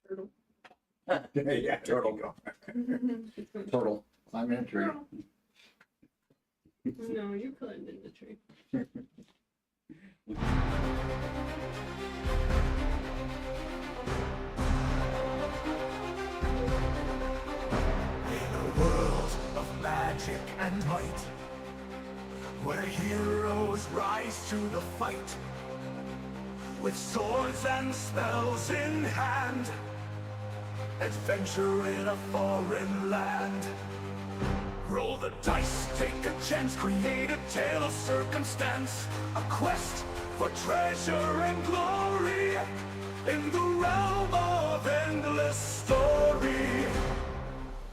Turtle. Yeah, turtle. Turtle. I'm in tree. No, you climbed in the tree. In a world of magic and might, where heroes rise to the fight, with swords and spells in hand, adventure in a foreign land. Roll the dice, take a chance, create a tale of circumstance, a quest for treasure and glory, in the realm of endless story.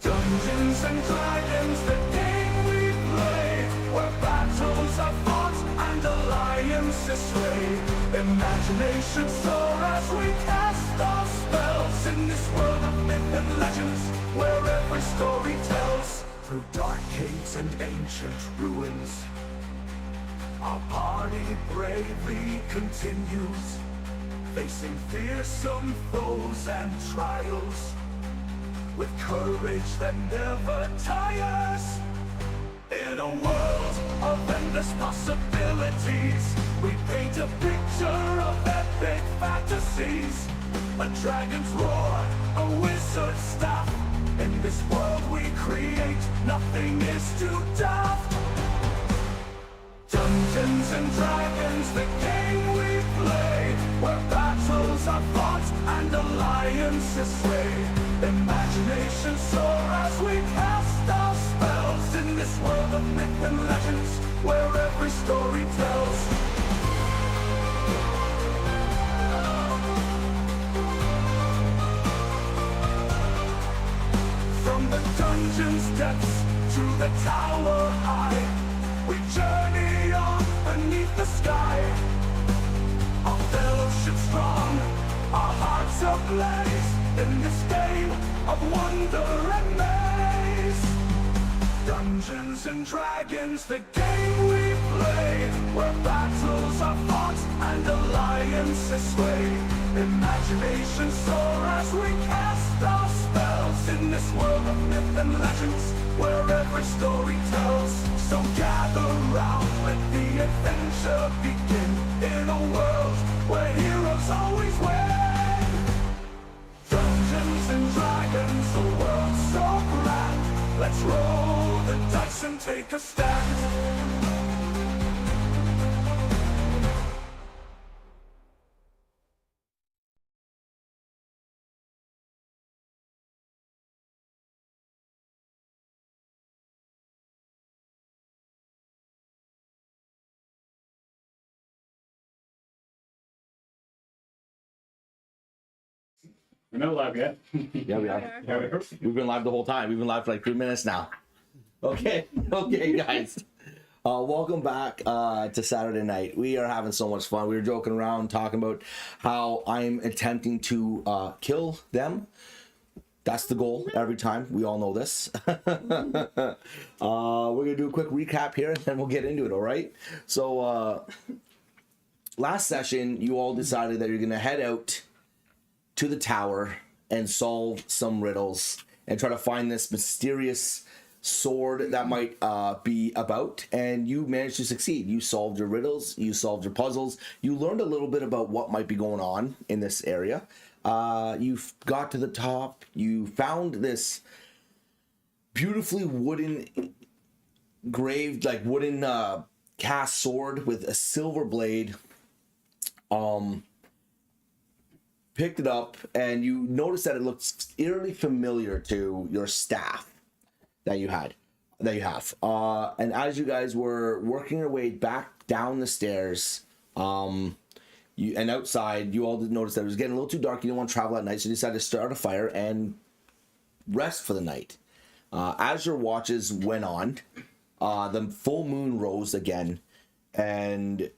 Dungeons and Dragons, the game we play, where battles are fought and alliances sway. Imagination soar as we cast our spells in this world of myth and legends, where every story tells. Through dark caves and ancient ruins, our party bravely continues, facing fearsome foes and trials, with courage that never tires. In a world of endless possibilities, we paint a picture of epic fantasies. A dragon's roar, a wizard's staff. In this world we create, nothing is too daft. Dungeons and Dragons, the game we play, where battles are fought and alliances sway. Imagination soar as we cast our spells in this world of myth and legends, where every story tells. From the dungeon's depths to the tower high, we journey on beneath the sky. Our fellowship strong, our hearts ablaze, in this game of wonder and maze. Dungeons and Dragons, the game we play, where battles are fought and alliances sway. Imagination soar as we cast our spells in this world of myth and legends, where every story tells. So gather round, let the adventure begin, in a world where heroes always win. Dungeons and Dragons, a world so grand, let's roll the dice and take a stand. We're not live yet. Yeah, we are. Yeah, we are. We've been live the whole time. We've been live for like 3 minutes now. Okay, guys. Welcome back to Saturday night. We are having so much fun. We were joking around, talking about how I'm attempting to kill them. That's the goal every time. We all know this. We're gonna do a quick recap here, and then we'll get into it. All right. So last session, you all decided that you're gonna head out to the tower and solve some riddles and try to find this mysterious sword that might be about, and you managed to succeed. You solved your riddles, you solved your puzzles, you learned a little bit about what might be going on in this area. You got to the top, you found this beautifully wooden cast sword with a silver blade. Picked it up, and you noticed that it looks eerily familiar to your staff that you have. And as you guys were working your way back down the stairs, and outside, you all did notice that it was getting a little too dark. You didn't want to travel at night, so you decided to start a fire and rest for the night. As your watches went on, the full moon rose again, and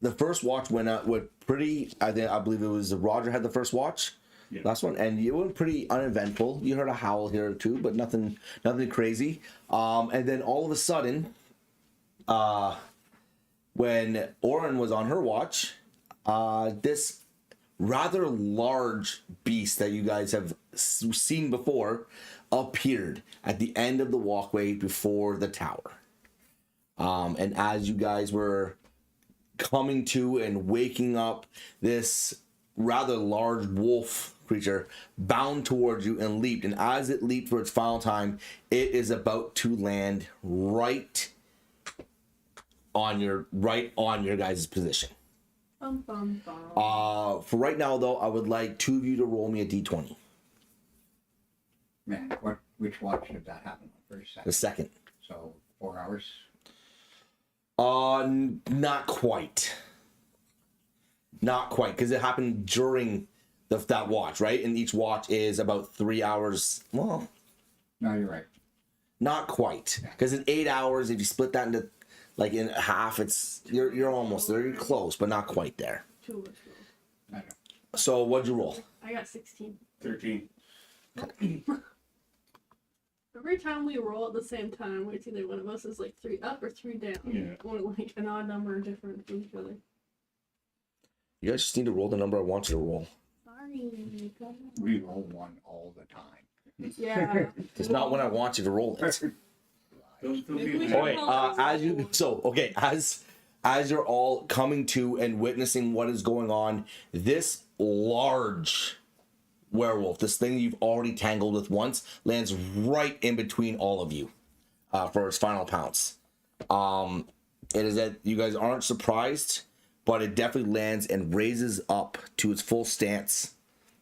the first watch went out with pretty. I believe it was Roger had the first watch, yeah. Last one, and it went pretty uneventful. You heard a howl here or two, but nothing crazy. And then all of a sudden, when Oren was on her watch, this rather large beast that you guys have seen before appeared at the end of the walkway before the tower. And as you guys were coming to and waking up, this rather large wolf creature bound towards you and leaped. And as it leaped for its final time, it is about to land right on your guys' position. Bum, bum, bum. For right now, though, I would like two of you to roll me a d20. Man, which watch did that happen on? Very The second. second. So 4 hours. Not quite. Not quite, because it happened during that watch, right? And each watch is about 3 hours. Well, No, you're right. not quite, because in 8 hours, if you split that into like in half, it's you're almost there. You're close, but not quite there. 2 was I know. So what'd you roll? I got 16. 13. Every time we roll at the same time, it's either one of us is like 3 up or 3 down. Yeah. Or like an odd number different from each other. You guys just need to roll the number I want you to roll. Sorry. We roll one all the time. Yeah. It's not when I want you to roll it. Don't Maybe we be should Oh wait, roll as you're all coming to and witnessing what is going on, this large werewolf, this thing you've already tangled with once, lands right in between all of you for its final pounce. It is that you guys aren't surprised, but it definitely lands and raises up to its full stance.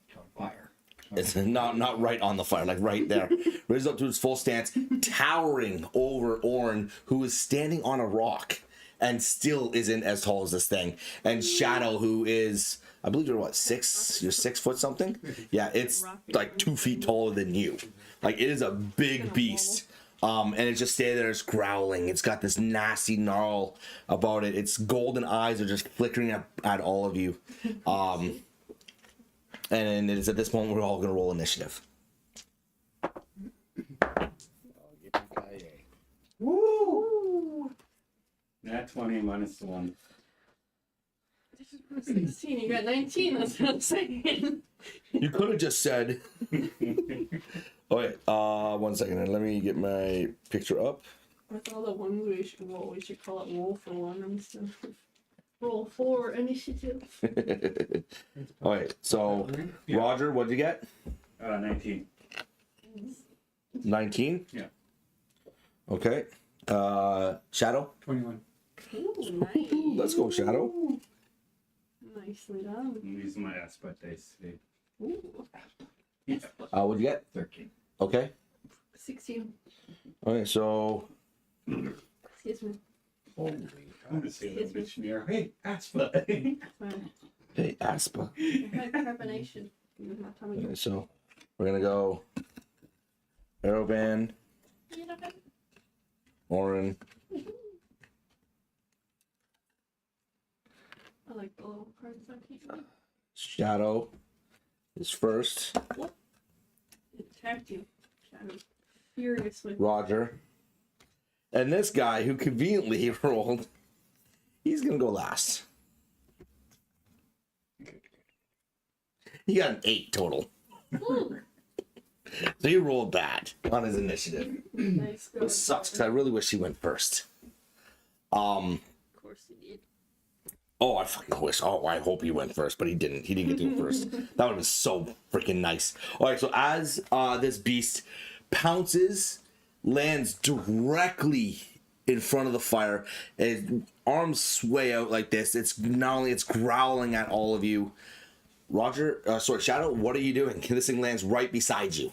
It's on fire. It's not right on the fire, like right there. Raises up to its full stance, towering over Orin, who is standing on a rock and still isn't as tall as this thing. And Shadow, who is, I believe you're what, 6? You're 6 foot something? Yeah, it's like 2 feet taller than you. Like, it is a big beast. And it's just standing there, it's growling. It's got this nasty gnarl about it. Its golden eyes are just flickering at all of you. And it is at this moment we're all going to roll initiative. Woo! Nat 20 minus the 1. 16. You got 19. That's what I'm saying. You could have just said. Oh wait, 1 second, and let me get my picture up. With all the ones we should roll, we should call it roll for one instead of roll for initiative. All right, so Yeah. Roger, what'd you get? 19. 19. Yeah. Okay. Shadow. 21. Ooh, nice. Let's go, Shadow. Nicely done. I'm using my aspect dice today. Ooh. Yeah. What'd you get? 13. Okay. 16. Okay, so Excuse me. Holy, I'm gonna say a little bit near. Hey, Aspa. Fine. hey, Aspa. I had carbonation. You know how Okay, so we're gonna go Arrowvan, Orin, I like the little cards I keep. Shadow is first. It attacked you. Shadow. Furiously. Roger. And this guy who conveniently rolled, he's gonna go last. He got an 8 total. Ooh. So he rolled bad on his initiative. Nice. Go It sucks because I really wish he went first. Of course he did. Oh, I fucking wish. Oh, I hope he went first, but he didn't. He didn't get to go first. That would have been so freaking nice. All right, so as this beast pounces, lands directly in front of the fire, its arms sway out like this. It's not only it's growling at all of you. Roger, Shadow, what are you doing? This thing lands right beside you.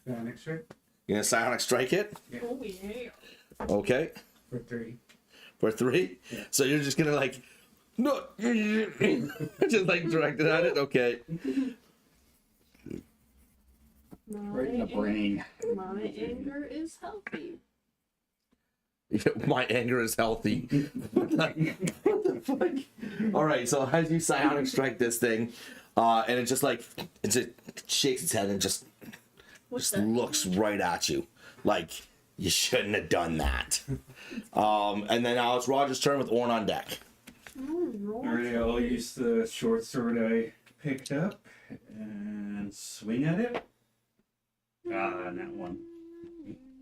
Next right? You gonna psionic strike it? Oh yeah. Okay. For 3. For 3? Yeah. So you're just gonna like no just like direct it at it? Okay. Right in the brain. My anger is healthy. My anger is healthy. What the fuck? Alright, so as you psionic strike this thing, and it just like it just shakes its head and just looks right at you. Like you shouldn't have done that. And then now it's Roger's turn with Orn on deck. Alright, I'll use the short sword I picked up and swing at it. And that one.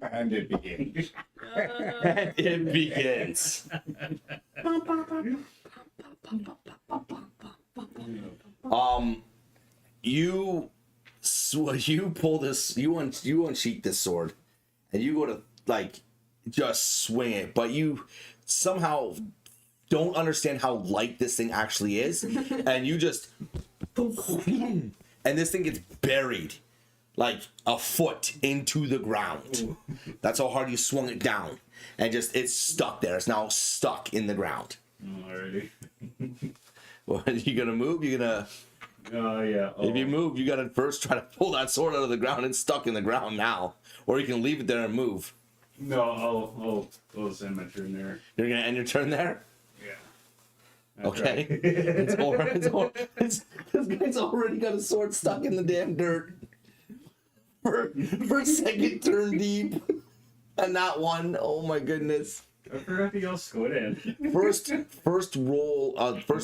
And it begins. And it begins. You pull this, you unsheath this sword, and you go to like just swing it, but you somehow don't understand how light this thing actually is, and you just, and this thing gets buried like a foot into the ground. That's how hard you swung it down, and just it's stuck there. It's now stuck in the ground. Alrighty. Well, you gonna move? You gonna? Oh yeah. If you move, you gotta first try to pull that sword out of the ground. It's stuck in the ground now, or you can leave it there and move. No, I'll send my turn there. You're gonna end your turn there. Yeah. Okay. This guy's already got a sword stuck in the damn dirt. For a second turn deep. And that one, oh my goodness. I forgot the else go in. First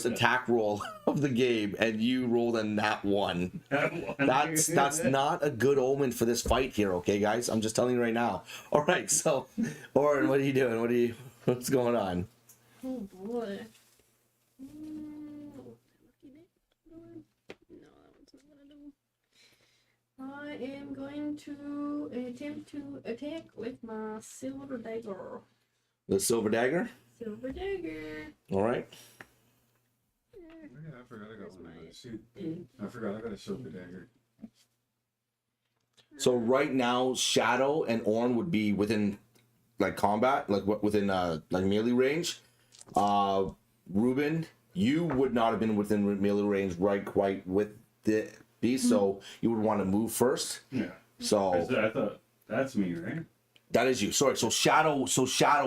attack roll of the game, and you rolled a nat one. That's not a good omen for this fight here, okay, guys? I'm just telling you right now. All right, so Oren, what are you doing? What's going on? Oh boy. I am going to attempt to attack with my silver dagger. The silver dagger. Silver dagger. All right. Yeah, I forgot I got one of those. I forgot I got a silver dagger. So right now, Shadow and Orn would be within like combat, like within like melee range. Ruben, you would not have been within melee range right quite with the beast, so you would want to move first. Yeah. So I thought that's me, right? that is you. Sorry. So Shadow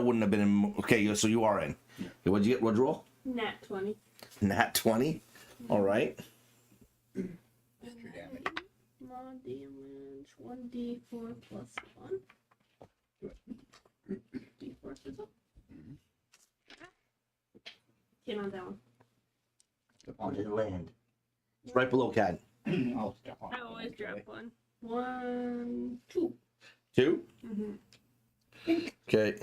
wouldn't have been in. Okay, so you are in. Yeah. Okay, what'd you get? What'd you roll? Nat 20. Nat 20. All right. Extra damage. My damage 1d4 plus 1. D4 sizzle. 10 on that one. Step onto the land. It's right below Cad. I'll step on I always drop one. 1, 2. 2. Mm-hmm. Okay.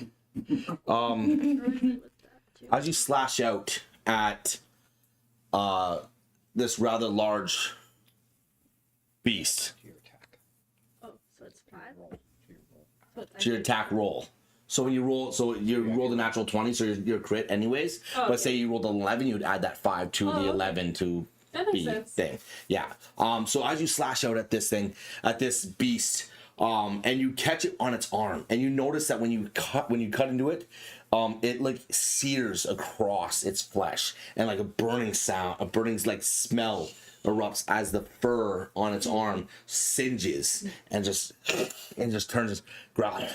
As you slash out at this rather large beast, to your attack. Oh, so it's 5. Roll to your roll. So it's to your attack roll. So when you roll, so you rolled a natural 20, so you're crit anyways. Oh, But okay. say you rolled 11, you'd add that 5 to Oh, the okay. 11 to That makes be sense. thing. Yeah. So as you slash out at this thing, at this beast, and you catch it on its arm, and you notice that when you cut into it, it like sears across its flesh, and like a burning like smell erupts as the fur on its arm singes and just turns growl.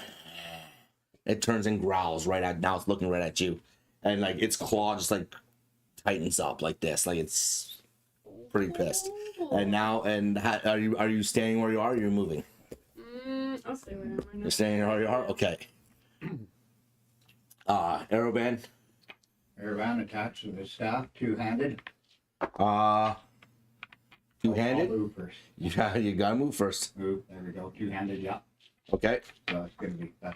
It turns and growls right at now. It's looking right at you, and like its claw just like tightens up like this, like it's pretty pissed. And now, are you standing where you are? Or you're moving. I'll stay where I am right now. You're standing where you are. Okay. Arrowband. Airbound attached to the staff, two-handed. Two-handed. I'll move first. You gotta move first. Move. There we go. Two-handed. Yeah. Okay. So it's gonna be that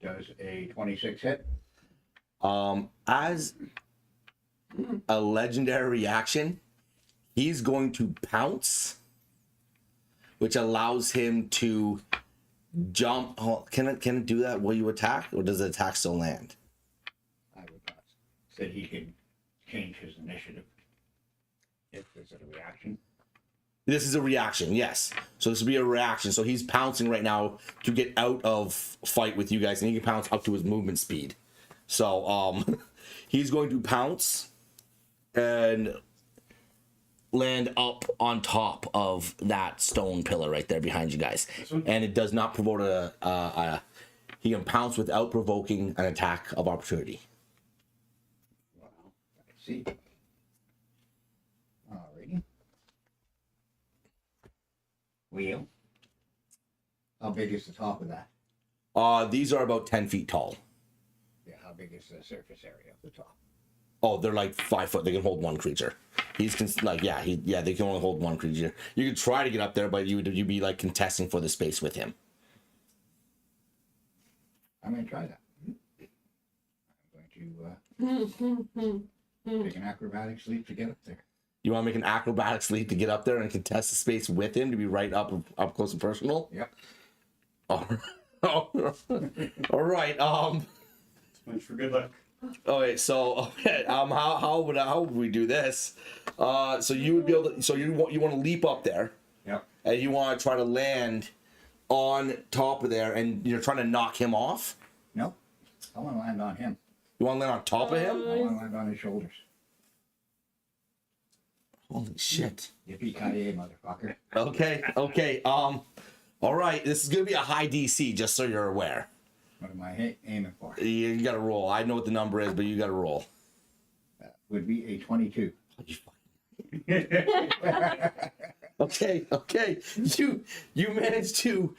does a 26 hit. As a legendary reaction, he's going to pounce, which allows him to jump. Oh, can it do that while you attack, or does the attack still land? I would not. Said he can change his initiative if there's a reaction. This is a reaction, yes. So this would be a reaction. So he's pouncing right now to get out of fight with you guys, and he can pounce up to his movement speed. So he's going to pounce and land up on top of that stone pillar right there behind you guys. And it does not provoke he can pounce without provoking an attack of opportunity. Wow. I see. Alrighty. Wheel. How big is the top of that? These are about 10 feet tall. Yeah, how big is the surface area of the top? Oh, they're like 5 foot. They can hold one creature. they can only hold one creature. You could try to get up there, but you'd be like contesting for the space with him. I'm going to try that. I'm going to take an acrobatics leap to get up there. You want to make an acrobatics leap to get up there and contest the space with him to be right up close and personal? Yep. All right. Much for good luck. Okay. So how would we do this? So you would be able to. So you want to leap up there. Yep. And you want to try to land on top of there, and you're trying to knock him off. Nope. I want to land on him. You want to land on top of him? I want to land on his shoulders. Holy shit. Yippee-ki-yay, motherfucker. Okay. All right. This is gonna be a high DC, just so you're aware. What am I aiming for? You got to roll. I know what the number is, but you got to roll. That would be a 22. Okay. You managed to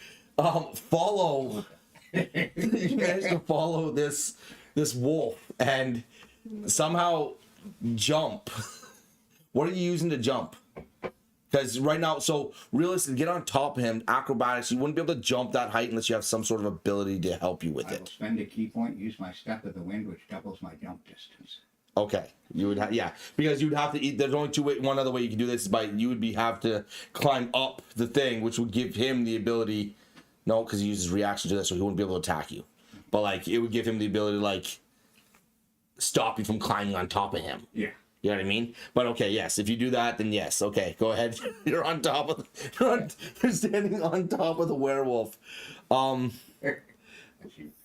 follow. You managed to follow this wolf and somehow jump. What are you using to jump? Because right now, so realistically, get on top of him, acrobatics, you wouldn't be able to jump that height unless you have some sort of ability to help you with I will it. spend a key point, use my step of the wind, which doubles my jump distance. Okay, you would have, yeah, because you'd have to eat. There's only one other way you can do this is by you would have to climb up the thing, which would give him the ability. No, because he uses reaction to this, so he wouldn't be able to attack you. But like, it would give him the ability to like stop you from climbing on top of him. Yeah. You know what I mean? But okay, yes. If you do that, then yes. Okay, go ahead. You're on top of. You're standing on top of the werewolf.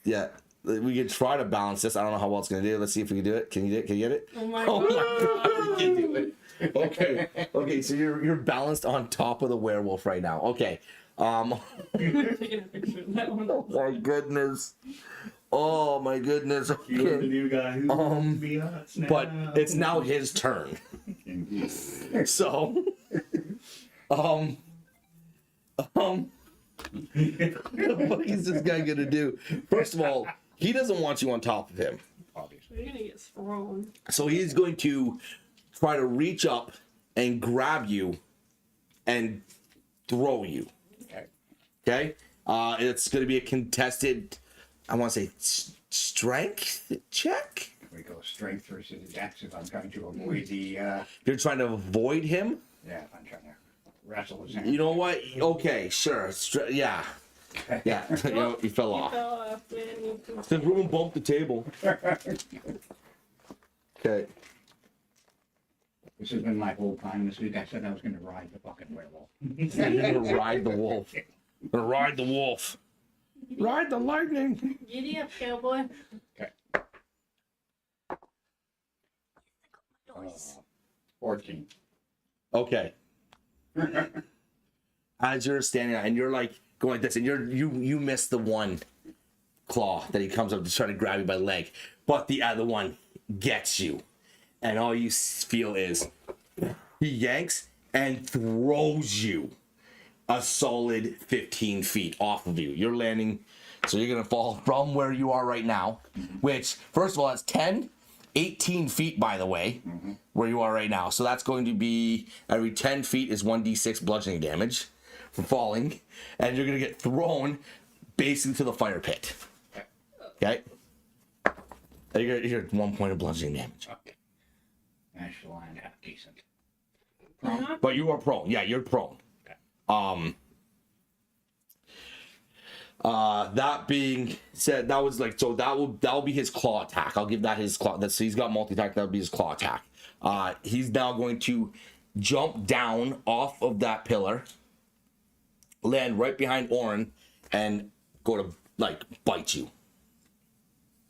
Yeah. We could try to balance this. I don't know how well it's gonna do. Let's see if we can do it. Can you get it? Oh my Oh god. my god! You can do it. Okay. So you're balanced on top of the werewolf right now. Okay. Taking a picture of that one. Oh my goodness. Oh my goodness. You're the Okay. new guy who wants to be us now. But it's now his turn. So, what the fuck is this guy gonna do? First of all, he doesn't want you on top of him. Obviously. You're gonna get thrown. So he's going to try to reach up and grab you and throw you. Okay. Okay? It's going to be a contested, I want to say, strength check? We go strength versus dex if I'm trying to avoid the, You're trying to avoid him? yeah, if I'm trying to wrestle his hand. You know what? Okay, sure. Yeah. Yeah. You know, he fell You off. fell off, man. You can- The room bumped the table. Okay. This has been my whole time this week. I said I was going to ride the fucking werewolf. You're gonna ride the wolf. Gonna ride the wolf. Ride the lightning. Giddy up, cowboy. Okay. 14. Okay. As you're standing and you're like going like this, and you miss the one claw that he comes up to try to grab you by the leg, but the other one gets you, and all you feel is he yanks and throws you a solid 15 feet off of you. You're landing, so you're gonna fall from where you are right now, which first of all, that's 18 feet, by the way, where you are right now. So that's going to be every 10 feet is 1d6 bludgeoning damage from falling, and you're gonna get thrown basically to the fire pit. Okay. And you're at 1 point of bludgeoning damage. Okay. Managed to land half decent. Uh-huh. But you are prone. Yeah, you're prone. That being said, that was like, so that will be his claw attack. I'll give that his claw. That's, he's got multi-attack. That'll be his claw attack. He's now going to jump down off of that pillar, land right behind Orin, and go to like bite you.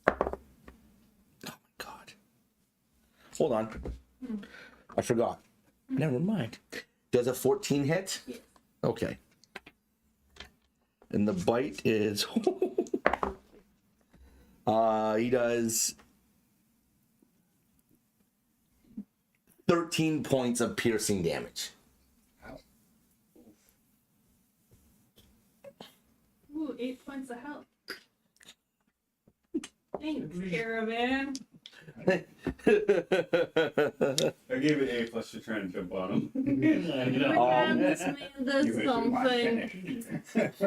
Oh my god! Hold on, I forgot. Never mind. Does a 14 hit? Yes. Okay. And the bite is he does 13 points of piercing damage. Ow. Ooh, 8 points of health. Thanks, caravan. I gave it A plus to try and jump on him. And, Oh my god, this man does You wish we weren't something. finished.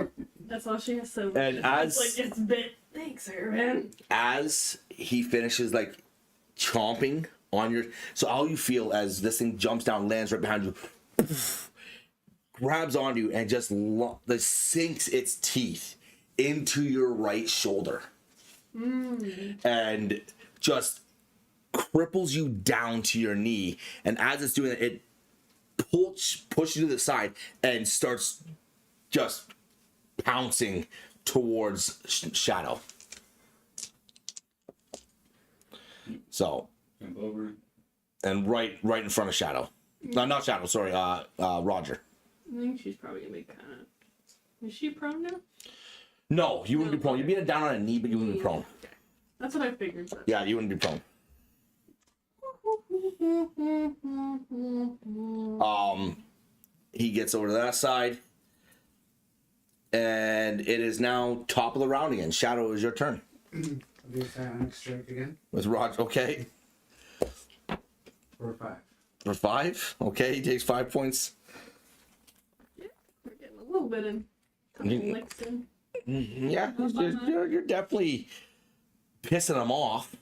That's all she has to. And as- it's like it's bit. Thanks, man. As he finishes like chomping on your, so all you feel as this thing jumps down, lands right behind you, grabs onto you, and just sinks its teeth into your right shoulder, and just cripples you down to your knee. And as it's doing it pushes you to the side and starts just pouncing towards Shadow. So, jump over. and right in front of Shadow. No, not Shadow. Sorry, Roger. I think she's probably gonna be kind of. Is she prone now? No, you wouldn't be prone. You'd be down on a knee, but you wouldn't be prone. Okay. That's what I figured. But... Yeah, you wouldn't be prone. He gets over to that side, and it is now top of the round again. Shadow, is your turn. I'll do silent strike again With Roger, okay. for 5. For 5, okay. He takes 5 points. We're getting a little bit in. Couple You- licks in. Yeah, you're definitely pissing him off.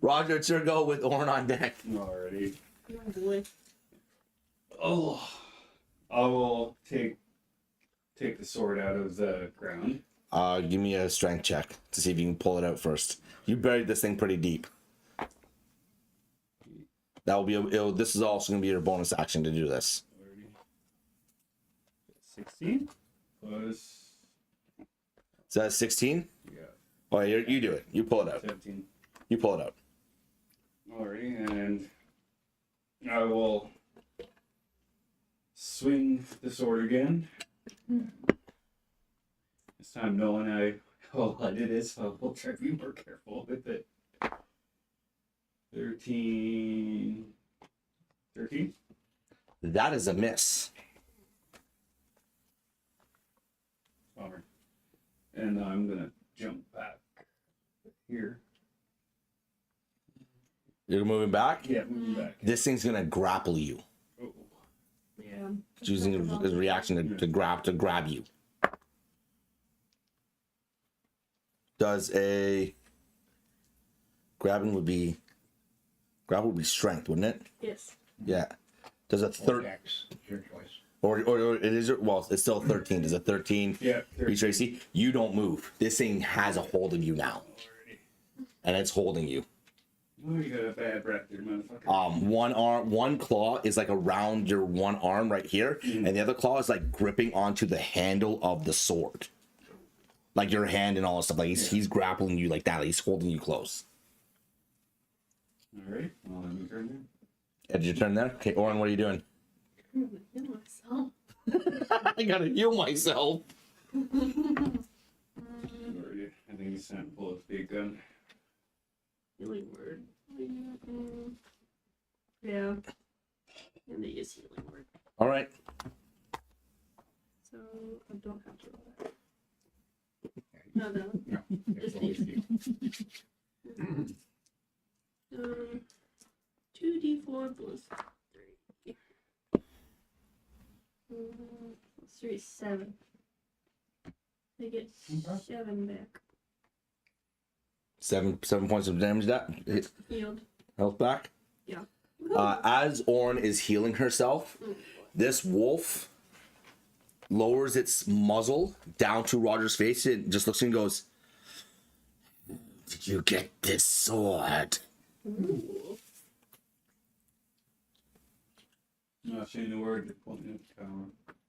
Roger, it's your go with Orn on deck. Alrighty. Oh boy. Oh, I will take the sword out of the ground. Give me a strength check to see if you can pull it out first. You buried this thing pretty deep. That will be this is also going to be your bonus action to do this. 16 plus, Is that 16? yeah, Oh, you do it. You pull it out. 17. You pull it out. Alrighty, and I will swing the sword again. This time knowing how light it is, so I will try to be more careful with it. 13. That is a miss. Bummer. And I'm gonna jump back here. You're moving back? Yeah, moving back. This thing's going to grapple you. Oh. Yeah. It's using his reaction to grab you. Does a grapple would be strength, wouldn't it? Yes. Yeah. Does a Or 13 X, your choice. or it is, well, it's still 13. Does a 13 Yeah, reach AC? You don't move. This thing has a hold of you now, Alrighty. and it's holding you. Oh, you got a bad breath there, motherfucker. One claw is like around your one arm right here, and the other claw is like gripping onto the handle of the sword, like your hand and all that stuff. Like he's grappling you like that. Like he's holding you close. Alright, well, let me turn there. Did you turn there? Okay, Oren, what are you doing? I'm gonna kill myself. I gotta heal myself. Alrighty, I think he's trying to pull his big gun. Healing word. Yeah. And they use healing word. All right. So I don't have to roll that. No. No, Just it's always these. you. 2d4 plus 3. Plus 3 is 7. They get 7 back. 7 points of damage. That hit Healed. health back. Yeah. As Orn is healing herself, this wolf lowers its muzzle down to Roger's face and just looks and goes, "Did you get this sword?" Ooh. Not saying a word, pointing at the camera.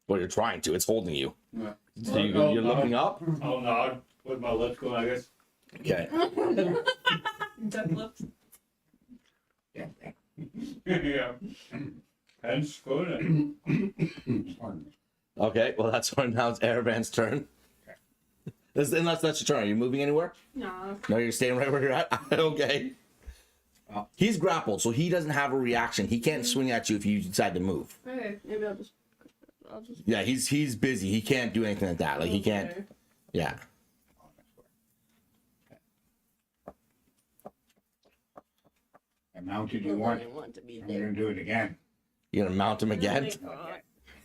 Well, you're trying to. It's holding you. Yeah. So you're looking up. I'll nod with my lips going, I guess. Okay. Duck lips. Yeah. Yeah. Hands going. Pardon me. Okay. Well, that's now it's Aravan's turn. Unless that's your turn. Are you moving anywhere? Nah. No, you're staying right where you're at. Okay. He's grappled, so he doesn't have a reaction. He can't swing at you if you decide to move. Okay, maybe I'll just. Yeah, he's busy. He can't do anything like that. Like he can't. Okay. Yeah. Oh, that's where. I mounted you Well, one. I didn't want to be I'm there. gonna do it again. You're gonna mount him again? No,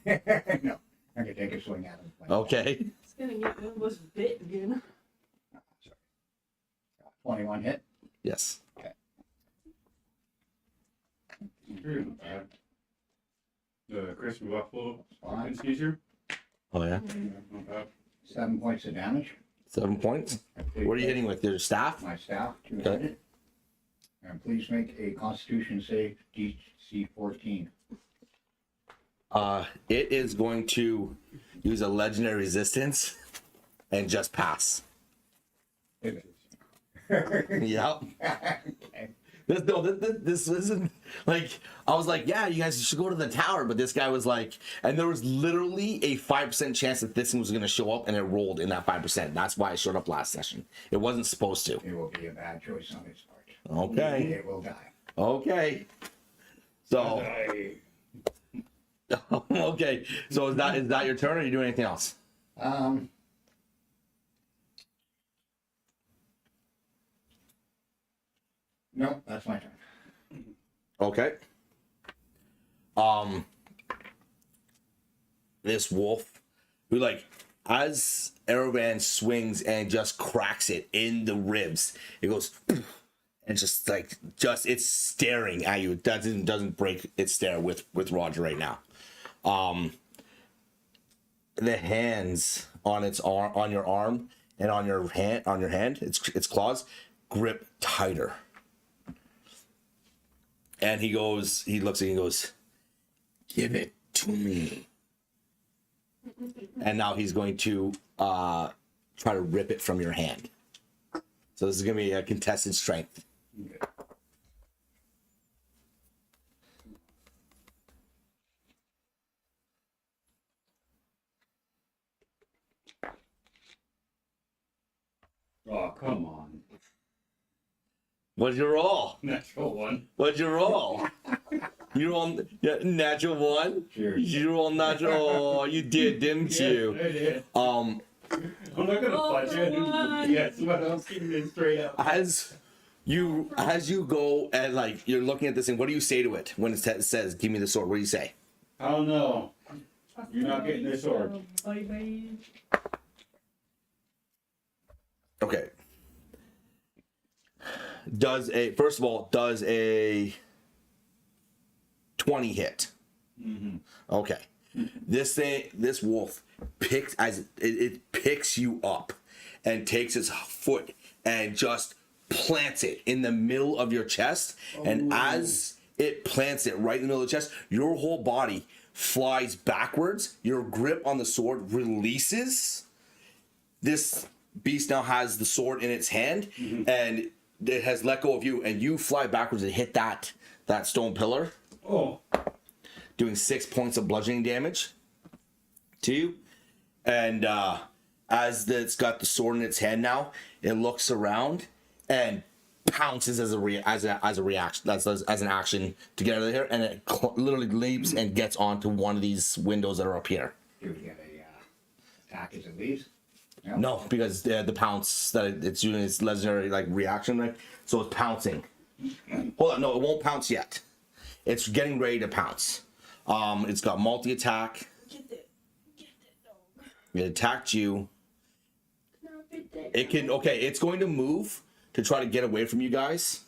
I'm gonna take a swing at him. Okay. It's gonna get almost bit again. Sorry. 21 hit. Yes. The crispy buffalo Fine. skeezer. Oh yeah. 7 points of damage. 7 points. What are you hitting with? Your staff? My staff, 200. And please make a Constitution save, DC 14. It is going to use a legendary resistance and just pass. Yep. Okay. This isn't like, I was like, yeah, you guys should go to the tower, but this guy was like, and there was literally a 5% chance that this thing was going to show up, and it rolled in that 5%. That's why it showed up last session. It wasn't supposed to. It will be a bad choice on his part. Okay. It will die. Okay. So okay. So is that your turn, or are you doing anything else? No, that's my turn. Okay. This wolf, who like, as Elbraz swings and just cracks it in the ribs, it goes, and just like, it's staring at you. It doesn't break its stare with Roger right now. The hands on its arm, on your arm, and on your hand, its claws grip tighter. And he looks at you and goes, give it to me. And now he's going to try to rip it from your hand. So this is going to be a contested strength. Oh, come on. What'd you roll? Natural one. What'd you roll? You rolled natural one? Cheers. You rolled natural. Oh, you did, didn't you? Yes, I did. Um, I'm not gonna fudge for it. one. Yes, but I'm keeping it straight up. as you go and like you're looking at this thing, what do you say to it when it says, "Give me the sword"? What do you say? I don't know. You're not getting this sword. Bye bye. Okay. Does a 20 hit? Mm-hmm. Okay. This wolf picks it picks you up and takes its foot and just plants it in the middle of your chest. And as it plants it right in the middle of the chest, your whole body flies backwards. Your grip on the sword releases. This beast now has the sword in its hand, and it has let go of you, and you fly backwards and hit that stone pillar, Oh. doing 6 points of bludgeoning damage to you. And as it's got the sword in its hand now, it looks around and pounces as a reaction, as an action to get out of here, and it literally leaps and gets onto one of these windows that are up here. Do we get a attack as it leaves? No, because the pounce that it's doing its legendary like reaction, right? So it's pouncing. Hold on, no, it won't pounce yet. It's getting ready to pounce. It's got multi-attack. Get it, dog. It attacked you. No, get it. It can, okay, it's going to move to try to get away from you guys.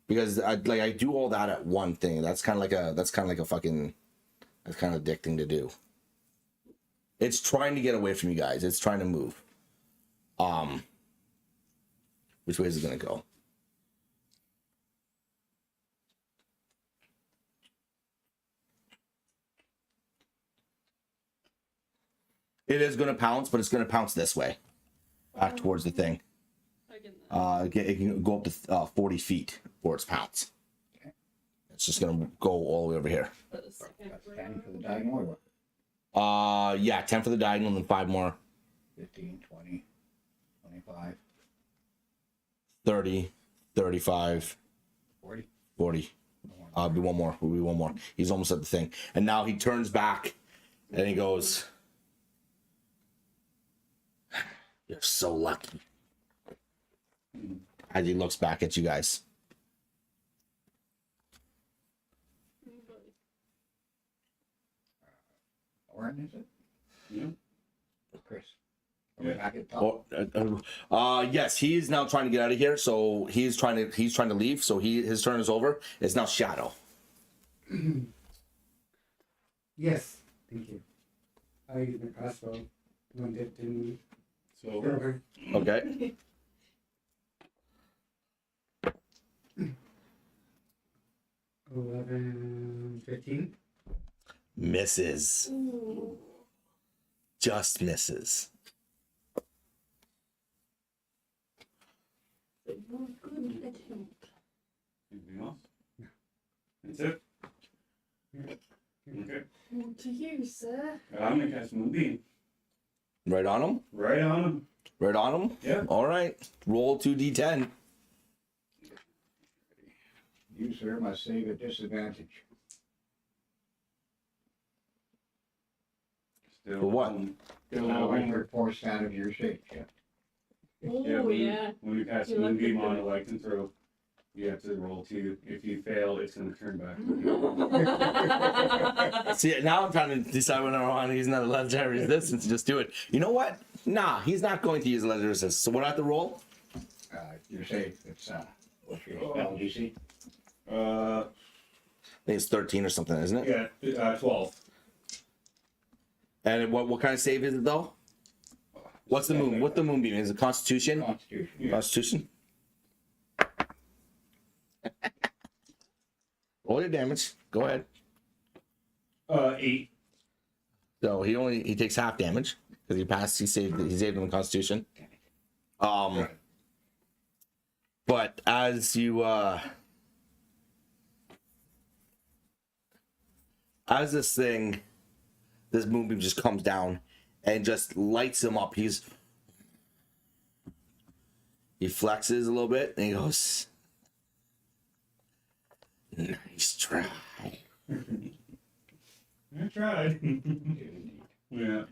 Because I do all that at one thing. That's kind of like a fucking, that's kind of addicting to do. It's trying to get away from you guys. It's trying to move. Which way is it gonna go? It is gonna pounce, but it's gonna pounce this way, back towards the thing. I can, It can go up to 40 feet for its pounce. It's just gonna go all the way over here. put a second That's 10 for the diagonal or what? Yeah, 10 for the diagonal and then 5 more. 15, 20, 25, 30, 35, 40. 40. Be one more. Will be one more. He's almost at the thing. And now he turns back and he goes, "You're so lucky." As he looks back at you guys. Orin, is it? Yeah. Chris. Are we Yeah. back at top? Yes, he is now trying to get out of here. So he's trying to leave. So his turn is over. It's now Shadow. Yes, thank you. I use my crossbow. One dipped in So silver. Okay. 11, 15. Misses. Ooh. Just misses. So you're good at him. anything else? That's it. Okay. On to you, sir. I'm gonna cast Moonbeam. Right on him. Right on him. Right on him. Yeah. All right. Roll 2d10. You, sir, must save at disadvantage. Still For what? Still When you're forced out of your shape, yeah. Oh, Yeah, when you cast You like Moonbeam the- on a like and throw, you have to roll 2. If you fail, it's gonna turn back. See, now I'm trying to decide whether I want to use another legendary resistance. Just do it. You know what? Nah, he's not going to use legendary resistance. So what do I have to roll? You're safe. It's, what's your spell DC? I think it's 13 or something, isn't it? Yeah, 12. And what kind of save is it though? What's the moon? What the moonbeam is? It Constitution? Constitution. Yeah. Constitution. Roll your damage. Go ahead. 8. So he takes half damage because he passed. He saved on the Constitution. But as you as this moonbeam just comes down and just lights him up. He flexes a little bit and he goes, "Nice try." I tried. Yeah.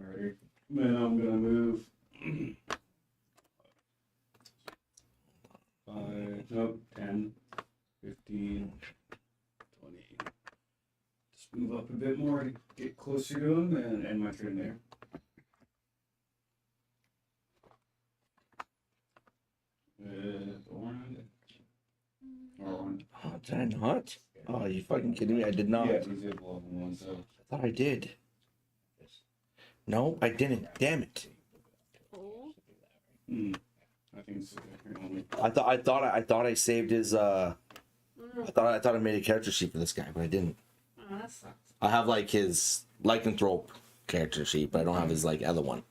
Alright. Then I'm gonna move 5, nope, 10, 15, 20. Just move up a bit more to get closer to him and end my turn there. Orange. Orange. Oh, did I not? Oh, you fucking kidding me? I did not. Yeah, he's able level 1, so. I thought I did. No, I didn't. Damn it. Oh. I think it's only. I thought I saved his I thought I made a character sheet for this guy, but I didn't. Oh, that sucks. I have like his lycanthrope character sheet, but I don't have his like other one.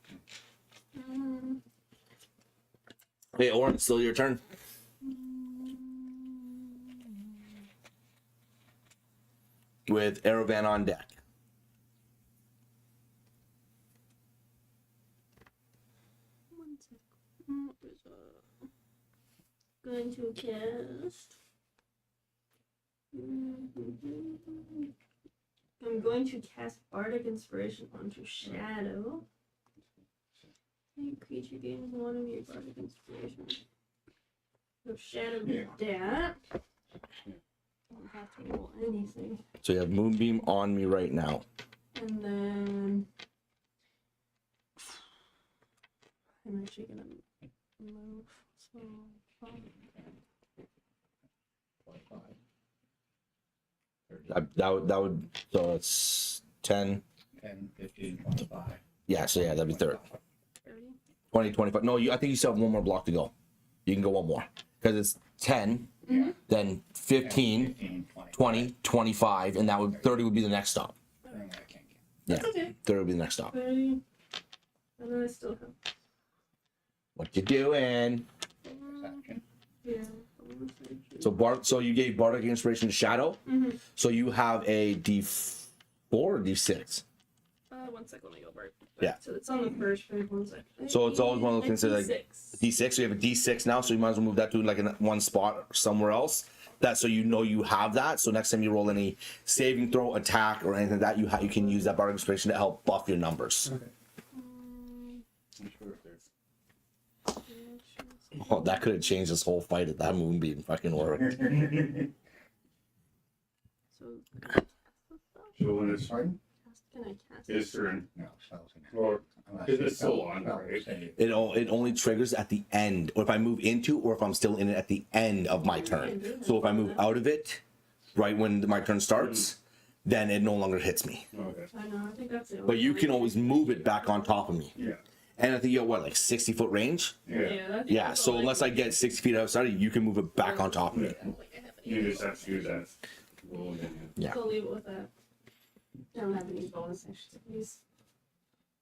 Mm. Hey, Oren, it's still your turn. With Aravan on deck. One sec. Going to cast. I'm going to cast Bardic Inspiration onto Shadow. Any creature gains one of your Bardic Inspiration. So Shadow did that. Don't have to roll anything. So you have Moonbeam on me right now. And then I'm actually gonna move. So 25, That would so it's 10. 10, 15, 25. Yeah, so yeah, that'd be 30. 30. 20, 25. No, I think you still have one more block to go. You can go one more. Because it's 10, then 15, 15, 20, 25, and that would 30 would be the next stop. Apparently I can't get. Yeah, That's okay. 30 would be the next stop. 30. And then I still have. What you doing? Action. Yeah. So you gave Bardic Inspiration to Shadow. So you have a D4 or D6. 1 sec, let me go back. Yeah. So it's on the first page, 1 sec. So it's always one of those things that, like, D6. D6. So you have a D6 now. So you might as well move that to like in one spot somewhere else. That so you know you have that. So next time you roll any saving throw, attack, or anything like that, you can use that Bardic Inspiration to help buff your numbers. Okay. Oh, that could have changed this whole fight if that Moonbeam fucking worked. So So when it's Pardon? can I cast? His turn. No, spells in it. Or Unless is you it still spell- on, spell right? say- It only triggers at the end, or if I move into, or if I'm still in it at the end of my turn. So if I move out of it, right when my turn starts, then it no longer hits me. Okay. I know. I think that's the. But you can always move it back on top of me. Yeah. And I think you got what, like 60-foot range? Yeah. Yeah. So unless I get 6 feet outside, you can move it back on top of me. You just have to do that. Roll again. Yeah. So leave it with that. I don't have any bonus actions, please.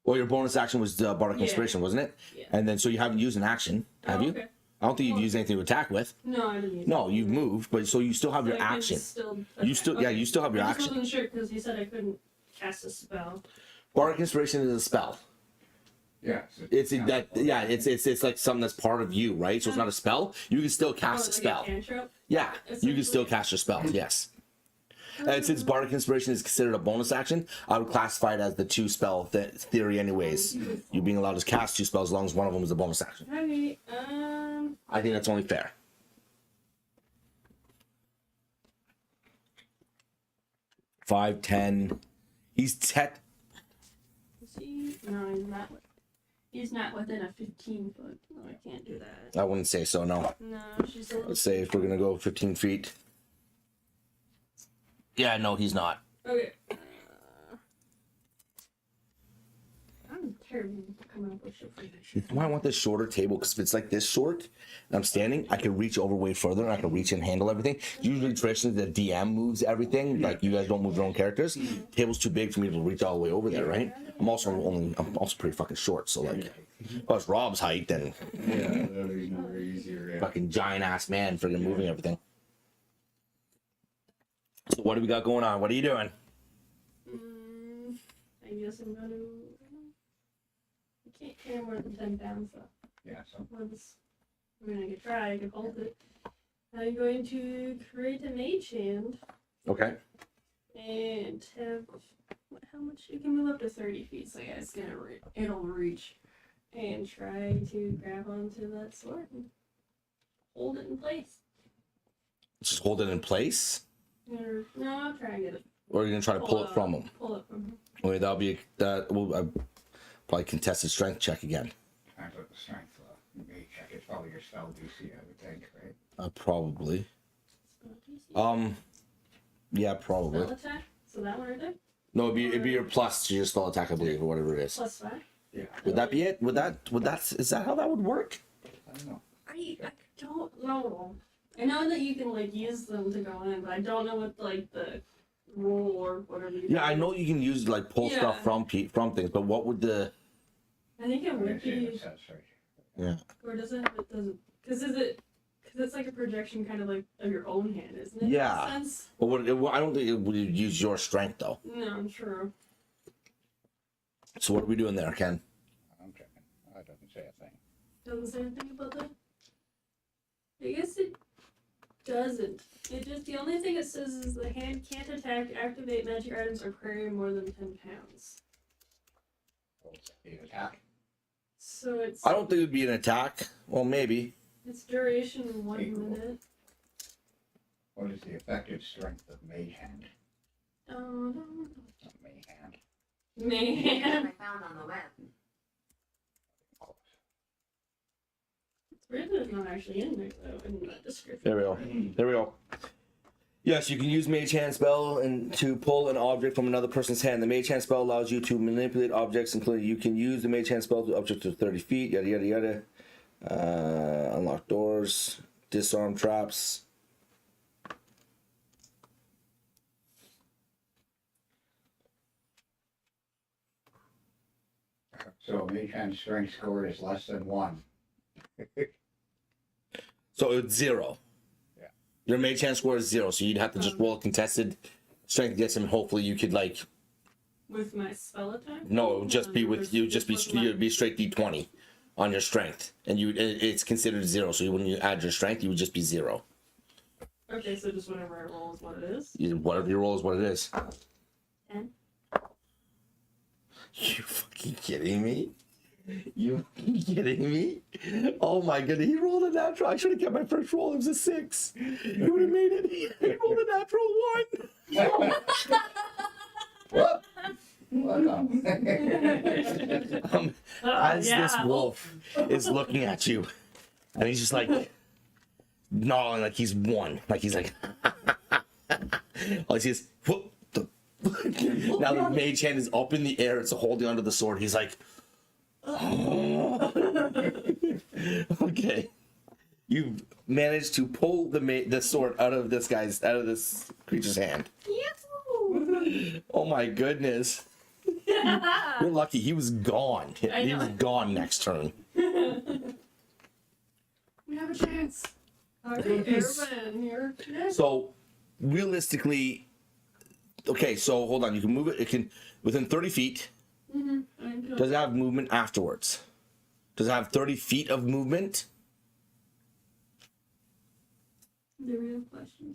Well, your bonus action was Bardic Yeah. Inspiration, wasn't it? Yeah. And then so you haven't used an action, have you? Okay. I don't think you've used anything to attack with. No, I didn't use No, it. you've moved, but so you still have So your I can action. Still You still, yeah, okay. you still have your I just action. wasn't sure because he said I couldn't cast a spell. Bardic Inspiration is a spell. Yeah. It's it's like something that's part of you, right? So it's not a spell. You can still cast a spell. Cantrip? Yeah, you can still Essentially. cast your spell. Yes. And since Bardic Inspiration is considered a bonus action, I would classify it as the 2 spell theory, anyways. You being allowed to cast 2 spells as long as one of them is a bonus action. Okay, I think that's only fair. 5, 10. He's no, he's not within a 15 foot. No, I can't do that. I wouldn't say so. No. No, she's a little. Let's say if we're gonna go 15 feet. Yeah, no, he's not. Okay. I'm terrible at coming up with shit for this. Why I want this shorter table? Because if it's like this short, and I'm standing, I can reach over way further, and I can reach and handle everything. Usually, traditionally, the DM moves everything. Like you guys don't move your own characters. Table's too big for me to reach all the way over there, right? I'm also pretty fucking short, so like, plus Rob's height, then Yeah, that'd be more easier. Yeah. fucking giant ass man, friggin' moving everything. So what do we got going on? What are you doing? I guess I'm gonna. I can't carry more than 10 pounds though. Yeah, so I mean, I could try. I could hold it. I'm going to create a mage hand Okay. and have how much you can move up to 30 feet. So yeah, it'll reach and try to grab onto that sword and hold it in place. Just hold it in place, Or, no, I'll try and get it. or are you gonna try to pull it from him? Pull it from him. Okay, that'll be that will probably contested strength check again. depends what the strength of the mage check. It's probably your spell DC, I would think, right? Probably. Spell DC. Yeah, probably. Spell attack. So that one right there. No, it'd be your plus to your spell attack, I believe, or whatever it is. +5. Yeah. Would that be it? Would that is that how that would work? I don't know. I don't know. I know that you can like use them to go in, but I don't know what like the roll or whatever. You Yeah, I do. know you can use like pull Yeah. stuff from things, but what would the I think it I'm would gonna see if be, it says right. or does it? It doesn't. Because it's like a projection, kind of like of your own hand, isn't it? Yeah. In a sense? but I don't think it would use your strength though. No, true. So what are we doing there, Ken? I'm checking. Oh, it doesn't say a thing. Doesn't say anything about that. I guess it doesn't. It just the only thing it says is the hand can't attack, activate magic items, or carry more than 10 pounds. Oh, it's the attack. So it's I don't think it'd be an attack. Well, maybe. its duration 1 Equal. minute. What is the effective strength of mage hand? Oh, Not mage hand. man. I found on the web. It's weird that it's not actually in there though in the description. There we go. There we go. Yes, you can use Mage Hand spell and to pull an object from another person's hand. The Mage Hand spell allows you to manipulate objects, including you can use the Mage Hand spell to up to 30 feet. Yada yada yada. Unlock doors, disarm traps. So mage hand strength score is less than 1. So it's 0. Yeah. Your Mage Hand score is 0, so you'd have to just roll a contested strength against him. And hopefully, you could like With my spell attack? no, it would just be with you. Just be with my- you'd be straight D20 on your strength, and it's considered 0. So when you add your strength, you would just be 0. Okay, so just whatever I roll is what it is. Whatever you roll is what it is. 10. You fucking kidding me? You fucking kidding me? Oh my goodness, he rolled a natural. I should have kept my first roll. It was a 6. He would have made it. He rolled a natural 1. What? welcome. As yeah. this wolf is looking at you, and he's just like gnawing, like he's won, like he's like, all he sees, what the? Now the mage hand is up in the air, it's holding onto the sword. He's like, okay, you managed to pull the sword out of this creature's hand. Yahoo! Oh my goodness. You're lucky he was gone. He was gone next turn. We have a chance. Okay, Elbraz here. So realistically, okay, so hold on, you can move it, within 30 feet. Does it have movement afterwards? Does it have 30 feet of movement? The real question.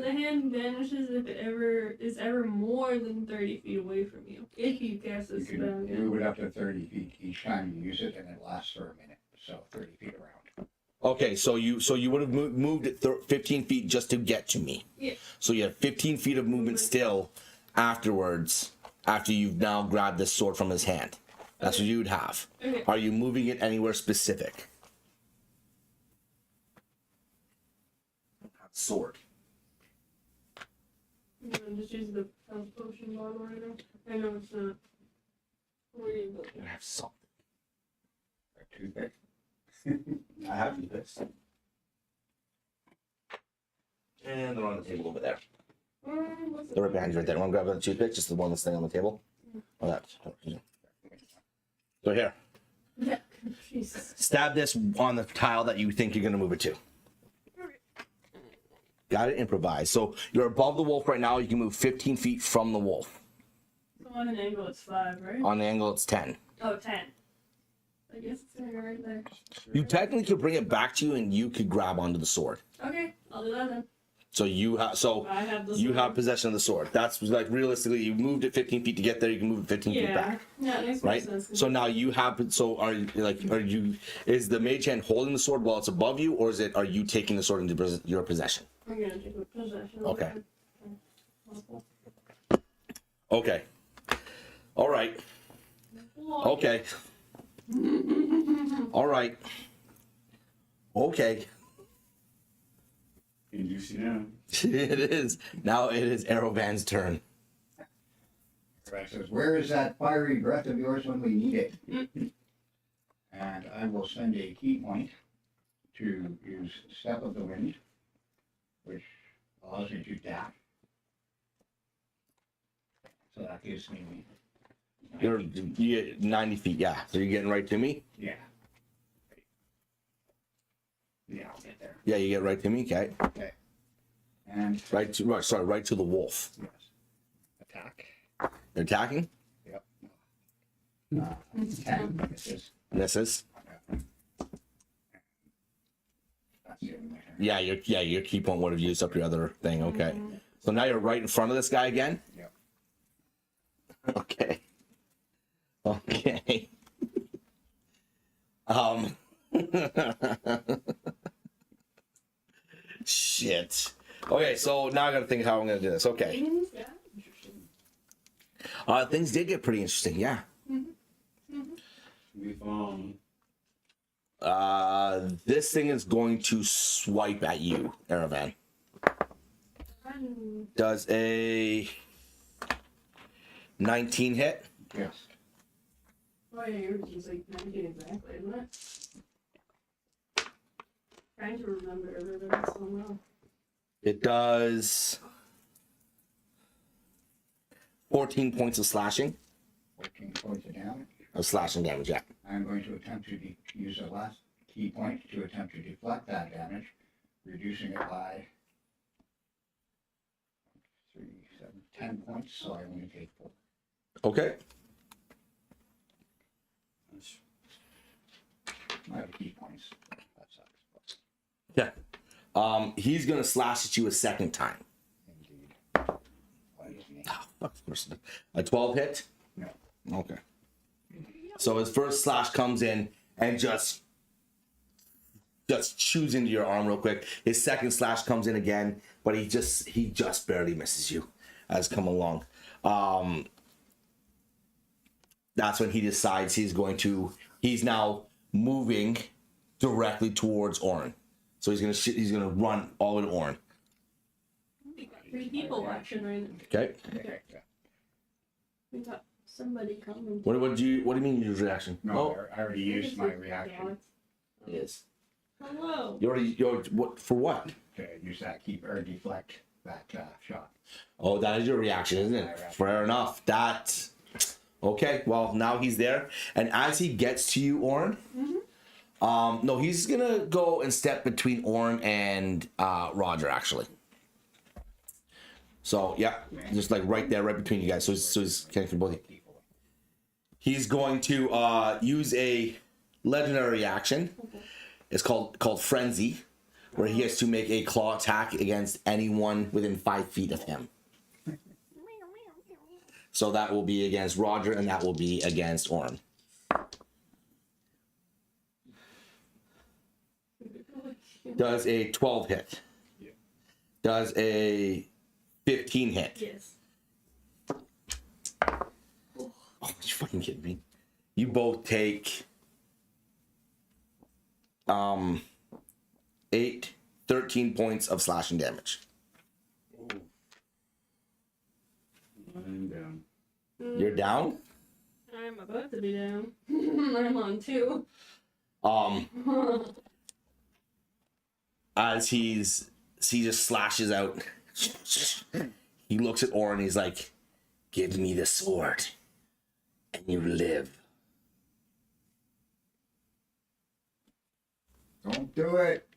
The hand vanishes if it is ever more than 30 feet away from you. If you cast a You spell, can move it up to 30 feet each time you use it, and it lasts for a minute. So 30 feet around. Okay, so you would have moved it 15 feet just to get to me. Yeah. So you have 15 feet of movement still afterwards, after you've now grabbed this sword from his hand. That's what you'd have. Okay. Are you moving it anywhere specific? Sword. I'm gonna just use the health potion bottle right now. I know it's not. Where do you go? I have something. A toothpick. I have this. And they're on the table over there. What's They're right behind you right there. Want to grab the toothpick? Just the one that's staying on the table? Oh, that. So here. Yeah. Jesus. Stab this on the tile that you think you're going to move it to. Got it? Improvise. So you're above the wolf right now. You can move 15 feet from the wolf. So on an angle, it's 5, right? On the angle, it's 10. Oh, 10. I guess it's gonna go right there. You technically could bring it back to you, and you could grab onto the sword. Okay, I'll do that then. So you have. So I have the you sword. have possession of the sword. That's like realistically, you moved it 15 feet to get there. You can move it 15 feet Yeah. back. Yeah, it makes Right. more sense. So now you have. So are you? Is the mage hand holding the sword while it's above you, or are you taking the sword into your possession? I'm gonna take possession. Okay. Okay. Okay. All right. Okay. All right. Okay. And you see now. It is. Now it is Arrowvan's turn. Right, says, where is that fiery breath of yours when we need it? And I will spend a key point to use Step of the Wind, which allows me to dash. So that gives me. You get 90 feet, yeah. So you're getting right to me? Yeah. Yeah, I'll get there. Yeah, you get right to me, okay. Okay. And Right to the wolf. yes. Attack. You're attacking? Yep. 10 misses. Misses. That's the only way. Yeah, your key point would have used up your other thing, okay. So now you're right in front of this guy again? Yep. Okay. Okay. Shit. Okay, so now I gotta think how I'm gonna do this. Okay. Yeah, interesting. Things did get pretty interesting, yeah. We've This thing is going to swipe at you, Aravan. Does a 19 hit? Yes. Oh yeah, yours is like 19 exactly, isn't it? Trying to remember everything so well. It does 14 points of slashing. 14 points of damage. Of slashing damage, yeah. I'm going to attempt to use the last key point to attempt to deflect that damage, reducing it by 3, 7, 10 points, so I only take 4. Okay. I have key points. That sucks. Yeah. He's gonna slash at you a second time. Indeed. Why is me? Oh, fuck, of course. A 12 hit? No. Okay. So his first slash comes in and just chews into your arm real quick. His second slash comes in again, but he just barely misses you. has come along. That's when he decides he's now moving directly towards Orin. So he's gonna run all the way to Orin. We got 3 people watching right now. Okay. We got somebody coming. What do you mean your reaction? No, I already used my reaction It is. Hello. You already what for what? to use that keep or deflect that shot. Oh, that is your reaction, isn't it? Fair enough. That's okay. Well, now he's there, and as he gets to you, Orin. No, he's gonna go and step between Orin and Roger, actually. So yeah, just like right there, right between you guys. So he's connecting both. He's going to use a legendary action. It's called Frenzy, where he has to make a claw attack against anyone within 5 feet of him. So that will be against Roger, and that will be against Orin. Does a 12 hit? Yeah. Does a 15 hit? Yes. Oh, you fucking kidding me? You both take 13 points of slashing damage. I'm down. You're down? I'm about to be down. I'm on 2. As he just slashes out, he looks at Orin, he's like, "Give me the sword, and you live." Don't do it.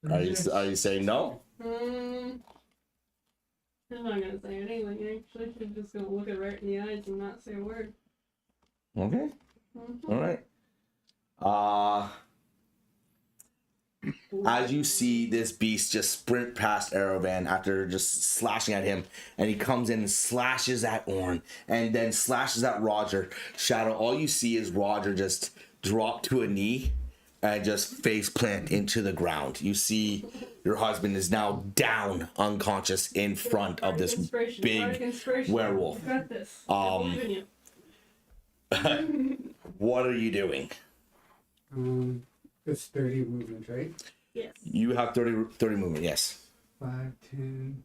Are you saying no? I'm not gonna say anything. Actually, I'm just gonna look it right in the eyes and not say a word. Okay. All right. As you see this beast just sprint past Aravan after just slashing at him, and he comes in and slashes at Orin, and then slashes at Roger. Shadow, all you see is Roger just drop to a knee and just face plant into the ground. You see your husband is now down unconscious in front of this big werewolf. You got this. I believe in you. What are you doing? It's 30 movement, right? Yes. You have 30 movement, yes. 5, 10.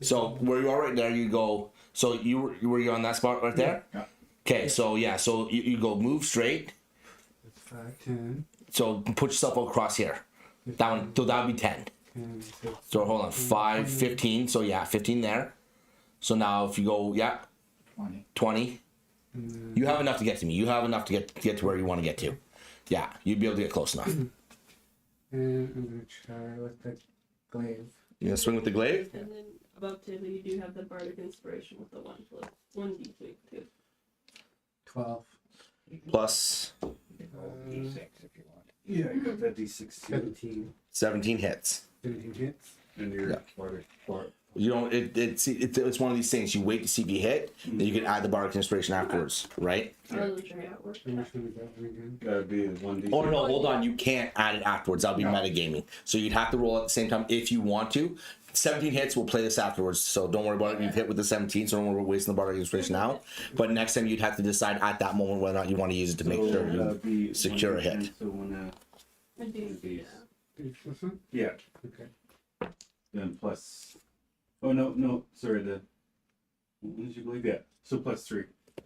So where you are right there, you go. So were you on that spot right there? Yeah. Okay, so yeah, so you go move straight. That's 5, 10. So put yourself across here. That one, so that would be 10. 10, So hold on, 5, 15. So yeah, 15 there. So now if you go, yeah, 20. You have enough to get to me. You have enough to get to where you want to get to. Yeah, you'd be able to get close enough. And I'm gonna try with the glaive. You gonna swing with the glaive? And then above table, you do have the bardic inspiration with the 1d3 too. 12. Plus D6 if you want. Yeah, you got that D6 too. 17. 17 hits. 17 hits. And you're Yeah. You don't. It's one of these things. You wait to see if you hit, then you can add the bardic inspiration afterwards, right? I wasn't sure how it worked. How much would that again? gotta be 1D6. Oh no, hold on. You can't add it afterwards. That'll be metagaming. So you'd have to roll at the same time if you want to. 17 hits. We'll play this afterwards. So don't worry about it. You've hit with the 17, so don't worry about wasting the bardic inspiration now. But next time you'd have to decide at that moment whether or not you want to use it to make sure you secure a hit. So when I do, yeah. Is this one? yeah, Okay. then plus. Oh no, sorry. What did you believe? Yeah. So plus 3.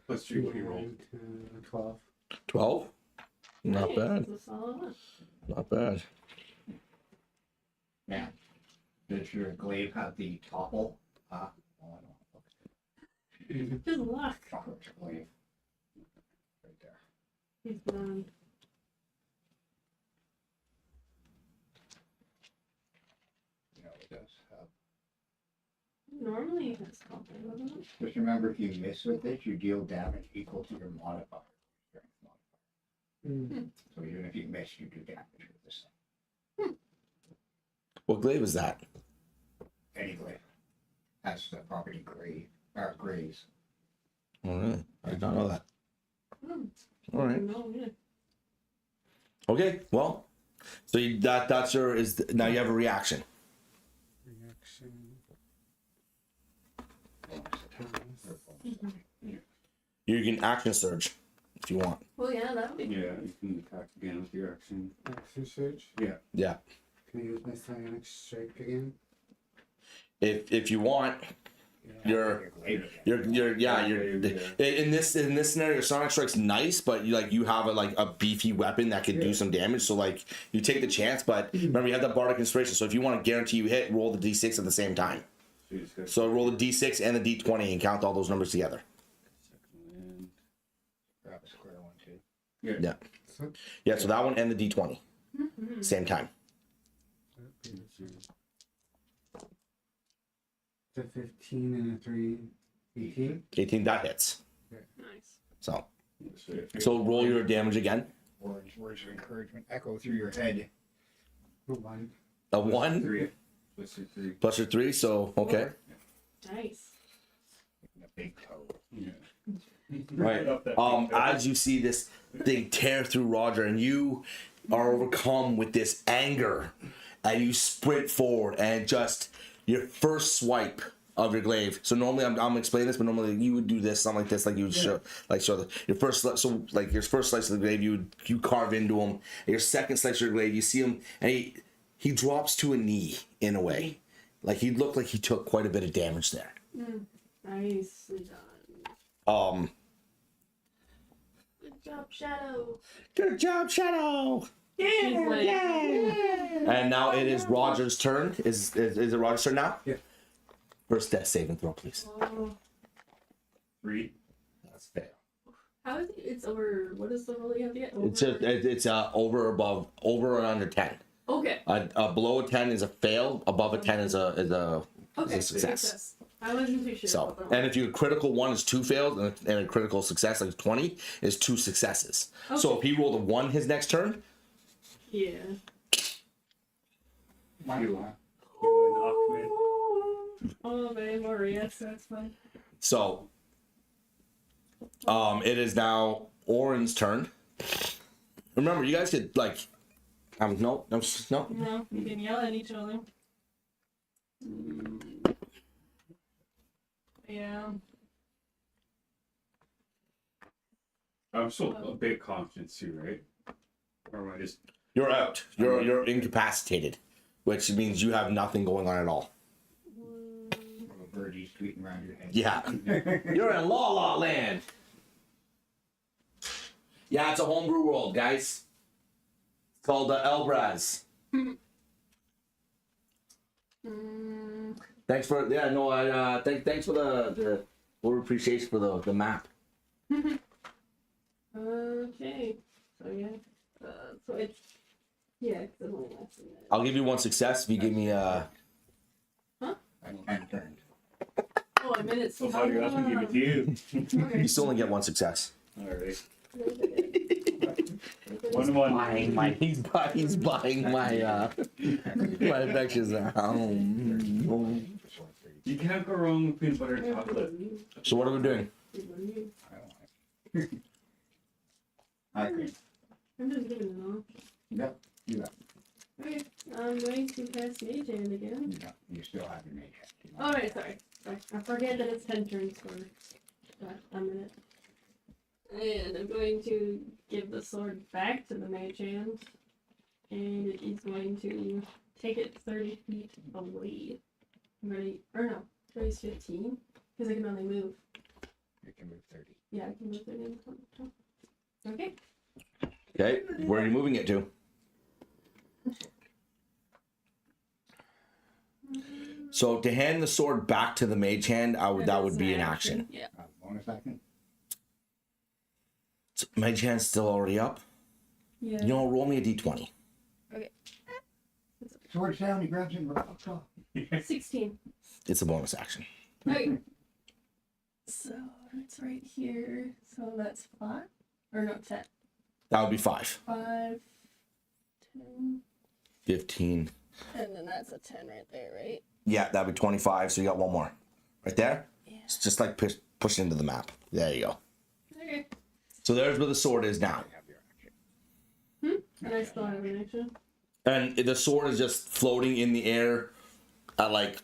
Plus 3. What do you roll? 12. 12. Not Nice, bad. that's a solid one. Not bad. Yeah. Does your glaive have the topple? Oh, I don't. Good luck. Chocolate glaive. Right there. He's blind. You know, it does have. Normally he has something, doesn't it? Just remember, if you miss with it, you deal damage equal to your modifier. Strength modifier. So even if you miss, you do damage with this thing. What glaive is that? Any glaive has the property graze. Oh really? I did not know that. Hmm. All right. No, yeah. Okay. Well, So that's your now you have a reaction. Reaction. You can action surge if you want. Oh yeah, that would be. Yeah, you can attack again with your action. Action search. Yeah. Can I use my psionic strike again? If you want, you're in this scenario, Sonic Strike's nice, but you have a beefy weapon that can do some damage. So you take the chance, but remember you have that Bardic Inspiration. So if you want to guarantee you hit, roll the D6 at the same time. So roll the D6 and the D20 and count all those numbers together. Grab a square one too. Yeah. Yeah. So that one and the D20, same time. The 15 and a 3, 18. 18. That hits. Nice. So roll your damage again. Words of encouragement echo through your head. Oh, 1. A 1 3 plus your 3. plus your 3. So okay. Nice. A big toe. Yeah. Right. As you see this thing tear through Roger, and you are overcome with this anger, and you sprint forward, and just your first swipe of your glaive. So normally I'm explaining this, but normally you would do this, something like this, you would show your first. So your first slice of the glaive, you carve into him. Your second slice of your glaive, you see him, and he drops to a knee in a way, he looked like he took quite a bit of damage there. Nicely done. Good job, Shadow. Good job, Shadow. Yeah. And now it is Roger's turn. Is it Roger's turn now? Yeah. First death saving throw, please. 3. That's fair. How is it? It's over. What is the roll you have to get? Over? It's over and under 10. Okay. Below a 10 is a fail. Above a 10 is a Okay. success. I wasn't too sure. So, about that. and if your critical 1 is 2 fails, and a critical success 20 is 2 successes. So if he rolled a 1 his next turn, Yeah. Oh, man, Maria, so that's fun. so it is now Orin's turn. Remember, you guys could no. No, you can yell at each other. Yeah. I'm still a bit confident too, right? Or am I just... You're out. You're incapacitated, which means you have nothing going on at all. Little birdies tweeting around your head. Yeah. You're in La La Land. Yeah, it's a homebrew world, guys. It's called Elbraz. Thanks for thanks for the word appreciation for the map. Okay. So yeah. So it's it's only less than that. I'll give you 1 success if you give me That's 10 turns. Oh, a minute. Somebody else can give it to you. you still only get 1 success. Alright. Buying my he's buying my my affections. You can't go wrong with peanut butter and chocolate. So what are we doing? I don't like it. I agree. I'm just giving it all. Yep, you got it. Okay, I'm going to cast Mage Hand again. You still have your mage hat. Oh, right, sorry. I forget that it's 10 turns for a minute. And I'm going to give the sword back to the Mage Hand. And it is going to take it 30 feet away. Ready? Or no, today's 15. Because I can only move. You can move 30. Yeah, I can move 30 in the Okay. Okay, where are you moving it to? So to hand the sword back to the mage hand, that would be an action. Yeah. Bonus action? So mage hand's still already up. Yeah. You know, roll me a d20. Okay. Sword's down, he grabs it and rocks off. 16. It's a bonus action. Okay. So it's right here. So that's 5. Or no, 10. That would be 5. 5, 10. 15. And then that's a 10 right there, right? Yeah, that'd be 25. So you got 1 more. Right there? Yeah. It's just push into the map. There you go. Okay. So there's where the sword is now. You have your action. And I still have an action. And the sword is just floating in the air at like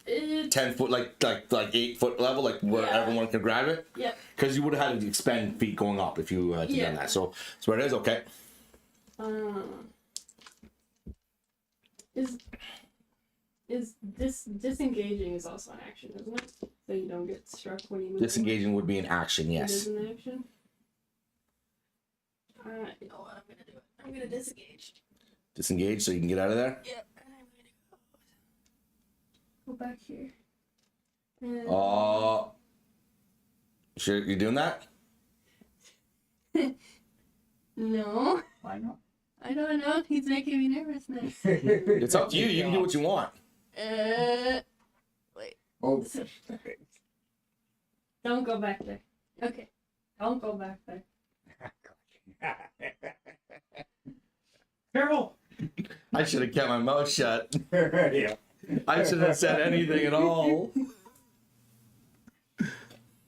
10 foot, like 8 foot level, like where everyone can grab it. Yeah. Because you would have had to expend feet going up if you had done that. So that's where it is. Okay. Is this disengaging is also an action, isn't it? So you don't get struck when you move. Disengaging would be an action, It yes. is an action. You know what? I'm gonna do it. I'm gonna disengage. Disengage so you can get out of there. Yeah. And I'm gonna go back here. And Sure you're doing that? no. Why not? I don't know. He's making me nervous now. It's up to you. You can do what you want. Wait. Oh, Don't go back there. Okay. Don't go back there. Careful! I should have kept my mouth shut. yeah. I shouldn't have said anything at all.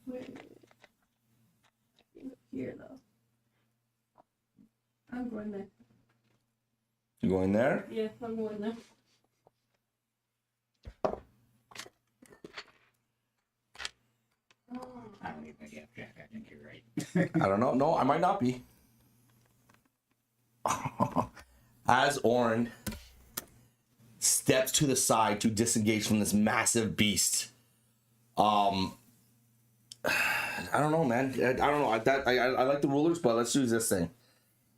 Wait. Here though. I'm going there. You going there? Yeah, I'm going there. I don't even get Jack. I think you're right. I don't know. No, I might not be. As Orin steps to the side to disengage from this massive beast, I don't know, man. I don't know. I like the rulers, but let's use this thing.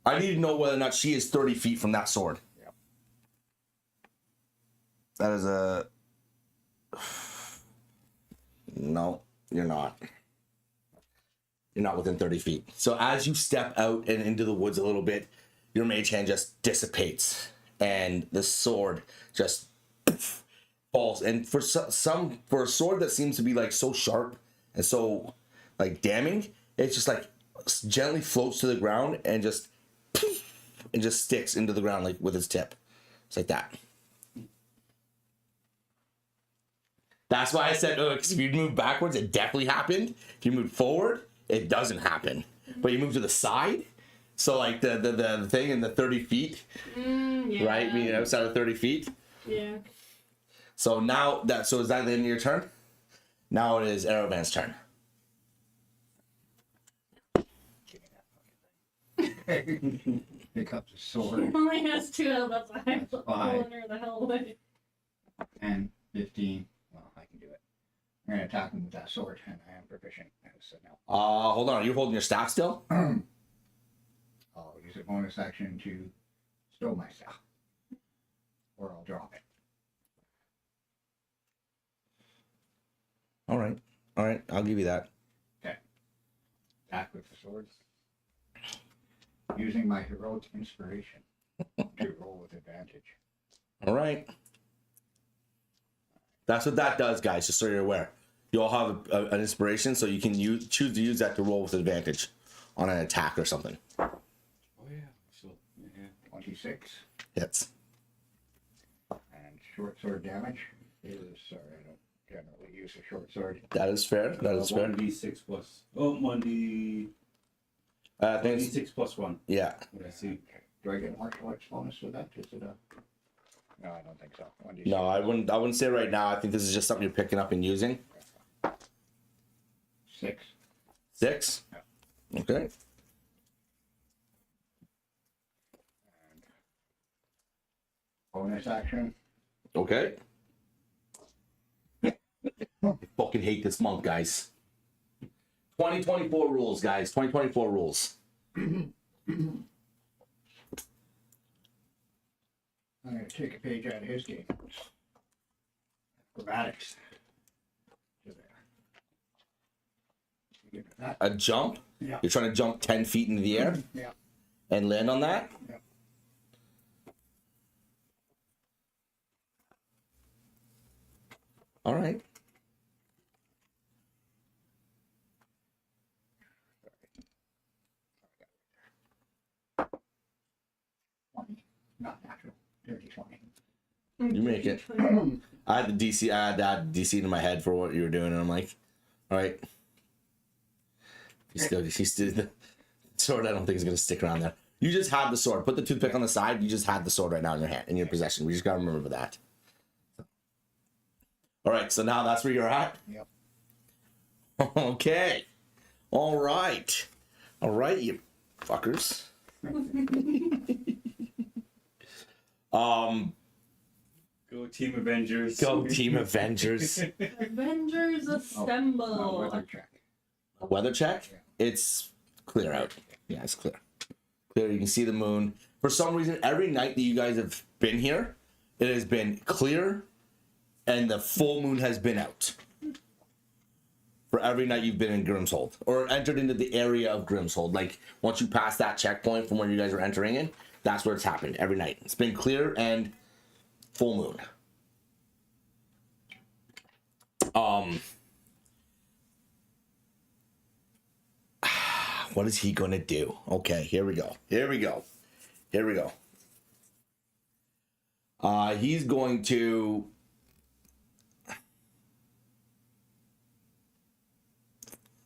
I need to know whether or not she is 30 feet from that sword. Yep. That is a... No, you're not. You're not within 30 feet. So as you step out and into the woods a little bit, your mage hand just dissipates. And the sword just falls. And for for a sword that seems to be like so sharp and so like damning, it's just like gently floats to the ground and just sticks into the ground like with its tip. It's like that. That's why I said, if you move backwards, it definitely happened. If you move forward, it doesn't happen. But you move to the side, so like the thing in the 30 feet, Yeah. right? Meaning outside of 30 feet. Yeah. So now so is that the end of your turn? Now it is Aravan's turn. Pick up the sword. He only has 2 Elbraz. I have to pull 5. her the hell away. 10, 15. Well, I can do it. I'm gonna attack him with that sword, and I am proficient. So no. Hold on. Are you holding your staff still? I'll use a bonus action to stow my staff, or I'll drop it. All right. I'll give you that. Okay. Attack with the sword. Using my heroic inspiration to roll with advantage. All right. That's what that does, guys, just so you're aware. You all have an inspiration, so you can choose to use that to roll with advantage on an attack or something. Oh yeah. So, yeah. 26. Hits. And short sword damage is, sorry, I don't generally use a short sword. That is fair. That is fair. 1d6 plus. Oh, 1d. I think it's, 1d6 plus 1. yeah. What I see. Do I get martial arts bonus with that? Is it a... No, I don't think so. 1d6. No, I wouldn't say right now. I think this is just something you're picking up and using. 6. 6? Okay. And bonus action. Okay. I fucking hate this monk, guys. 2024 rules, guys. 2024 rules. I'm going to take a page out of his game. Acrobatics. To there. You get that? A jump? Yeah. You're trying to jump 10 feet into the air Yeah. and land on that? Yeah. All right. Not natural. Dirty 20. You make it. I had the DC. I had that DC in my head for what you were doing, and I'm like, all right. He's still the sword. I don't think is gonna stick around there. You just had the sword. Put the toothpick on the side. You just had the sword right now in your hand, in your possession. We just gotta remember that. All right, so now that's where you're at? Yep. Okay. All right, you fuckers. Go Team Avengers. Go Team Avengers. Avengers assemble. Weather check. Weather check? Yeah. It's clear out. Yeah, it's clear. Clear, you can see the moon. For some reason, every night that you guys have been here, it has been clear and the full moon has been out. For every night you've been in Grimmsold or entered into the area of Grimmsold. Like once you pass that checkpoint from where you guys are entering in, that's where it's happened every night. It's been clear and full moon. What is he gonna do? Okay, here we go. He's going to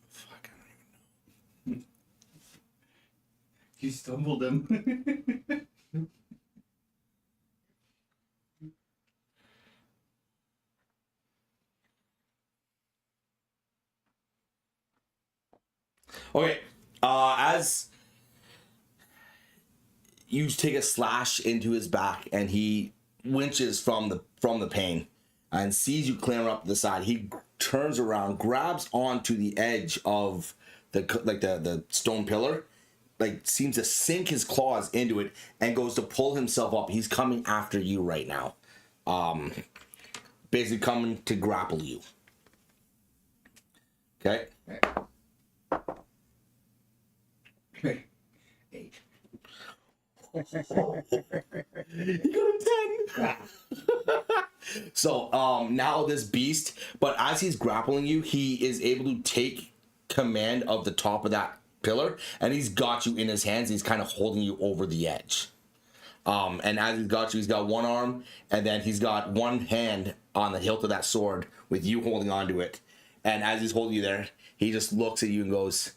fuck, I don't even know. You stumbled him. Okay, as you take a slash into his back and he winches from the pain and sees you clamber up the side, he turns around, grabs onto the edge of the stone pillar, like seems to sink his claws into it and goes to pull himself up. He's coming after you right now. Basically coming to grapple you. Okay? Okay. 8. You got a 10. So now this beast, but as he's grappling you, he is able to take command of the top of that pillar, and he's got you in his hands. He's kind of holding you over the edge. And as he's got you, he's got one arm, and then he's got one hand on the hilt of that sword with you holding onto it. And as he's holding you there, he just looks at you and goes,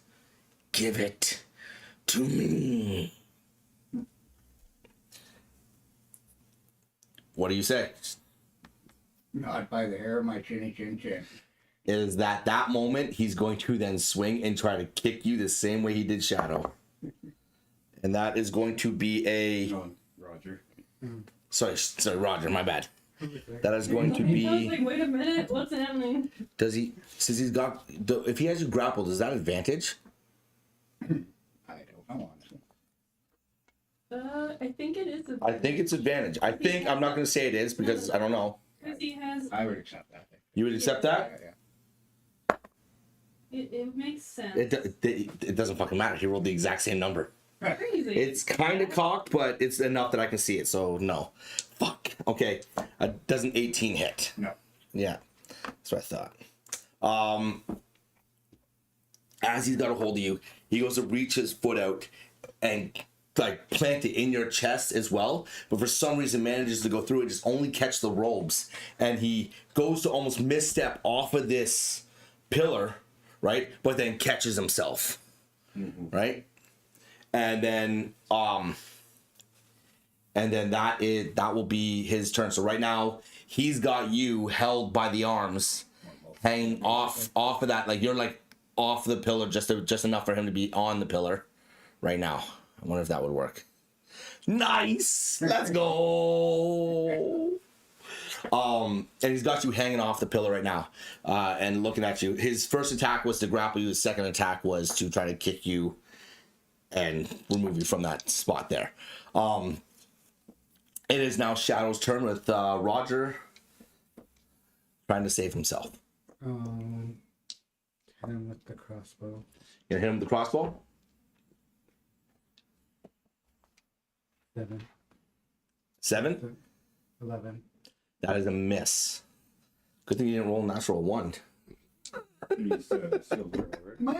"Give it to me." What do you say? Not by the hair of my chinny chin chin. Is that moment he's going to then swing and try to kick you the same way he did Shadow. And that is going to be a... No, Roger. Sorry, Roger, my bad. That is going to I was be... like, wait a minute, what's happening? Does he... Since he's got... If he has you grappled, is that advantage? I don't know, honestly. I think it is. I think it's advantage. I'm not going to say it is because I don't know. Because he has. I would accept that. You would accept that? Yeah. It makes sense. It doesn't fucking matter. He rolled the exact same number. Crazy. It's kind of cocked, but it's enough that I can see it, so no. Fuck. Okay. Doesn't 18 hit? No. Yeah. That's what I thought. As he's got a hold of you, he goes to reach his foot out and like plant it in your chest as well, but for some reason manages to go through it, just only catch the robes, and he goes to almost misstep off of this pillar, right? But then catches himself, right? And then that will be his turn. So right now he's got you held by the arms, hanging off of that, like you're like off the pillar just enough for him to be on the pillar right now. I wonder if that would work. Nice. Let's go. And he's got you hanging off the pillar right now, and looking at you. His first attack was to grapple you. His second attack was to try to kick you and remove you from that spot there. It is now Shadow's turn with Roger trying to save himself. Hit him with the crossbow. You gonna hit him with the crossbow? 7. 7? 11. That is a miss. Good thing you didn't roll a natural 1. He's silver, right?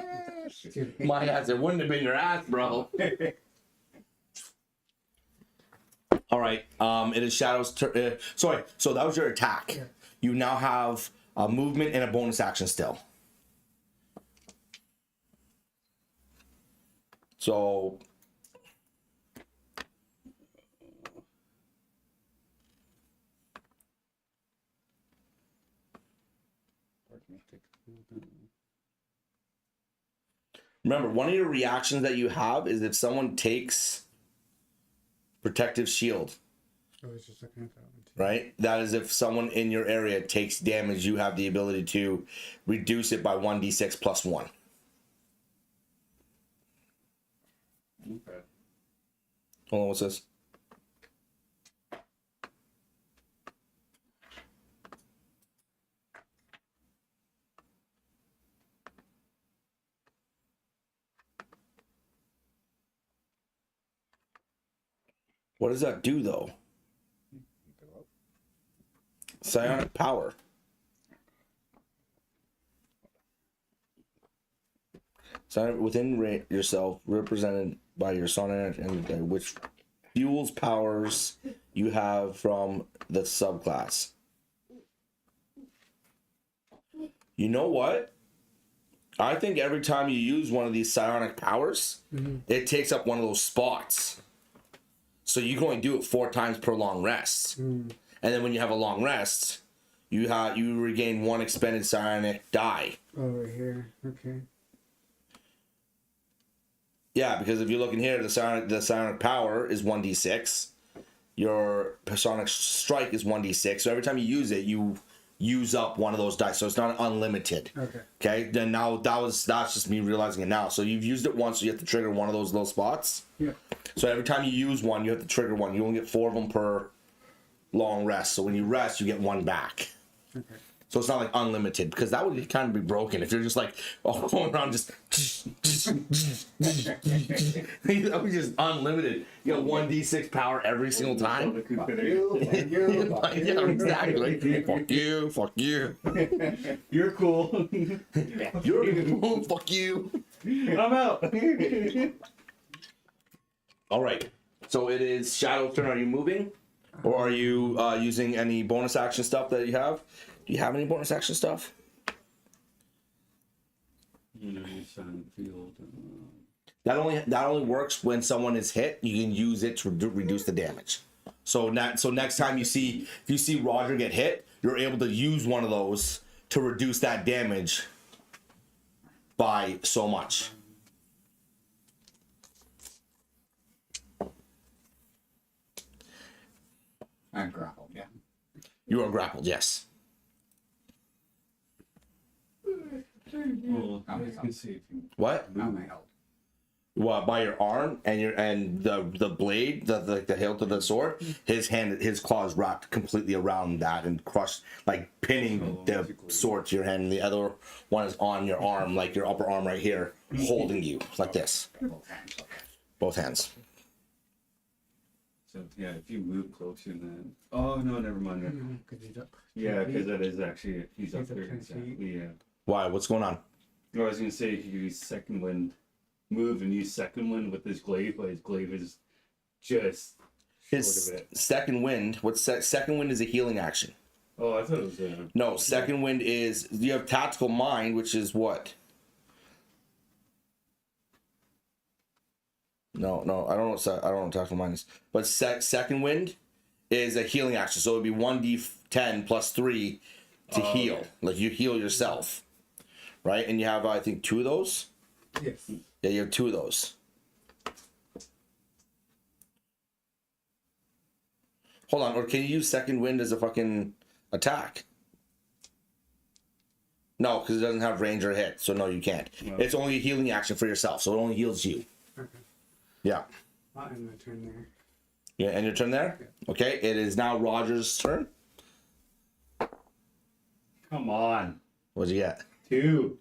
My ass, it wouldn't have been your ass, bro. All right, it is Shadow's turn. Sorry, so that was your attack. Yeah. You now have a movement and a bonus action still. So Remember, one of your reactions that you have is if someone takes protective shield, I was just looking at that one too. right? That is if someone in your area takes damage, you have the ability to reduce it by 1d6 plus 1. Okay. Hold on, what's this? What does that do, though? Psionic power. Psionic within yourself, represented by your psionic energy, which fuels powers you have from the subclass. You know what? I think every time you use one of these psionic powers, it takes up one of those spots. So you can only do it 4 times per long rest. And then when you have a long rest, you regain 1 expended psionic die. Over here. Okay. Yeah, because if you look in here, the psionic power is 1d6. Your psionic strike is 1d6. So every time you use it, you use up one of those dice. So it's not unlimited. Okay. Okay. Then now that's just me realizing it now. So you've used it once, so you have to trigger one of those little spots. Yeah. So every time you use one, you have to trigger one. You only get 4 of them per long rest. So when you rest, you get 1 back. Okay. So it's not like unlimited, because that would kind of be broken if you're just like going around just that would just unlimited. You got 1d6 power every single time. Yeah, exactly. Fuck you. You're cool. You're cool. Fuck you. I'm out. All right. So it is Shadow's turn. Are you moving, or are you using any bonus action stuff that you have? Do you have any bonus action stuff? That only works when someone is hit. You can use it to reduce the damage. So next time if you see Roger get hit, you're able to use one of those to reduce that damage by so much. I'm grappled, yeah. You are grappled, yes. Well, I can see if you What? How am I held? What, by your arm and the blade, the hilt of the sword, his claws wrapped completely around that and crushed, like pinning the sword to your hand, and the other one is on your arm, like your upper arm right here, holding you like this. Both hands, okay. Both hands. So yeah, if you move closer, then oh no, never mind. Because he's up. Yeah, because that is actually he's up He's up there 10 feet. exactly. Yeah. Why? What's going on? I was gonna say he could use second wind, move and use second wind with his glaive, but his glaive is just His short of it. second wind. What's second wind is a healing action. Oh, I thought it was No, second wind is you have tactical mind, which is what? No, I don't know. I don't know what tactical mind is. But second wind is a healing action, so it would be 1d10 plus 3 to heal. Okay. Like you heal yourself, right? And you have I think 2 of those. Yes. Yeah, you have 2 of those. Hold on, or can you use second wind as a fucking attack? No, because it doesn't have range or hit, so no, you can't. No. It's only a healing action for yourself, so it only heals you. Okay. Yeah. I'll end my turn there. Yeah, and your turn there? Okay, it is now Roger's turn. Come on, What'd you get? 2.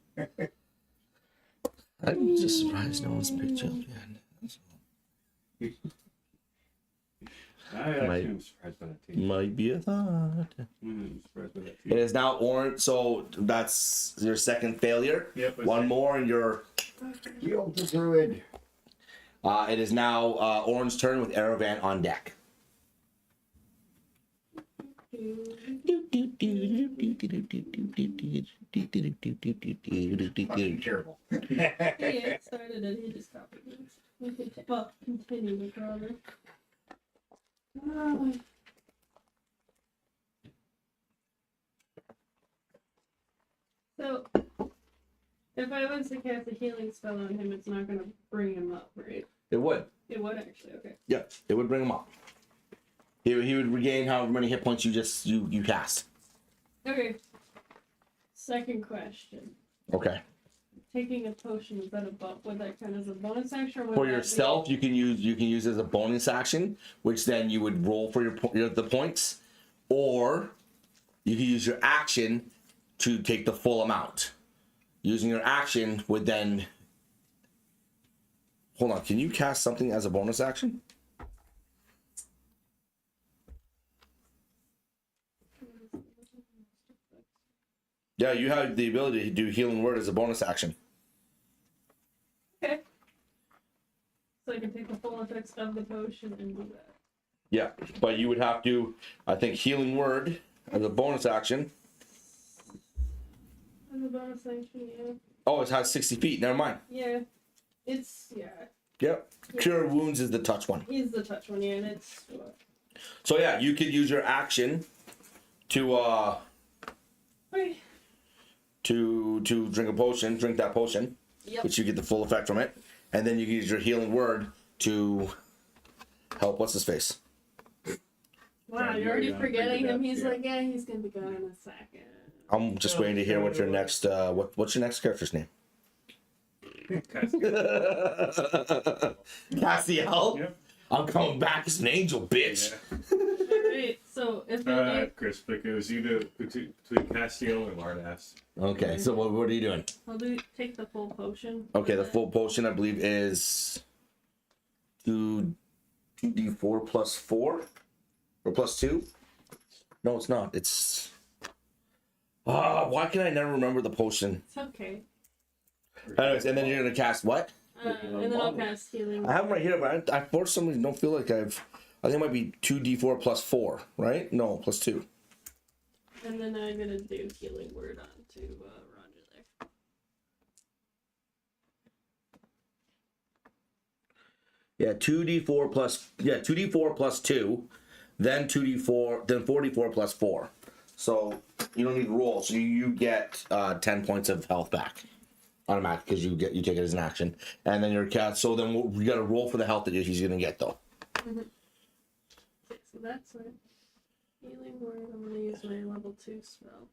I'm just surprised no one's picked you up yet. I actually am surprised by that too. Might be a thought. I'm surprised by that It too. is now orange, so that's your second failure. Yep. One more, and you're. Heal the druid. It is now Orange's turn with Aravan on deck. Fucking terrible. He started and he just stopped again. We could continue with Robert. So So, if I was to cast a healing spell on him, it's not gonna bring him up, right? It would. It would actually, okay. Yeah, it would bring him up. He would regain however many hit points you cast. Okay. Second question. Okay. Taking a potion, is that would that count as a bonus action? Or would For that yourself, you can use as a bonus action, which then you would roll for the points, or you can use your action to take the full amount. Using your action would then. Hold on, can you cast something as a bonus action? Yeah, you have the ability to do healing word as a bonus action. Okay. So I can take the full effects of the potion and do that. Yeah, but you would have to, I think, healing word as a bonus action. As a bonus action, yeah. Oh, it has 60 feet. Never mind. Yeah. It's, yeah. Yep. Cure wounds is the touch one. Is the touch one, yeah, and it's what? So yeah, you could use your action to Okay. to drink a potion, drink that potion, Yep. which you get the full effect from it, and then you can use your healing word to help. What's his face? Wow, Yeah, you're already yeah, forgetting figured him. that, He's yeah. like, yeah, he's gonna be gone in a second. I'm just waiting to hear what your next what's your next character's name? Castiel. Yep. I'm coming back as an angel, bitch. Alright, so if I Chris, but it was either between Castiel and Lardass. Okay, so what are you doing? I'll take the full potion. Okay, the full potion I believe is 2d4 plus 4 or plus 2. No, it's not. It's why can I never remember the potion? It's okay. Anyways, and then you're gonna cast what? And then I'll cast healing. I have them right here, but I for some reason don't feel like I think it might be 2d4 plus 4, right? No, plus 2. And then I'm gonna do healing word on to Roger there. Yeah, 2d4 plus 2, then 2d4, then 4d4 plus 4. So you don't need to roll. So you get 10 points of health back automatic because you take it as an action, and then your cat. So then we got to roll for the health that he's gonna get though. Okay, so that's it. Healing word. I'm gonna use my level 2 spell.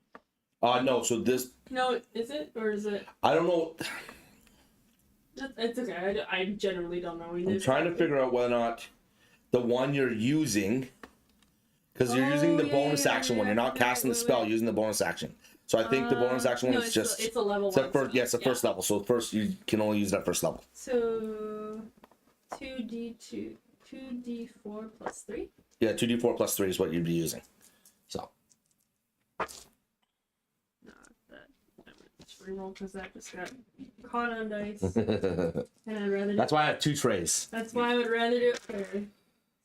No. So this No, is it or is it? I don't know. It's okay. I generally don't know. I'm trying to figure out whether or not the one you're using, because you're using the bonus action one. You're not casting the spell, using the bonus action. So I think the bonus action one is just it's a level it's the 1. first, it's the first level. So first you can only use that first level. So 2d4 plus 3. Yeah, 2d4 plus 3 is what you'd be using. So No, that I'm gonna just reroll because that just got caught on dice, and I'd rather. that's why I have 2 trays. That's why I would rather do it first.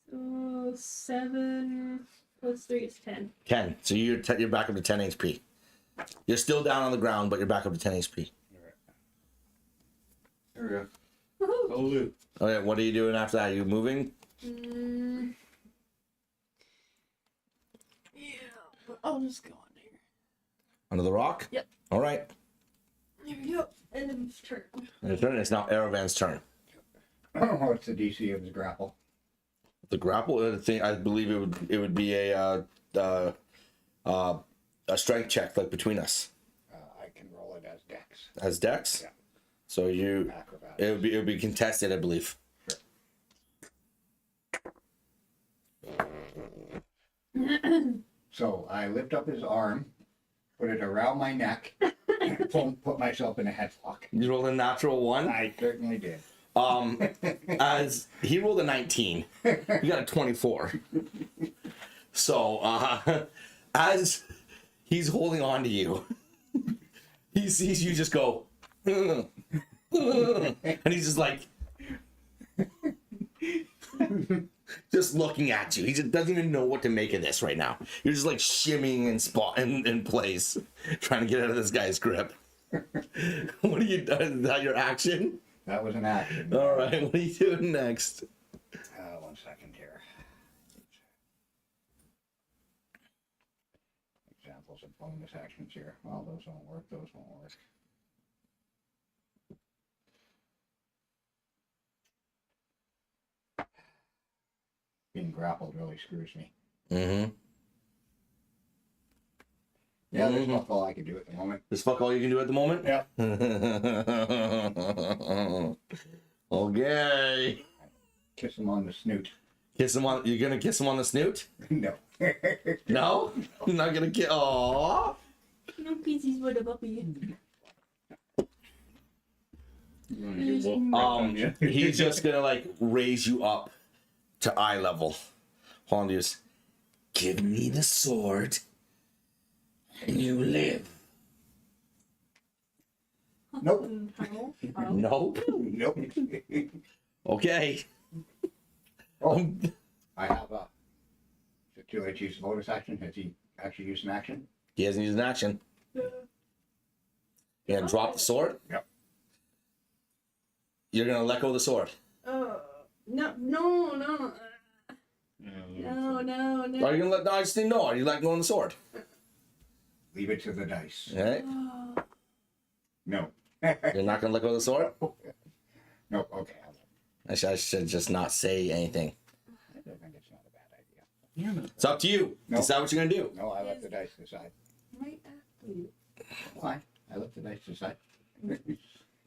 So 7 plus 3 is 10. 10. So you're back up to 10 HP. You're still down on the ground, but you're back up to 10 HP. There we go. Woohoo! Hallelujah. Okay, what are you doing after that? Are you moving? Yeah, but I'll just go on here. Under the rock? Yep. All right. There we go. End of turn. It's now Aravan's turn. What's the DC of his grapple? The grapple thing, I believe it would be a strength check like between us. I can roll it as dex. As dex? Yeah. So Acrobatics. it would be contested, I believe. So I lift up his arm, put it around my neck, and put myself in a headlock. You rolled a natural 1. I certainly did. As he rolled a 19, you got a 24. So as he's holding on to you, he sees you just go, and he's just like, just looking at you. He just doesn't even know what to make of this right now. You're just like shimmying in place, trying to get out of this guy's grip. What are you doing? Is that your action? That was an action. All right, what are you doing next? 1 second here. Example couple of bonus actions here. Well, those won't work. Those won't work. Being grappled really screws me. Mm-hmm. Yeah, that's not all I can do at the moment. This fuck all you can do at the moment? Yeah. Okay. Kiss him on the snoot. Kiss him on. You're gonna kiss him on the snoot? No. No? You're not gonna kiss. Aww. No pieces for the puppy. He's just gonna like raise you up to eye level. Hold on, just give me the sword, and you live. Nope. How? Nope. Nope. Okay. Oh, I have a. Is it too late to use a bonus action? Has he actually used an action? He hasn't used an action. You're gonna drop the sword. Yep. You're gonna let go of the sword. No. Are you gonna let? No, I just didn't know. Are you letting go of the sword? Leave it to the dice. Okay. No. You're not gonna let go of the sword. No. Okay. I should just not say anything. I don't think it's not a bad idea. It's up to you. No. Decide what you're gonna do. No, I let the dice decide. Right after you. Why? I let the dice decide.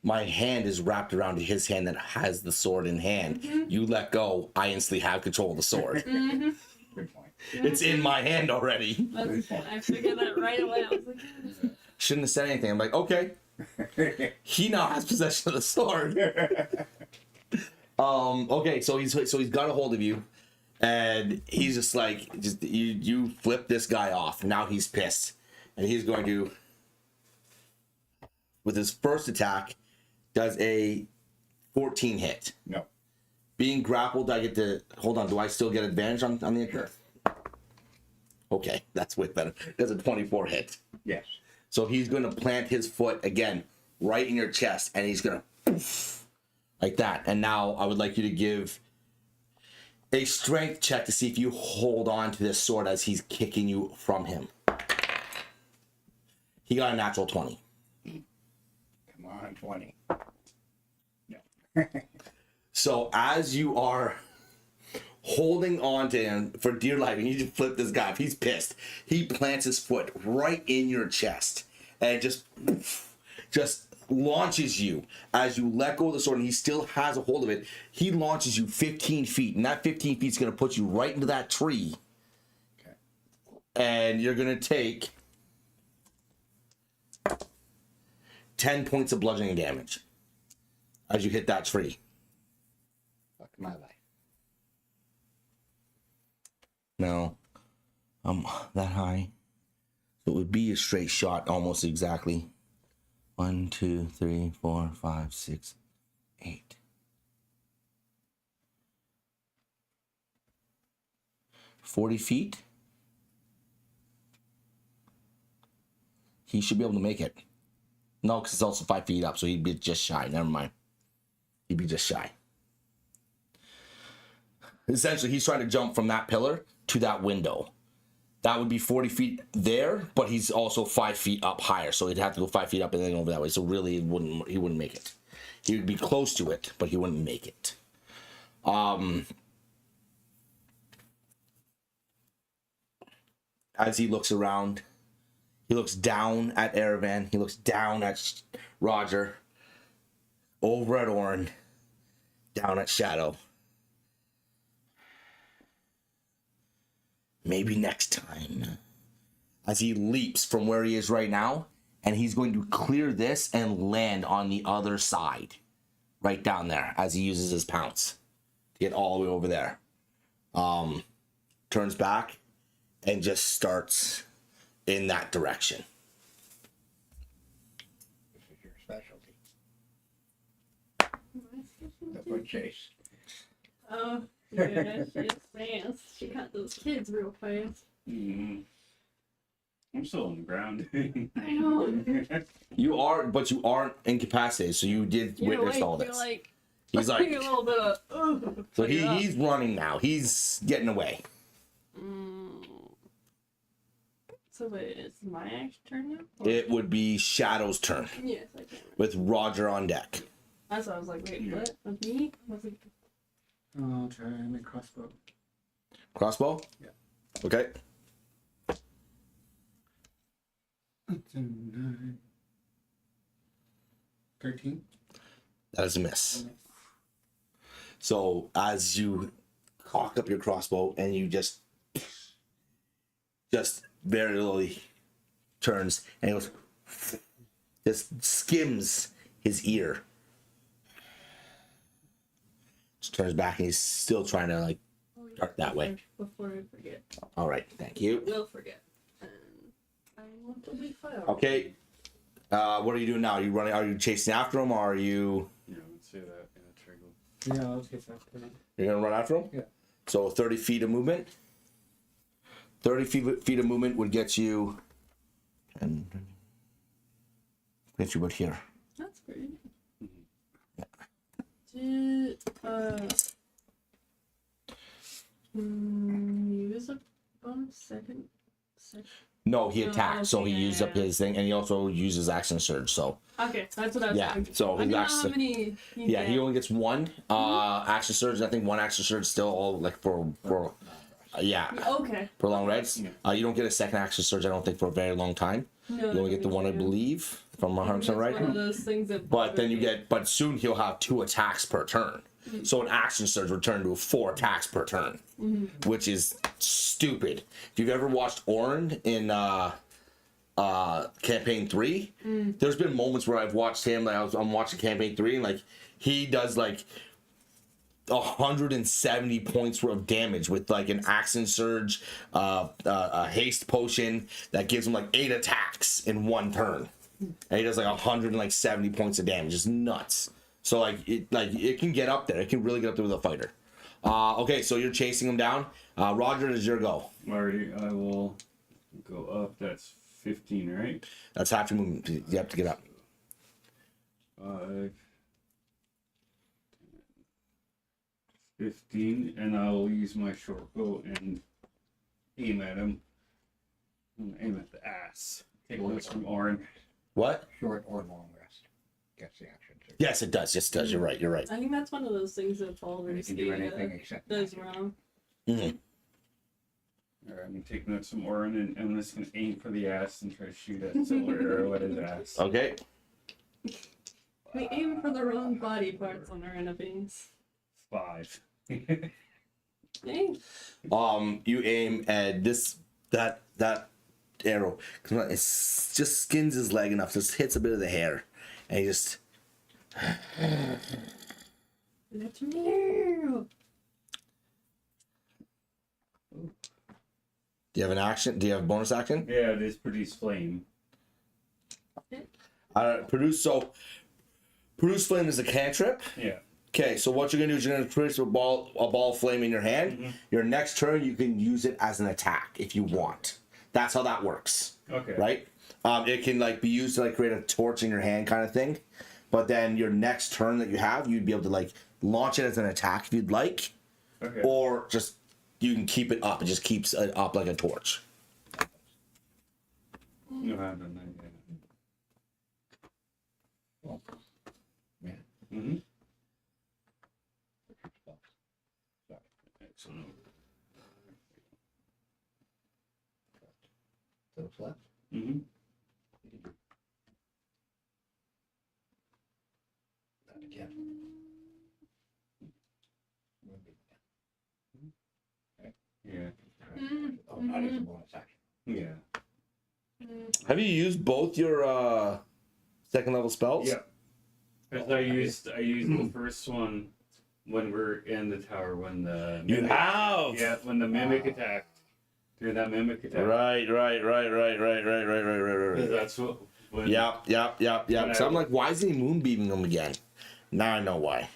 My hand is wrapped around his hand that has the sword in hand. You let go, I instantly have control of the sword. Good point. It's in my hand already. I figured that right away. I was like, Shouldn't have said anything. I'm like, okay. He now has possession of the sword. Okay, so he's got a hold of you, and he's just like, you flip this guy off. Now he's pissed, and he's going to, with his first attack, does a 14 hit. No. Being grappled, I get to hold on. Do I still get advantage on the attack? Okay, that's way better. Does a 24 hit. Yes. So he's going to plant his foot again right in your chest, and he's going to like that. And now I would like you to give a strength check to see if you hold on to this sword as he's kicking you from him. He got a natural 20. Come on, 20. No. So as you are holding on to him for dear life, and you just flip this guy, if he's pissed, he plants his foot right in your chest and just launches you as you let go of the sword, and he still has a hold of it. He launches you 15 feet, and that 15 feet is going to put you right into that tree. Okay. And you're going to take 10 points of bludgeoning damage as you hit that tree. Fuck my life. No, that high. So it would be a straight shot almost exactly. 1, 2, 3, 4, 5, 6, 8. $40 feet. He should be able to make it. No, because it's also 5 feet up, so he'd be just shy. Never mind. He'd be just shy. Essentially, he's trying to jump from that pillar to that window. That would be 40 feet there, but he's also 5 feet up higher, so he'd have to go 5 feet up and then over that way. So really, he wouldn't make it. He would be close to it, but he wouldn't make it. As he looks around, he looks down at Erevan. He looks down at Roger, over at Orin, down at Shadow. Maybe next time. As he leaps from where he is right now, and he's going to clear this and land on the other side. Right down there, as he uses his pounce to get all the way over there. Turns back and just starts in that direction. This is your specialty. The foot chase. oh, yeah, she's fast. She got those kids real fast. I'm still on the ground. I know. You are, but you aren't incapacitated, so you did witness all this. He's like, a little bit of. so he's running now. He's getting away. So wait, is my action turn now? Or- It would be Shadow's turn Yes, I can. with Roger on deck. That's why I was like, wait, what? With me? I was like, I'll try and make crossbow. Crossbow? Yeah. Okay. That's a 9. 13. That is a miss. So as you cock up your crossbow and you just very slowly turns and he goes, just skims his ear. Just turns back and he's still trying to like oh, yeah, dart that way. Before I forget. All right, thank you. Will forget. And I want to be fire. Okay. What are you doing now? Are you running? Are you chasing after him, or are you? Yeah, let's say that in a trigger. Yeah, I'll chase after him. You're gonna run after him. Yeah. So 30 feet of movement. 30 feet of movement would get you, and get you about here. That's pretty neat. Did, use a bonus second? No, he Oh, attacked, so he okay, used yeah, up his thing, and he also uses action surge. So Okay, that's what I was yeah, thinking. so I his don't know action. how many Yeah, he get. only gets one action surge. And I think one action surge still all like for yeah. Okay. For long reds, you don't get a second action surge. I don't think for a very long time. No, You only get the one, I yeah. believe, if I'm 100% It's one of right. those things that But then bother you me. get, but soon he'll have 2 attacks per turn. So an action surge will turn to 4 attacks per turn, which is stupid. If you've ever watched Orin in campaign 3, there's been moments where I've watched him. Like I'm watching campaign 3, and like he does like 170 points worth of damage with like an action surge, a haste potion that gives him like 8 attacks in 1 turn, and he does like 170 points of damage. It's nuts. So it can get up there. It can really get up there with a fighter. Okay, so you're chasing him down. Roger, it is your go. Alrighty, I will go up. That's 15, right? That's half your movement. You have to get up. 5, 15, and I'll use my short bow and aim at him. Aim at the ass. Take notes from Orin. What? Short or long rest. Gets the action. Surge. Yes, it does. Yes, it does. You're right. You're right. I think that's one of those things that Paul You can do anything except does magic. wrong. Mm-hmm. Alright, I'm gonna take notes from Orin, and I'm just gonna aim for the ass and try to shoot a silver arrow at his ass. Okay. We aim for the wrong body parts on our enemies. 5. Dang. You aim at that arrow. It just skins his leg enough, just hits a bit of the hair, and he just. Let me. Do you have an action? Do you have a bonus action? Yeah, it is produce flame. Produce flame is a cantrip. Yeah. Okay, so what you're gonna do is you're gonna produce a ball of flame in your hand. Your next turn, you can use it as an attack if you want. That's how that works, Okay. right? It can like be used to like create a torch in your hand kind of thing. But then your next turn that you have, you'd be able to like launch it as an attack if you'd like, Okay. or just you can keep it up. It just keeps it up like a torch. No, I haven't done that Well, yeah. yet. Mm-hmm. Sorry. Excellent. Those left. Mm-hmm. That again. Yeah. Oh, not as a bonus action. Yeah. Have you used both your second level spells? Yeah. Because I used the first one when we're in the tower when the You have. yeah, when the mimic attacked. During that mimic attack. Right. Because that's what when Yep. When So I- I'm like, why isn't he moonbeaming them again? Now I know why.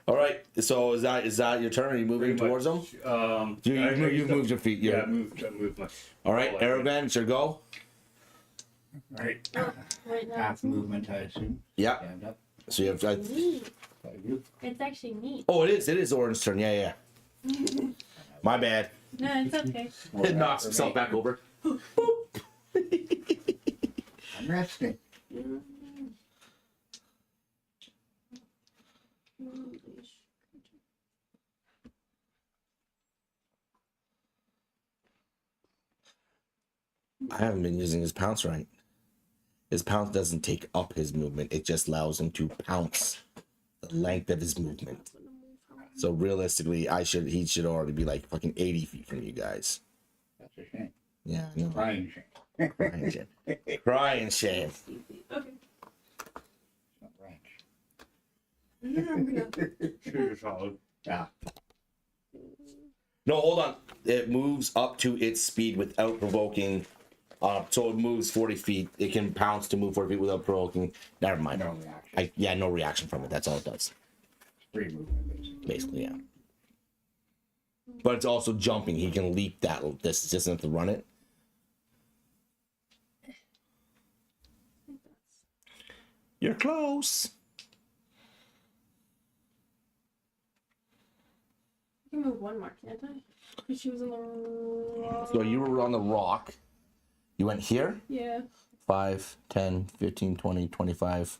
All right. So is that your turn? Are you moving pretty towards them? much, You've moved your feet. Yeah, I moved my All right, all Aravan, it's your go. Right. Right now. Half movement, I assume. Yeah. Stand up. So you have. Neat. Like you. It's actually neat. Oh, it is. It is Orin's turn. Yeah. My bad. No, it's okay. More It knocks for himself me. back over. I'm resting. I haven't been using his pounce right. His pounce doesn't take up his movement; it just allows him to pounce the length of his movement. So realistically, he should already be like fucking 80 feet from you guys. That's a shame. Yeah, I know. Crying shame. Crying shame. Crying shame. Okay. Not ranch. Yeah, I'm gonna. You're solid. Yeah. No, hold on. It moves up to its speed without provoking. So it moves 40 feet. It can pounce to move 40 feet without provoking. Never mind. No reaction. No reaction from it. That's all it does. Free movement, basically. Basically, yeah. But it's also jumping. He can leap that distance. Just have to run it. You're close. I can move one more, can't I? Because she was on the rock. So you were on the rock. You went here? Yeah. 5, 10, 15, 20, 25.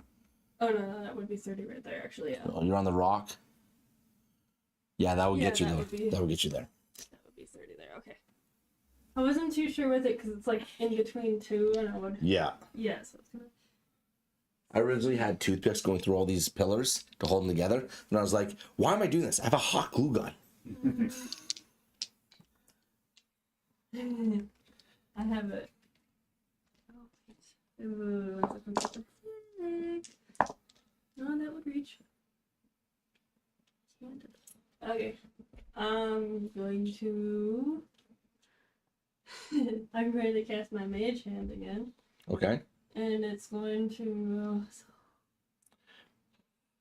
Oh no, that would be 30 right there, actually. Yeah. Oh, you're on the rock? Yeah, that would Yeah, get you that there. would be- That would get you there. That would be 30 there. Okay. I wasn't too sure with it because it's like in between two, and I would. Yeah. Yeah, so it's gonna. I originally had toothpicks going through all these pillars to hold them together. And I was like, why am I doing this? I have a hot glue gun. I have it. No, that would reach. Okay. I'm going to. I'm going to cast my mage hand again. Okay. And it's going to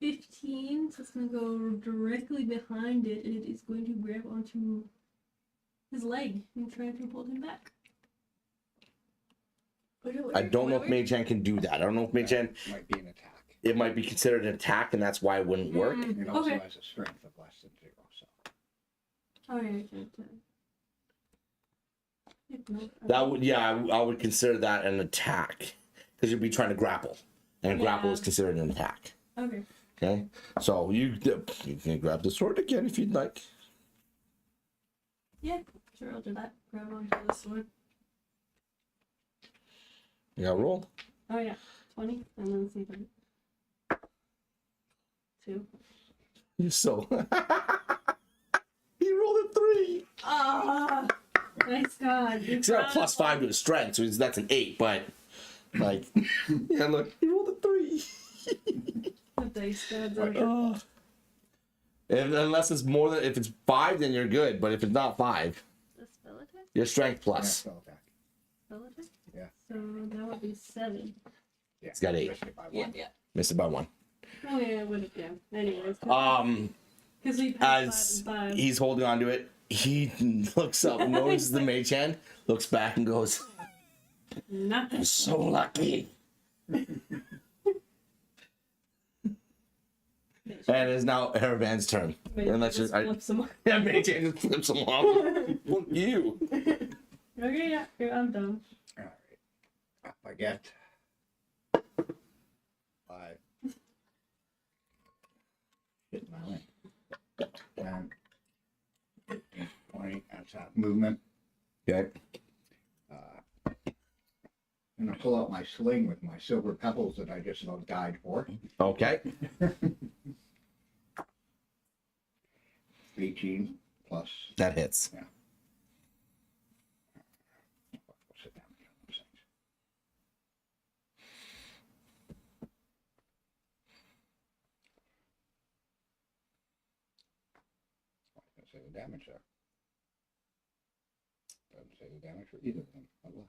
15, so it's going to go directly behind it, and it is going to grab onto his leg and try to pull him back. I don't know if Mage Hand can do that. I don't know if Mage Hand, Might be an attack. it might be considered an attack, and that's why it wouldn't work. It also Okay. has a strength of less than 0, so. Oh, yeah, I can't. That would, yeah, I would consider that an attack. Because you'd be trying to grapple. And a grapple Yeah. is considered an attack. Okay. Okay? So you can grab the sword again if you'd like. Yeah, sure, I'll do that. Grab onto the sword. You got roll. Oh, yeah. 20, and then see if I. 2. You're so. He rolled a 3. Ah! Nice God. He's got a +5 to his strength, so that's an 8, but. Like. Yeah, look, he rolled a 3. The dice gods Right. are. Oh. And unless it's more than. If it's 5, then you're good, but if it's not 5, The spell attack? your strength Yeah, plus. spell attack. Spell attack? Yeah. So that would be 7. Yeah. It's got 8. Missed it by Yeah, 1. yeah. Missed it by 1. Oh, yeah, it would have, yeah. Anyways. Because we As passed 5 and 5. he's holding on to it, he looks up, notices the mage hand, looks back and goes, Nothing. so lucky. And it's now Aravan's turn. Unless just you're, flip some. yeah, mage hand just flips him off. Fuck you. Okay, yeah, here, I'm done. Alright. Up I get 5. Hit my line. 10, 15, 20. That's half movement. Okay. I'm going to pull out my sling with my silver pebbles that I just about died for. Okay. 18 plus. That hits. What's it down here? Those things. Doesn't say the damage there. Doesn't say the damage for either of them. Oh, look.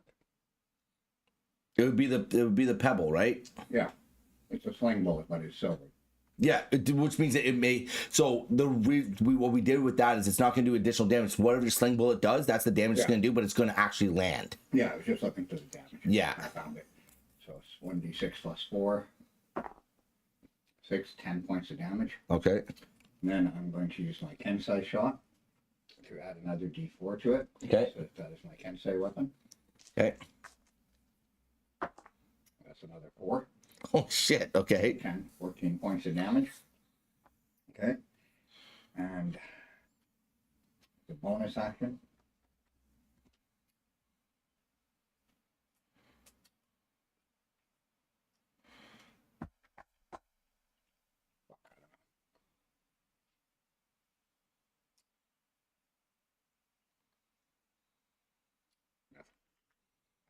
It would be the pebble, right? Yeah, it's a sling bullet, but it's silver. Yeah, which means that it may. So what we did with that is it's not going to do additional damage. Whatever your sling bullet does, that's the damage it's Yeah. going to do, but it's going to actually land. Yeah, I was just looking for the damage. Yeah. I found it. So it's 1d6 plus 4. 6, 10 points of damage. Okay. And then I'm going to use my Kensei shot to add another d4 to it. Okay. So that is my Kensei weapon. Okay. That's another 4. Oh shit. Okay. 10, 14 points of damage. Okay. And the bonus action.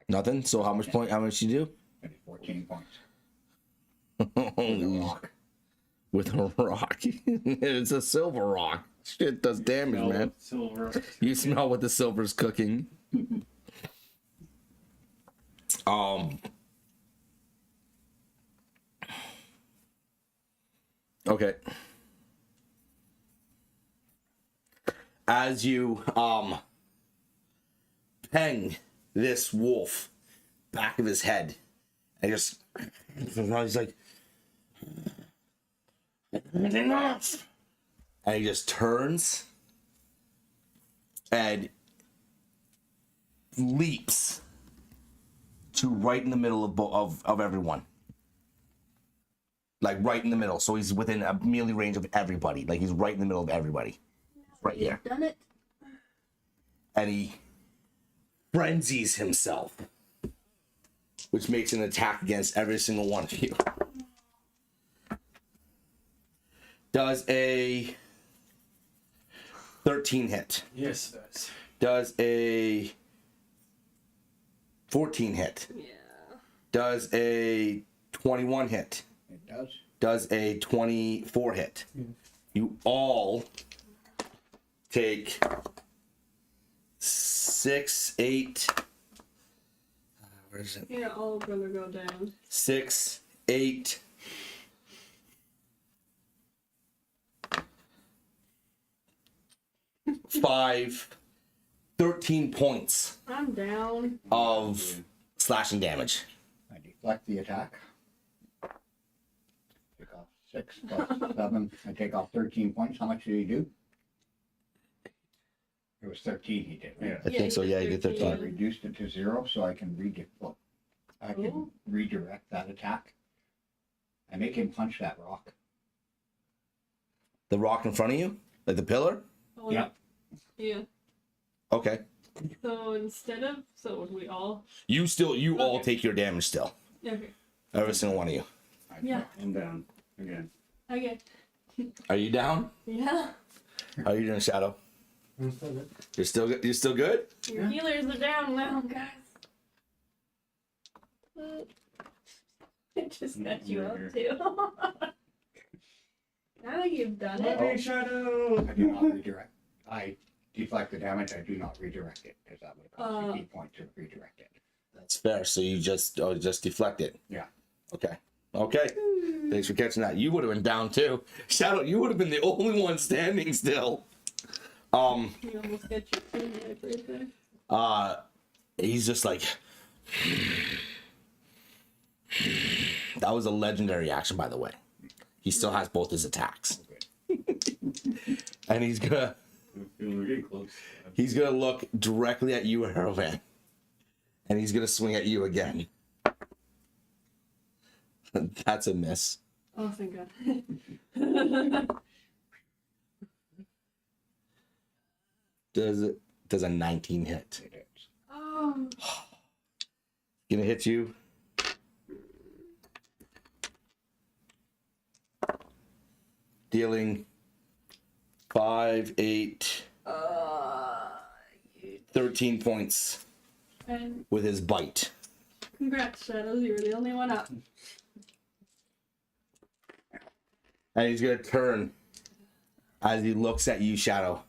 Nothing. So how much you do? That is 14 points. Holy Rock. with a rock. It's a silver rock. Shit does damage, Smell man. Silver. You smell what the silver's cooking. Okay. As you peng this wolf back of his head, and just he's like, enough. And he just turns and leaps to right in the middle of everyone. Like right in the middle. So he's within a melee range of everybody. Like he's right in the middle of everybody. Right here. You've done it. And he frenzies himself, which makes an attack against every single one of you. Does a 13 hit. Yes, it does. Does a 14 hit. Yeah. Does a 21 hit. It does. Does a 24 hit. You all take 6, 8. Where is it? Yeah, all gonna go down. 6, 8. 5, 13 points I'm down. of slashing damage. I deflect the attack. Take off 6 plus 7. I take off 13 points. How much did he do? It was 13 he did, right? I think so, yeah, you did So I 13. reduced it to 0 so I can redirect that attack. I make him punch that rock. The rock in front of you? Like the pillar? Oh, Yeah. Yeah. Okay. So instead of, so we all. You all Okay. take your damage still. Okay. Every single one of you. Yeah. I'm down again. Okay. Are you down? Yeah. How are you doing, Shadow? I'm still good. You're still good? You're still good? Your healers are down now, guys. It just got you up too. Now that you've done it. Hey, Shadow! I do not redirect. I deflect the damage. I do not redirect it because that would cost you 8 points to redirect it. That's fair. So you just deflect it. Yeah. Okay. Okay. Thanks for catching that. You would have been down too. Shadow, you would have been the only one standing still. You almost got your team right there. He's just like that was a legendary action, by the way. He still has both his attacks. And he's gonna I'm feeling we're getting close. look directly at you, Arrowvan. And he's gonna swing at you again. That's a miss. Oh, thank God. Does a 19 hit. It is. Oh. Gonna hit you. Dealing 5, 8, 13 points And with his bite. congrats, Shadows. You were the only one up. And he's gonna turn as he looks at you, Shadow.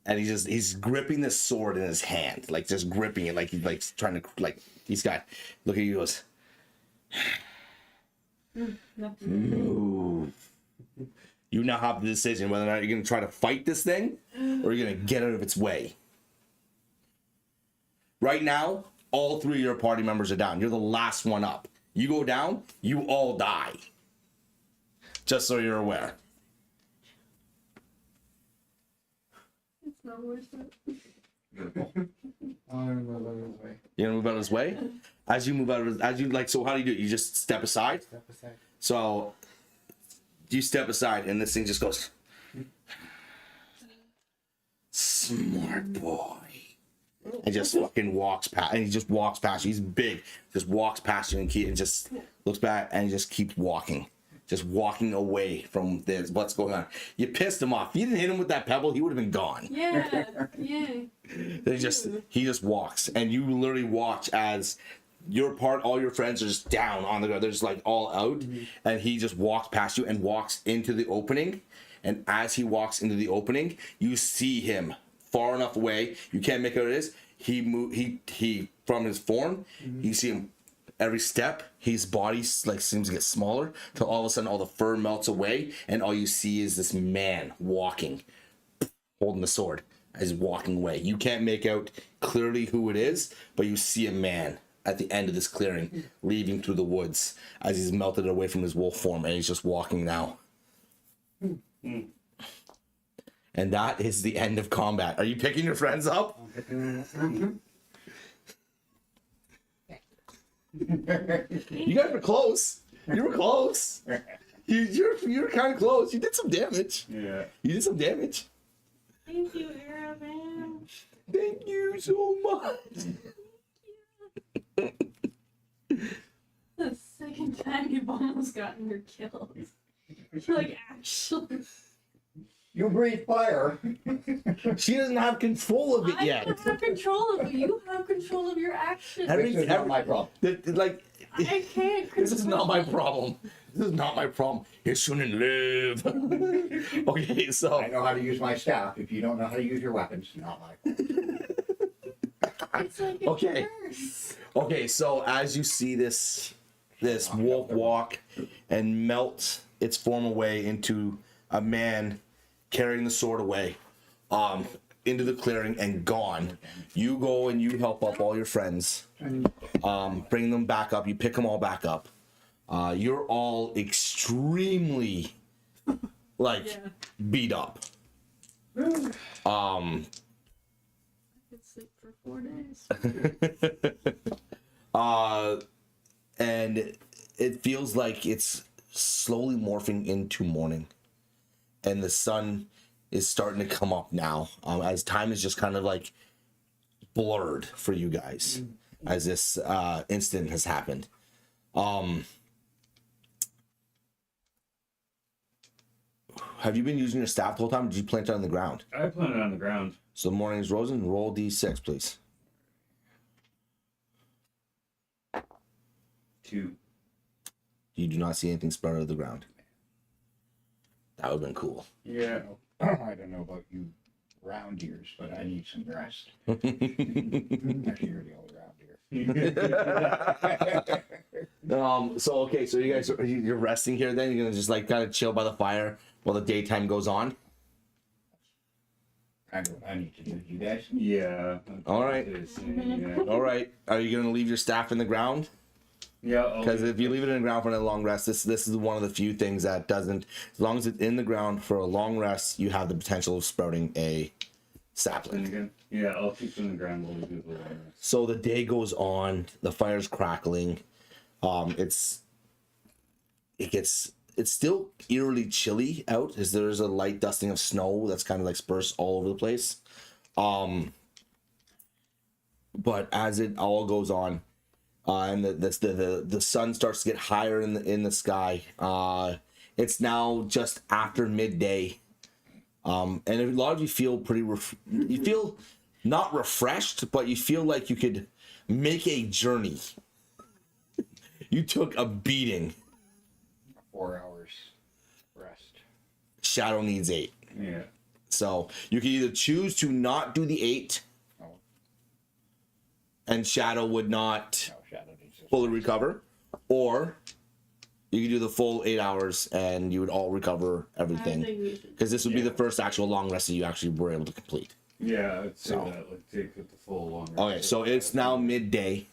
And he's gripping the sword in his hand, like just gripping it, like he's like trying to he's got look at you, goes, Nothing. move. You now have the decision whether or not you're gonna try to fight this thing or you're gonna get out of its way. Right now, all 3 of your party members are down. You're the last one up. You go down, you all die. Just so you're aware. It's not worth it. Beautiful. I'm a little way. You're gonna move out of his way. As you move out of his, as you like, so how do you do it? You just step aside. Step aside. So you step aside, and this thing just goes. Smart boy. And just fucking walks past, and he just walks past you. He's big, just walks past you and just looks back, and he just keeps walking, just walking away from this. What's going on? You pissed him off. If you didn't hit him with that pebble, he would have been gone. Yeah. He just walks, and you literally watch as all your friends are just down on the ground. They're just like all out, and he just walks past you and walks into the opening. And as he walks into the opening, you see him far enough away, you can't make out what it is. He from his form, you see him every step, his body like seems to get smaller till all of a sudden all the fur melts away, and all you see is this man walking, holding the sword as he's walking away. You can't make out clearly who it is, but you see a man at the end of this clearing leaving through the woods as he's melted away from his wolf form, and he's just walking now. And that is the end of combat. Are you picking your friends up? I'm picking them You guys were close. You were close. You're kind of close. You did some damage. Yeah. You did some damage. Thank you, Aravan. Thank you so much. The second time you've almost gotten your kills. Like, actually. You breathe fire. She doesn't have control of it I yet. don't have control of it. You have control of your actions. Every- This is not my problem. Like, I can't this is not my control problem. This is not my problem. You shouldn't live. Okay, so I know how to use my staff. If you don't know how to use your weapons, not my problem. It's like a Okay. curse. Okay, so as you see this wolf walk and melt its form away into a man carrying the sword away, into the clearing and gone, you go and you help up all your friends, bring them back up. You pick them all back up. You're all extremely beat up. I could sleep for 4 days. And it feels like it's slowly morphing into morning, and the sun is starting to come up now, as time is just kind of like blurred for you guys as this incident has happened. Have you been using your staff the whole time, or did you plant it on the ground? I planted it on the ground. So morning's Rosen, roll d6 please. 2. You do not see anything spread out of the ground. That would have been cool. Yeah. I don't know about you round ears, but I need some rest. Actually, you're the only round ear. So okay, so you guys you're resting here then? You're gonna just like kind of chill by the fire while the daytime goes on? I know what I need to do. You guys? Yeah. All right. Yeah. All right. Are you gonna leave your staff in the ground? Yeah. Because if you leave it in the ground for a long rest, this is one of the few things that doesn't. As long as it's in the ground for a long rest, you have the potential of sprouting a sapling. Again? Yeah, I'll keep it in the ground while we do the long rest. So the day goes on. The fire's crackling. It's still eerily chilly out, as there's a light dusting of snow that's kind of like dispersed all over the place. But as it all goes on, and the sun starts to get higher in the sky, it's now just after midday, and a lot of you feel pretty. You feel not refreshed, but you feel like you could make a journey. You took a beating. 4 hours rest. Shadow needs 8. Yeah. So you can either choose to not do the 8, and Shadow would not No, Shadow needs this. fully recover, or you can do the full 8 hours and you would all recover I everything. think we should. Because this would be the first actual long rest that you actually were able to complete. Yeah, I'd say So. that. Like, take it the full long rest. Okay, so it's now midday.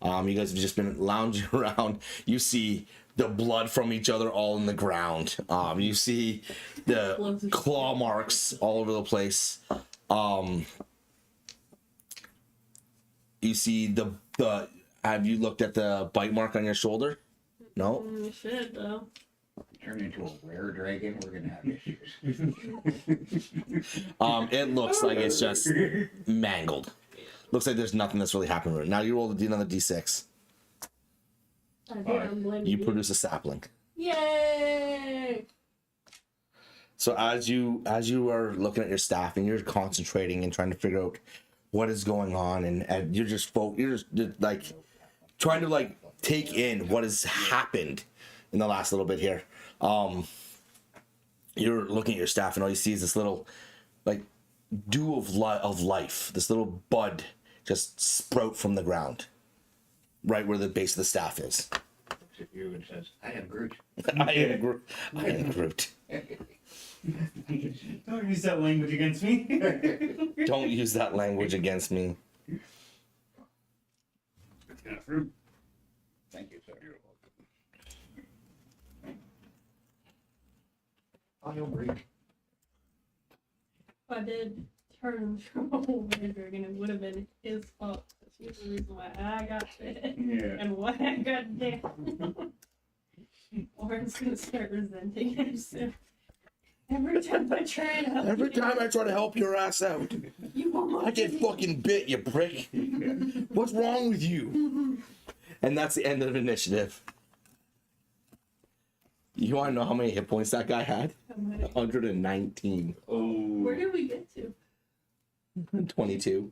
You guys have just been lounging around. You see the blood from each other all in the ground. You see the claw marks all over the place. you see the have you looked at the bite mark on your shoulder? No. I should though. Turn into a rare dragon, we're gonna have issues. It looks like it's just mangled. Looks like there's nothing that's really happened with it. Now you roll another d6. I think I'm blaming You produce a sapling. Yay! So as you are looking at your staff and you're concentrating and trying to figure out what is going on, and you're just like trying to like take in what has happened in the last little bit here. You're looking at your staff and all you see is this little like dew of life, this little bud just sprout from the ground right where the base of the staff is. Looks at you and says, I am Groot. I am Groot. Don't use that language against me. Don't use that language against me. It's kind of fruit. Thank you, sir. You're welcome. I am Groot. If I did turn from a red dragon, it would have been his fault. That's the reason why I got bit Yeah. and why I got down. Oren's gonna start resenting him soon. Every time I try to help Every you, time I try to help your ass out, you almost I get fucking bit, you prick. What's wrong with you? And that's the end of initiative. You want to know how many hit points that guy had? 119. Oh. Where did we get to? 22.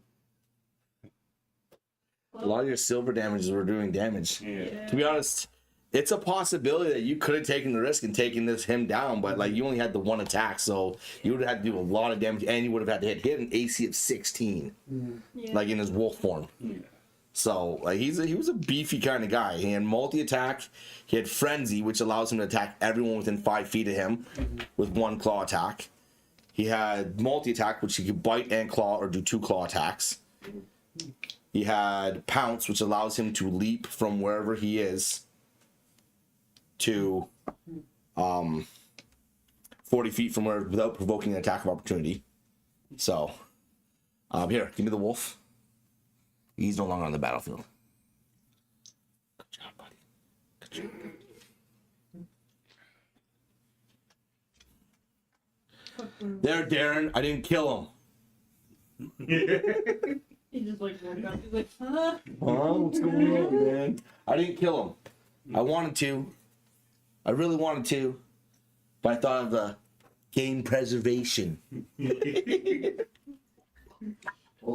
A lot of your silver damages were doing damage. Yeah. To be honest, it's a possibility that you could have taken the risk and taken him down, but like you only had the one attack, so you would have had to do a lot of damage, and you would have had to hit an AC of 16, Yeah. like in his wolf form. Yeah. So like he was a beefy kind of guy. He had multi-attack, he had frenzy, which allows him to attack everyone within 5 feet of him with one claw attack. He had multi-attack, which he could bite and claw or do 2 claw attacks. He had pounce, which allows him to leap from wherever he is to 40 feet from where without provoking an attack of opportunity. So here, give me the wolf. He's no longer on the battlefield. Good job, buddy. Good job. There, Darren. I didn't kill him. He just like woke up. He's like, huh? Oh, what's going on, man? I didn't kill him. I wanted to. I really wanted to. But I thought of the game preservation. Told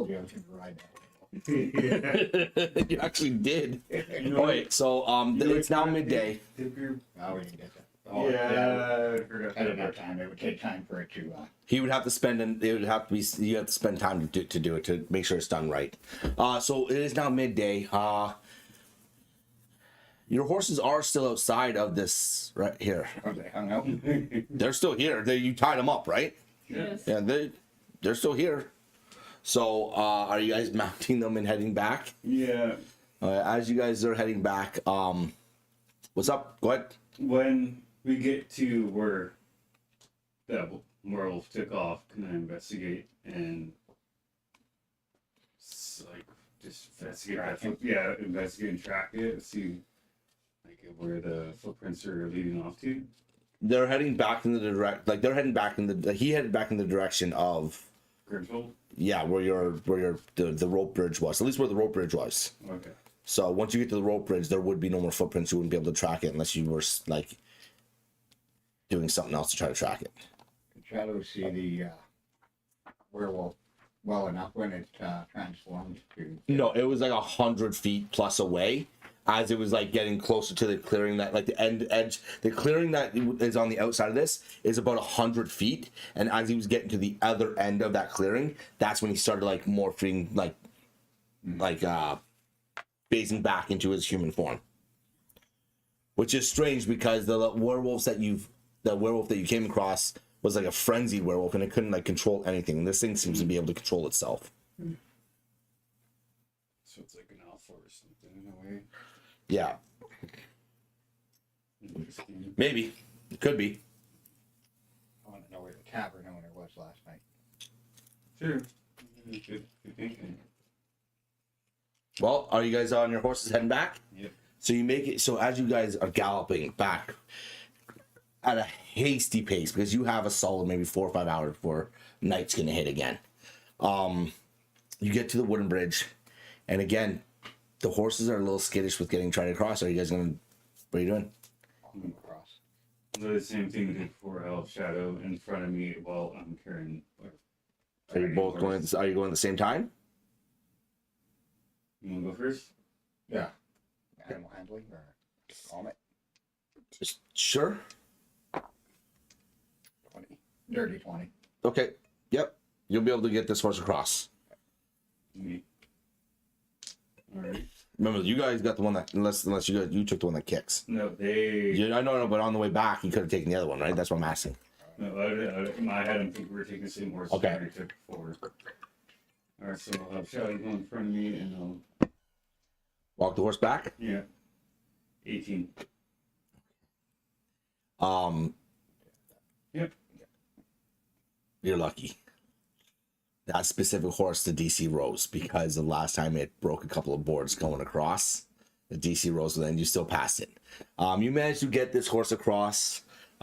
you I was gonna ride that. You actually did. Oh, wait, so it's now midday. Oh, we didn't get that. Yeah, Oh, I forgot At that enough part. time, it would take time for it to, He would have to spend, you have to spend time to do it to make sure it's done right. So it is now midday. Your horses are still outside of this right here. are they hung out? They're still here. You tied them up, right? Yes. Yeah, they're still here. So are you guys mounting them and heading back? Yeah. As you guys are heading back, what's up? Go ahead. When we get to where that werewolf took off, can I investigate and just investigate that? Investigate and track it. See where the footprints are leading off to. They're heading back in the he headed back in the direction of Grimmsold. yeah, where the rope bridge was. At least where the rope bridge was. Okay. So once you get to the rope bridge, there would be no more footprints. You wouldn't be able to track it unless you were like doing something else to try to track it. Could Shadow see the werewolf well enough when it transformed to? No, it was like 100 feet plus away. As it was like getting closer to the clearing that like the edge, the clearing that is on the outside of this is about 100 feet. And as he was getting to the other end of that clearing, that's when he started like morphing, phasing back into his human form. Which is strange because the werewolf that you came across was like a frenzied werewolf and it couldn't like control anything. And this thing seems to be able to control itself. So it's like an alpha or something in a way. Yeah, Interesting. maybe. It could be. I want to know where the tavern owner was last night. Sure. Good thinking. Well, are you guys on your horses heading back? Yep. So you make it so as you guys are galloping back at a hasty pace because you have a solid maybe 4 or 5 hours before night's gonna hit again. You get to the wooden bridge, and again, the horses are a little skittish with trying to cross. Are you guys gonna? What are you doing? I'll move across. The same thing we did before. I'll shadow in front of me while I'm carrying. Are you both going? Are you going at the same time? You want to go first? Yeah. Animal handling or calm it. Just sure. 20. Dirty 20. Okay. Yep. You'll be able to get this horse across. Me. Alright. Remember, you guys got the one that unless you took the one that kicks. No, they. Yeah, I know, but on the way back, you could have taken the other one, right? That's what I'm asking. No, I hadn't think we were taking the same horse Okay. that we took before. Alright, so I'll have shadow go in front of me and I'll. Walk the horse back. Yeah. 18. Yep. You're lucky. That specific horse, the DC rose, because the last time it broke a couple of boards going across, the DC rose, and then you still passed it. You managed to get this horse across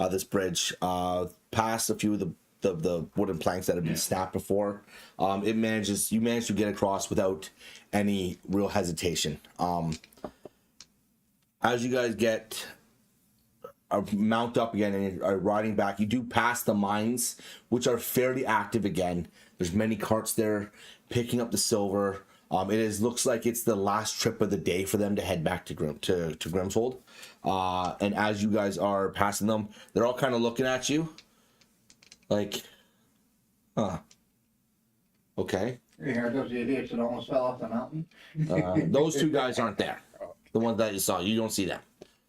this bridge, past a few of the wooden planks that have been snapped before. You managed to get across without any real hesitation. As you guys mount up again and are riding back, you do pass the mines, which are fairly active again. There's many carts there picking up the silver. Looks like it's the last trip of the day for them to head back to Grimmsold. And as you guys are passing them, they're all kind of looking at you like, huh, okay. You hear those idiots that almost fell off the mountain? Those two guys aren't there. The ones that you saw, you don't see them.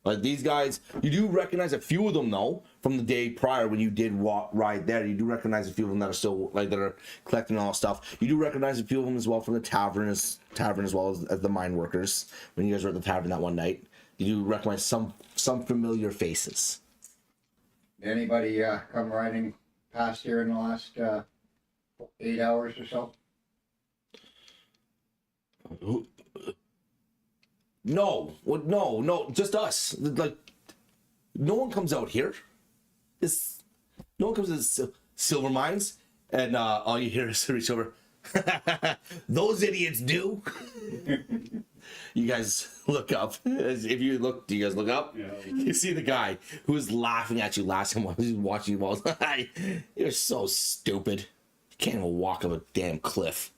But these guys, you do recognize a few of them though from the day prior when you did ride there. You do recognize a few of them that are still that are collecting all stuff. You do recognize a few of them as well from the tavern as well as the mine workers when you guys were at the tavern that one night. You do recognize some familiar faces. Did anybody come riding past here in the last 8 hours or so? No, no, just us. Like, no one comes out here. No one comes to the silver mines, and all you hear is reach over. Those idiots do. You guys look up. If you look, do you guys look up? Yeah. You see the guy who was laughing at you last time while he was watching you. While you're so stupid. You can't even walk up a damn cliff.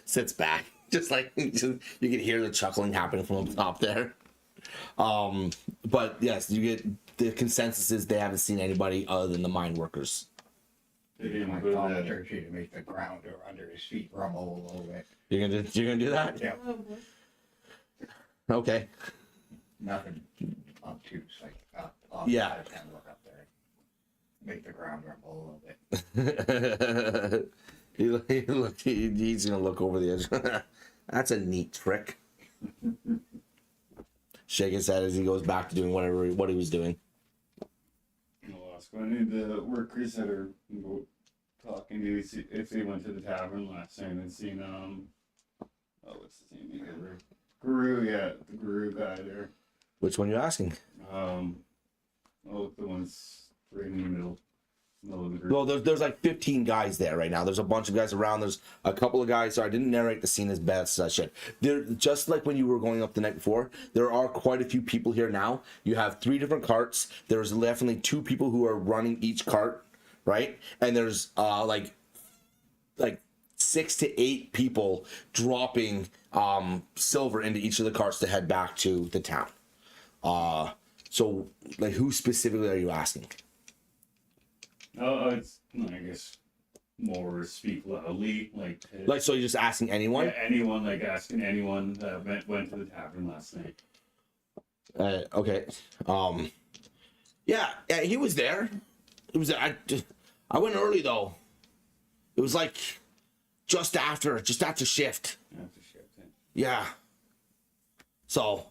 Sits back. Just like you can hear the chuckling happening from up top there. But yes, you get the consensus is they haven't seen anybody other than the mine workers. They didn't My go to Tom that. Turkey to make the ground or under his feet rumble a little bit. You're gonna do that? Yeah, Oh, boy. Okay. nothing obtuse, like Yeah. I can look up there, make the ground rumble a little bit. He's gonna look over the edge. That's a neat trick. Shake his head as he goes back to doing what he was doing. I'll ask one of the workers that are talking to see if they went to the tavern last time and seen what's his name again? Guru, yeah, the Guru guy there. Which one are you asking? The ones right in the middle of the group. Well, there's like 15 guys there right now. There's a bunch of guys around. There's a couple of guys. Sorry, I didn't narrate the scene as best as I should. They're just like when you were going up the night before. There are quite a few people here now. You have 3 different carts. There's definitely 2 people who are running each cart, right? And there's like 6 to 8 people dropping silver into each of the carts to head back to the town. So like, who specifically are you asking? It's I guess more speak loudly, Like, so you're just asking anyone? yeah, anyone, like asking anyone that went to the tavern last night. Okay. Yeah, he was there. It was. I went early though. It was like just after shift. After shift. Yeah. So.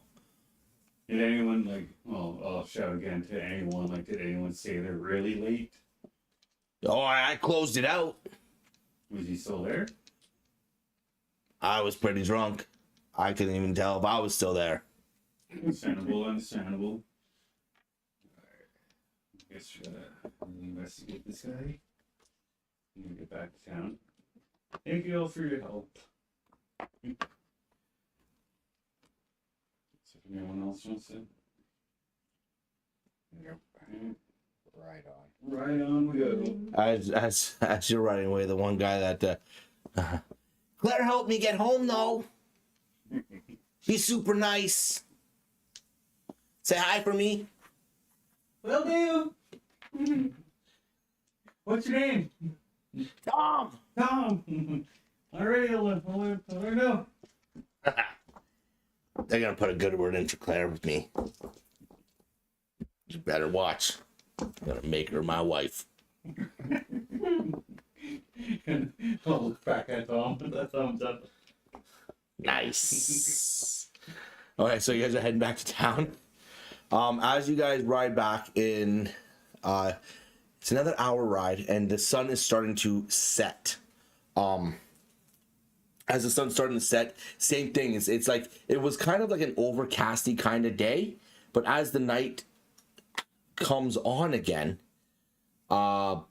Did anyone I'll shout again to anyone. Did anyone say they're really late? Oh, I closed it out. Was he still there? I was pretty drunk. I couldn't even tell if I was still there. Understandable, understandable. Alright. I guess we gotta investigate this guy. I'm gonna get back to town. Thank you all for your help. So if anyone else wants to. Nope. Alright. Right on. Right on we go. As you're riding away, the one guy that Claire helped me get home though. She's super nice. Say hi for me. Will do. What's your name? Tom. Tom. Alright, I'll let her know. They're gonna put a good word in for Claire with me. You better watch. I'm gonna make her my wife. I'll look back at Tom. That thumbs up. Nice. Okay, so you guys are heading back to town. As you guys ride back in, it's another hour ride, and the sun is starting to set. As the sun's starting to set, same thing. It's like it was kind of like an overcasty kind of day, but as the night comes on again, the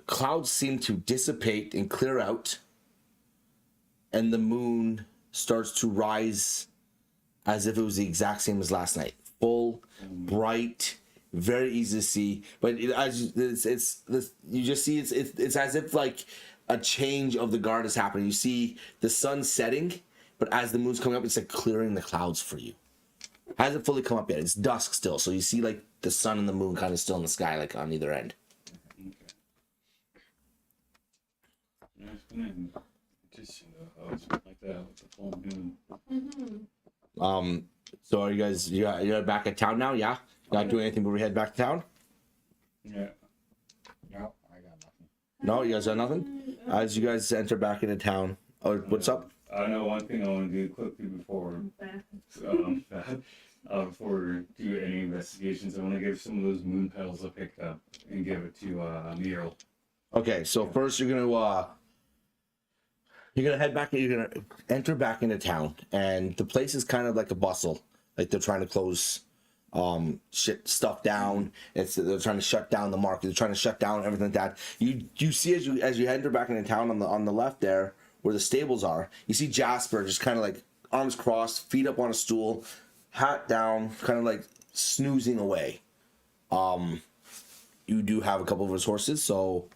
clouds seem to dissipate and clear out, and the moon starts to rise as if it was the exact same as last night. Full, bright, very easy to see. But you just see it's as if like a change of the guard is happening. You see the sun setting, but as the moon's coming up, it's like clearing the clouds for you. Hasn't fully come up yet. It's dusk still, so you see like the sun and the moon kind of still in the sky, like on either end. Okay. Just how it's like that with the full moon. So are you guys you're back at town now? Yeah. Not doing anything before we head back to town? Yeah. No, I got nothing. No, you guys got nothing? As you guys enter back into town. Oh, what's up? I know one thing I want to do quickly before before we do any investigations. I want to give some of those moon petals I picked up and give it to Nero. Okay, so first you're gonna head back. You're gonna enter back into town, and the place is kind of like a bustle. Like they're trying to close stuff down. They're trying to shut down the market. They're trying to shut down everything like that. You see as you enter back into town on the left there where the stables are. You see Jasper just kind of like arms crossed, feet up on a stool, hat down, kind of like snoozing away. You do have a couple of his horses, so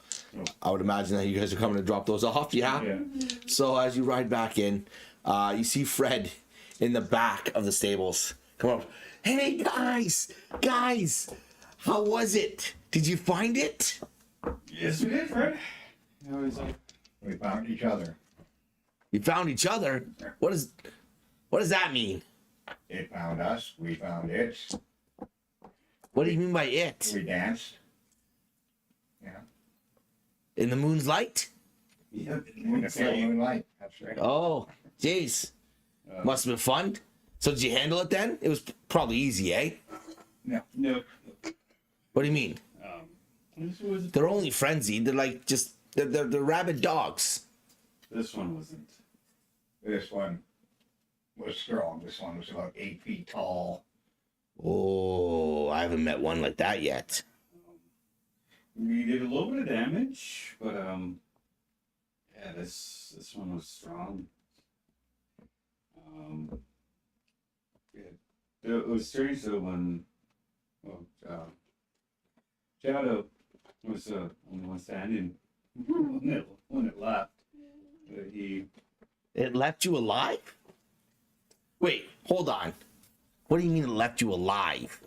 I would imagine that you guys are coming to drop those off. Yeah. So as you ride back in, you see Fred in the back of the stables. Come up. Hey guys, how was it? Did you find it? Yes, we did, Fred. I was like, We found each other. You found each other? What does that mean? It found us. We found it. What do you mean by it? We danced. Yeah. In the moon's light? In the full moonlight. That's right. Oh, jeez. Must have been fun. So did you handle it then? It was probably easy, eh? No. no. What do you mean? This was They're only frenzied. They're like they're rabid dogs. This one wasn't. This one was strong. This one was about 8 feet tall. Oh, I haven't met one like that yet. We did a little bit of damage, but yeah, this one was strong. Yeah, it was strange though when Shadow was the only one standing when it left. It left you alive? Wait, hold on. What do you mean it left you alive?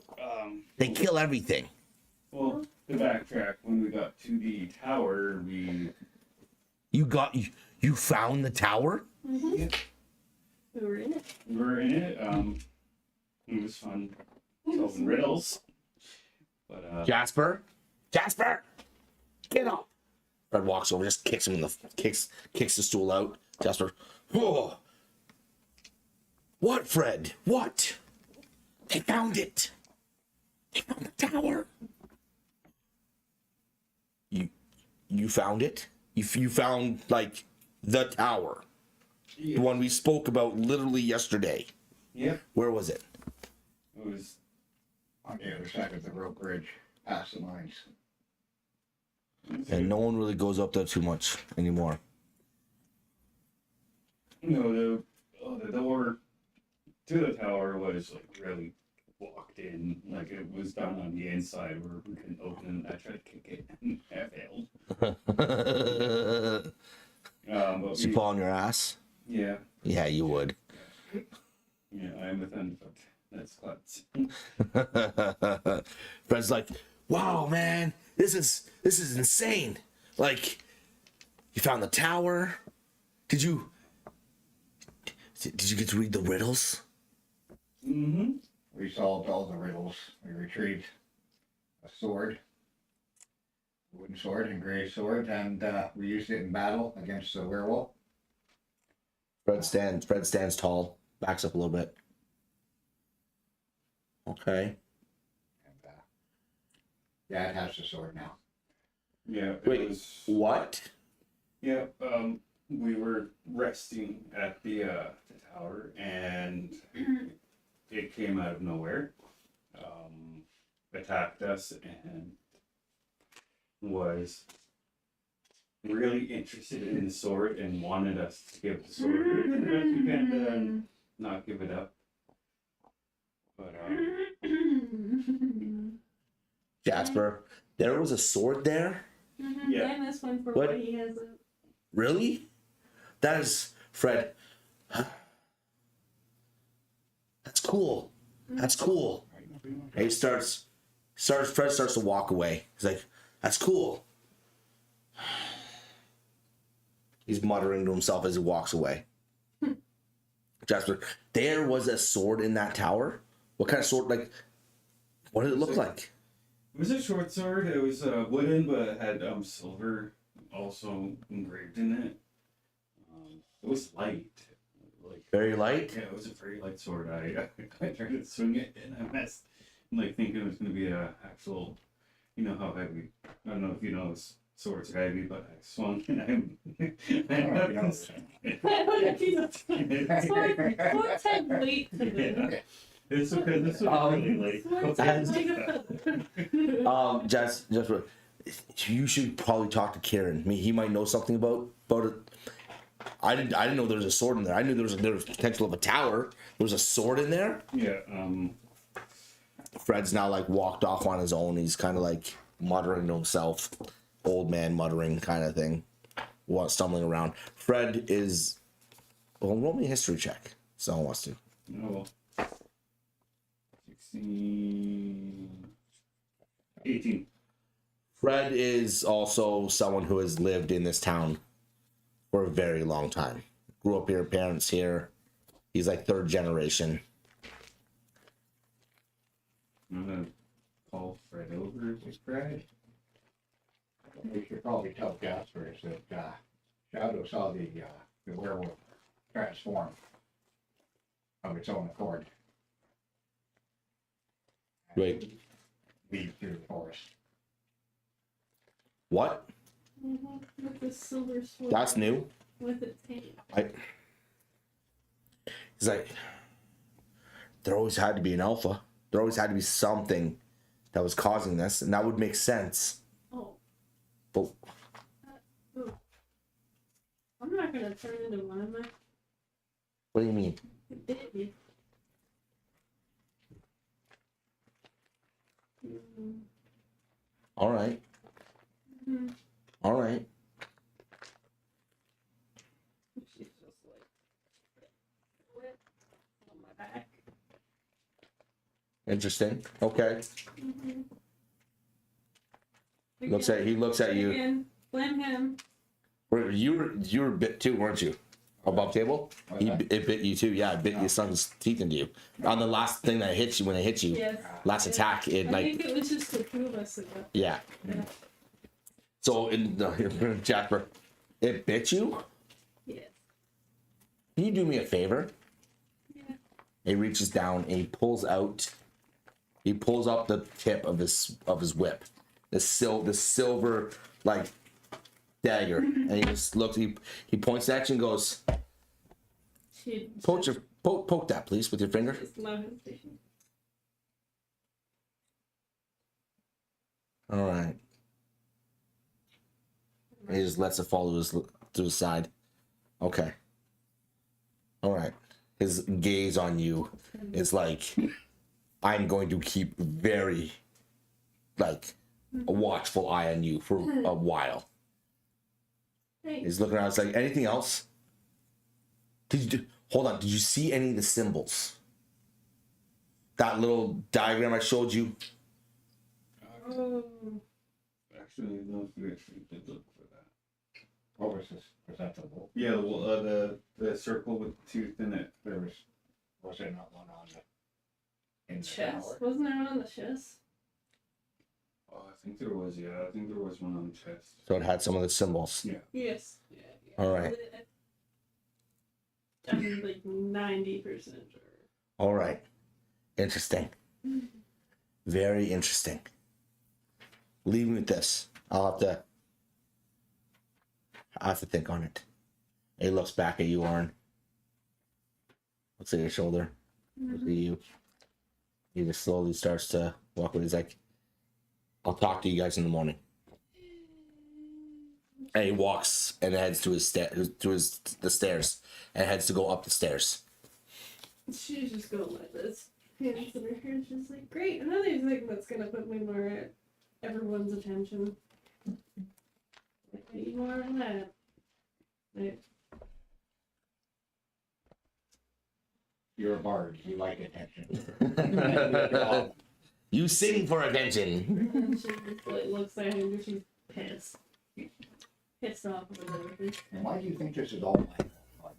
They kill everything. Well, to backtrack, when we got to the tower, You found the tower? We were in it. we were in it. It was fun solving riddles. But Jasper, get up! Fred walks over, just kicks him in the kicks the stool out. Jasper, oh, what, Fred? What? They found it. They found the tower. You found it? You found like the tower? The one we spoke about literally yesterday. Yep. Where was it? It was. On the other side of the rope bridge, past the mines. And no one really goes up there too much anymore. No, the door to the tower was like really locked in. Like it was done on the inside where we couldn't open it. I tried to kick it and I failed. But Did you fall on your ass? yeah. Yeah, you would. Yeah, I'm within, but that's clutch. Fred's like, wow, man, this is insane. Like, you found the tower. Did you get to read the riddles? Mm-hmm. We solved all the riddles. We retrieved a sword, a wooden sword and gray sword, and we used it in battle against the werewolf. Fred stands tall, backs up a little bit. Okay. And Dad has the sword now. Yeah. Wait, It was. what? Yeah. We were resting at the tower, and it came out of nowhere. Attacked us and was really interested in the sword and wanted us to give the sword. You can't not give it up. But Jasper, there was a sword there? Yeah. And this one for What? what he has. Really? That is, Fred. That's cool. That's cool. And he Fred starts to walk away. He's like, that's cool. He's muttering to himself as he walks away. Jasper, there was a sword in that tower? What kind of sword? Like, what did it look like? it was a short sword. It was wooden, but it had silver also engraved in it. It was light. Like Very light? yeah, it was a very light sword. I tried to swing it and I messed. Like thinking it was gonna be a actual. You know how heavy. I don't know if you know swords are heavy, but I swung and Swords have weight to them. It's okay. This was really late. Swords have like a Just you should probably talk to Kieran. I mean, he might know something about it. I didn't know there was a sword in there. I knew there was potential of a tower. There was a sword in there. Yeah. Fred's now like walked off on his own. He's kind of like muttering to himself, old man muttering kind of thing, stumbling around. Fred is, well, roll me a history check. Someone wants to. Oh, 16, 18. Fred is also someone who has lived in this town for a very long time. Grew up here, parents here. He's like third generation. I'm gonna call Fred over. Fred. We should probably tell Jasper is that Shadow saw the werewolf transform of its own accord. And Wait. leave through the forest. What? with the silver sword. That's new. With its hand. He's like, there always had to be an alpha. There always had to be something that was causing this, and that would make sense. Oh. But Oh. I'm not gonna turn into one of my. what do you mean? Baby. Mm. All right. Mhm. All right. She's just like whip on my back. Interesting. Okay. Mm-hmm. He looks at you. Again, blame him. You were bit too, weren't you? Above table? It bit you too. Yeah, it bit your son's teeth into you. On the last thing that hit you, when it hit you, Yes. last Yes. attack, it I like, think it was just to prove us that. yeah. Yeah. So, Jasper, it bit you? Yes. Can you do me a favor? Yeah. He reaches down and he pulls up the tip of his whip. This silver like dagger. And he just looks, he points at you and goes, She Poke that, please, with your finger. just no hesitation. All right. And he just lets it fall to his side. Okay. All right. His gaze on you is like, I'm going to keep very, like, a watchful eye on you for a while. Thanks. He's looking around. It's like, anything else? Hold on. Did you see any of the symbols? That little diagram I showed you? Oh, Actually, no, we actually did look for that. What was this? Was that the wolf? Yeah, well, the circle with the tooth in it. There was there not one on the in the chest. tower? Wasn't there one on the chest? Oh, I think there was. Yeah, I think there was one on the chest. So it had some of the symbols. Yeah. Yes. Yeah. All right. I'm like 90% sure. All right. Interesting. Very interesting. Leave me with this. I'll have to think on it. He looks back at you, Oren. Looks at your shoulder. Looks at you. He just slowly starts to walk away. He's like, I'll talk to you guys in the morning. And he walks and heads to the stairs and heads to go up the stairs. She's just going like this. Hands in her hair. She's like, great. Another thing that's gonna put me more at everyone's attention. Like, I need more of that. Like, You're a bard. You like attention. You sing for attention. and she just like looks at him and she's pissed. Pissed off about everything. And why do you think this is all my fault?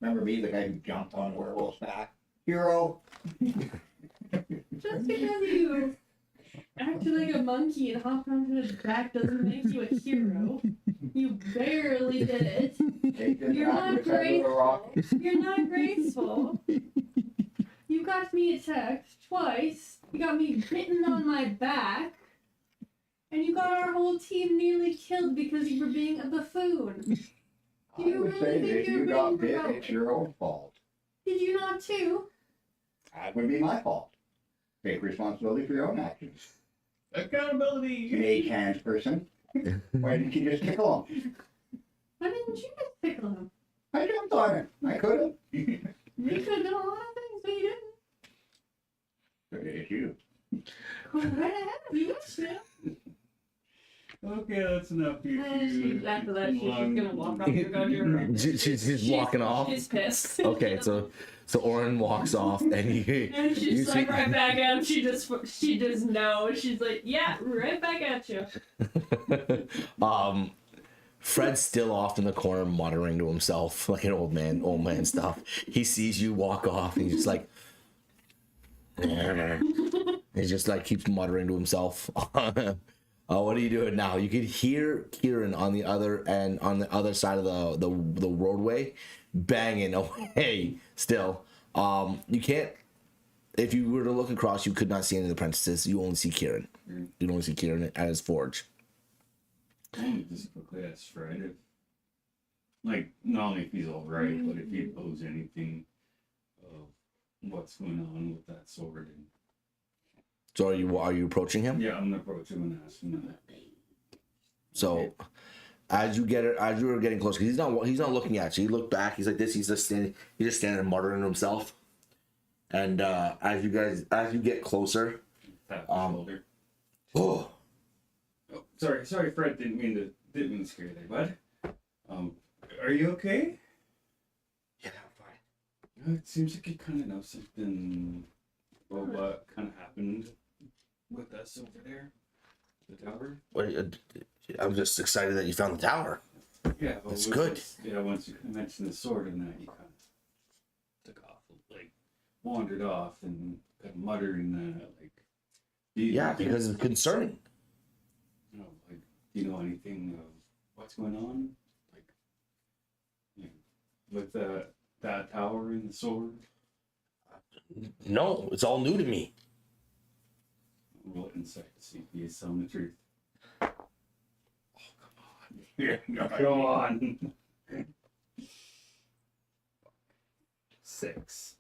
Remember me, the guy who jumped on Werewolf's back? Hero. Just because you acted like a monkey and hopped onto his back doesn't make you a hero. You barely did it. Take this You're back not with that little rock. graceful. You're not graceful. You got me attacked twice. You got me bitten on my back. And you got our whole team nearly killed because you were being a buffoon. I You would really say think that if you're you got being bit, provoked? it's your own fault. Did you not too? That would be my fault. Take responsibility for your own actions. Accountability. Mage hands person. Why didn't you just tickle him? Why didn't you just tickle him? I jumped on him. I could have. You could have done a lot of things, but you didn't. But it's you. Go right ahead. You wish to. Okay, that's enough. After that, she's just gonna walk off. You're going to She's walking off. She's pissed. Okay, so Oren walks off and he And she's you like see- right back at him. She just knows. She's like, yeah, right back at you. Fred's still off in the corner muttering to himself like an old man stuff. He sees you walk off and he's just like he just like keeps muttering to himself. What are you doing now? You could hear Kieran on the other side of the roadway banging away still. You can't, if you were to look across, you could not see any of the apprentices. You only see Kieran. You only see Kieran at his forge. Just quickly ask Fred if, like, not only if he's alright, but if he knows anything of what's going on with that sword. And, So are you approaching him? yeah, I'm gonna approach him and ask him that. So as you were getting closer, 'cause he's not looking at you. He looked back. He's like this. He's just standing and muttering to himself. And as you get closer, Tap the shoulder. oh, Oh, sorry, Fred. Didn't mean to scare you there, bud. Are you okay? yeah, I'm fine. It seems like you kind of know something about what kind of happened with us over there, the tower. I'm just excited that you found the tower. Yeah, well, That's good. Once you mentioned the sword and that, you kind of took off, like wandered off and kind of muttering that, like. Yeah, because it's concerning. You know, like, do you know anything of what's going on, like, you know, with that tower and the sword? No, it's all new to me. Roll insight to see if he is telling the truth. Oh, come on. Yeah, no, come on. 6.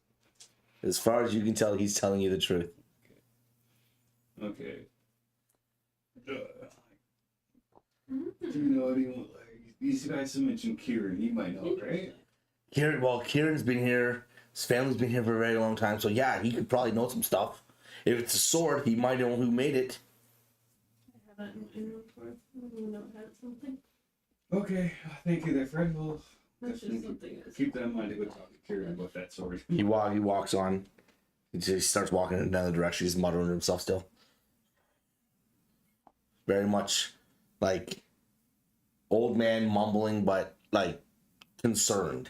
As far as you can tell, he's telling you the truth. Okay. Do you know anyone, like, these guys have mentioned Kieran, he might know, right? Kieran's been here. His family's been here for a very long time, so yeah, he could probably know some stuff. If it's a sword, he might know who made it. I have that in report. You know, I had something. Okay, thank you there, Fred. We'll That's just definitely something else. keep that in mind to go talk to Kieran about that sword. He walks on. He just starts walking in another direction. He's muttering to himself still. Very much like old man mumbling, but like concerned.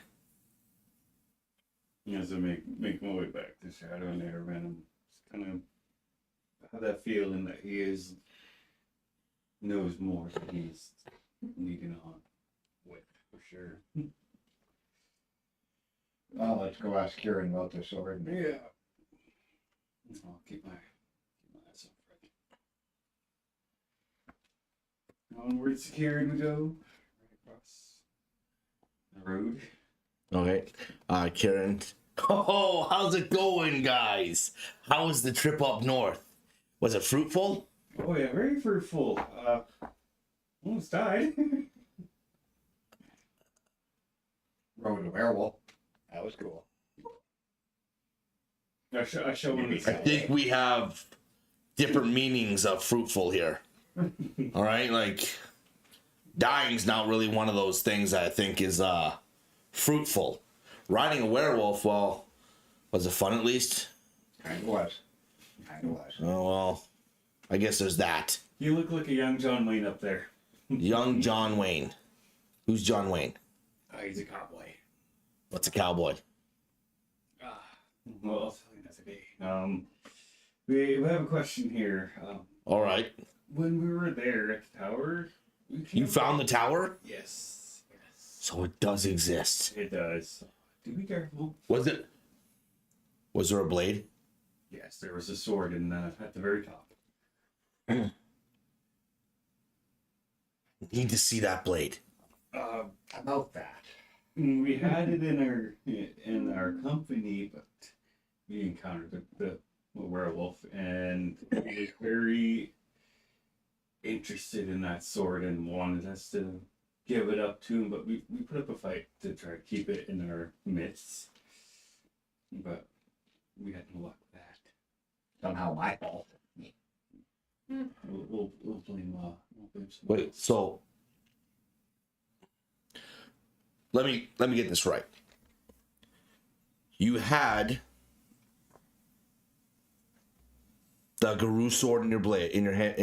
As I make my way back to Shadow and Airman, I'm just kind of have that feeling that he knows more than he's leading on with, for sure. Well, let's go ask Kieran about the sword. Yeah. I'll keep my eyes on Fred. Onwards to Kieran we go. Right across the road. Okay. Kieran. Oh, how's it going, guys? How was the trip up north? Was it fruitful? Oh yeah, very fruitful. Almost died. Rode a werewolf. That was cool. I show him I think we have different meanings of fruitful here. All right, like dying's not really one of those things that I think is fruitful. Riding a werewolf, well, was it fun at least? Kind of was. Oh well, I guess there's that. You look like a young John Wayne up there. Young John Wayne. Who's John Wayne? He's a cowboy. What's a cowboy? Well, I'll tell you that today. We have a question here. All right. When we were there at the tower, You found the tower? Yes. So it does exist. It does. Do be careful. Was there a blade? Yes, there was a sword at the very top. Need to see that blade. About that. We had it in our company, but we encountered the werewolf, and he was very interested in that sword and wanted us to give it up to him, but we put up a fight to try to keep it in our midst. But we had no luck with that. Somehow my fault. We'll blame someone. Wait, so let me get this right. You had the Guru sword in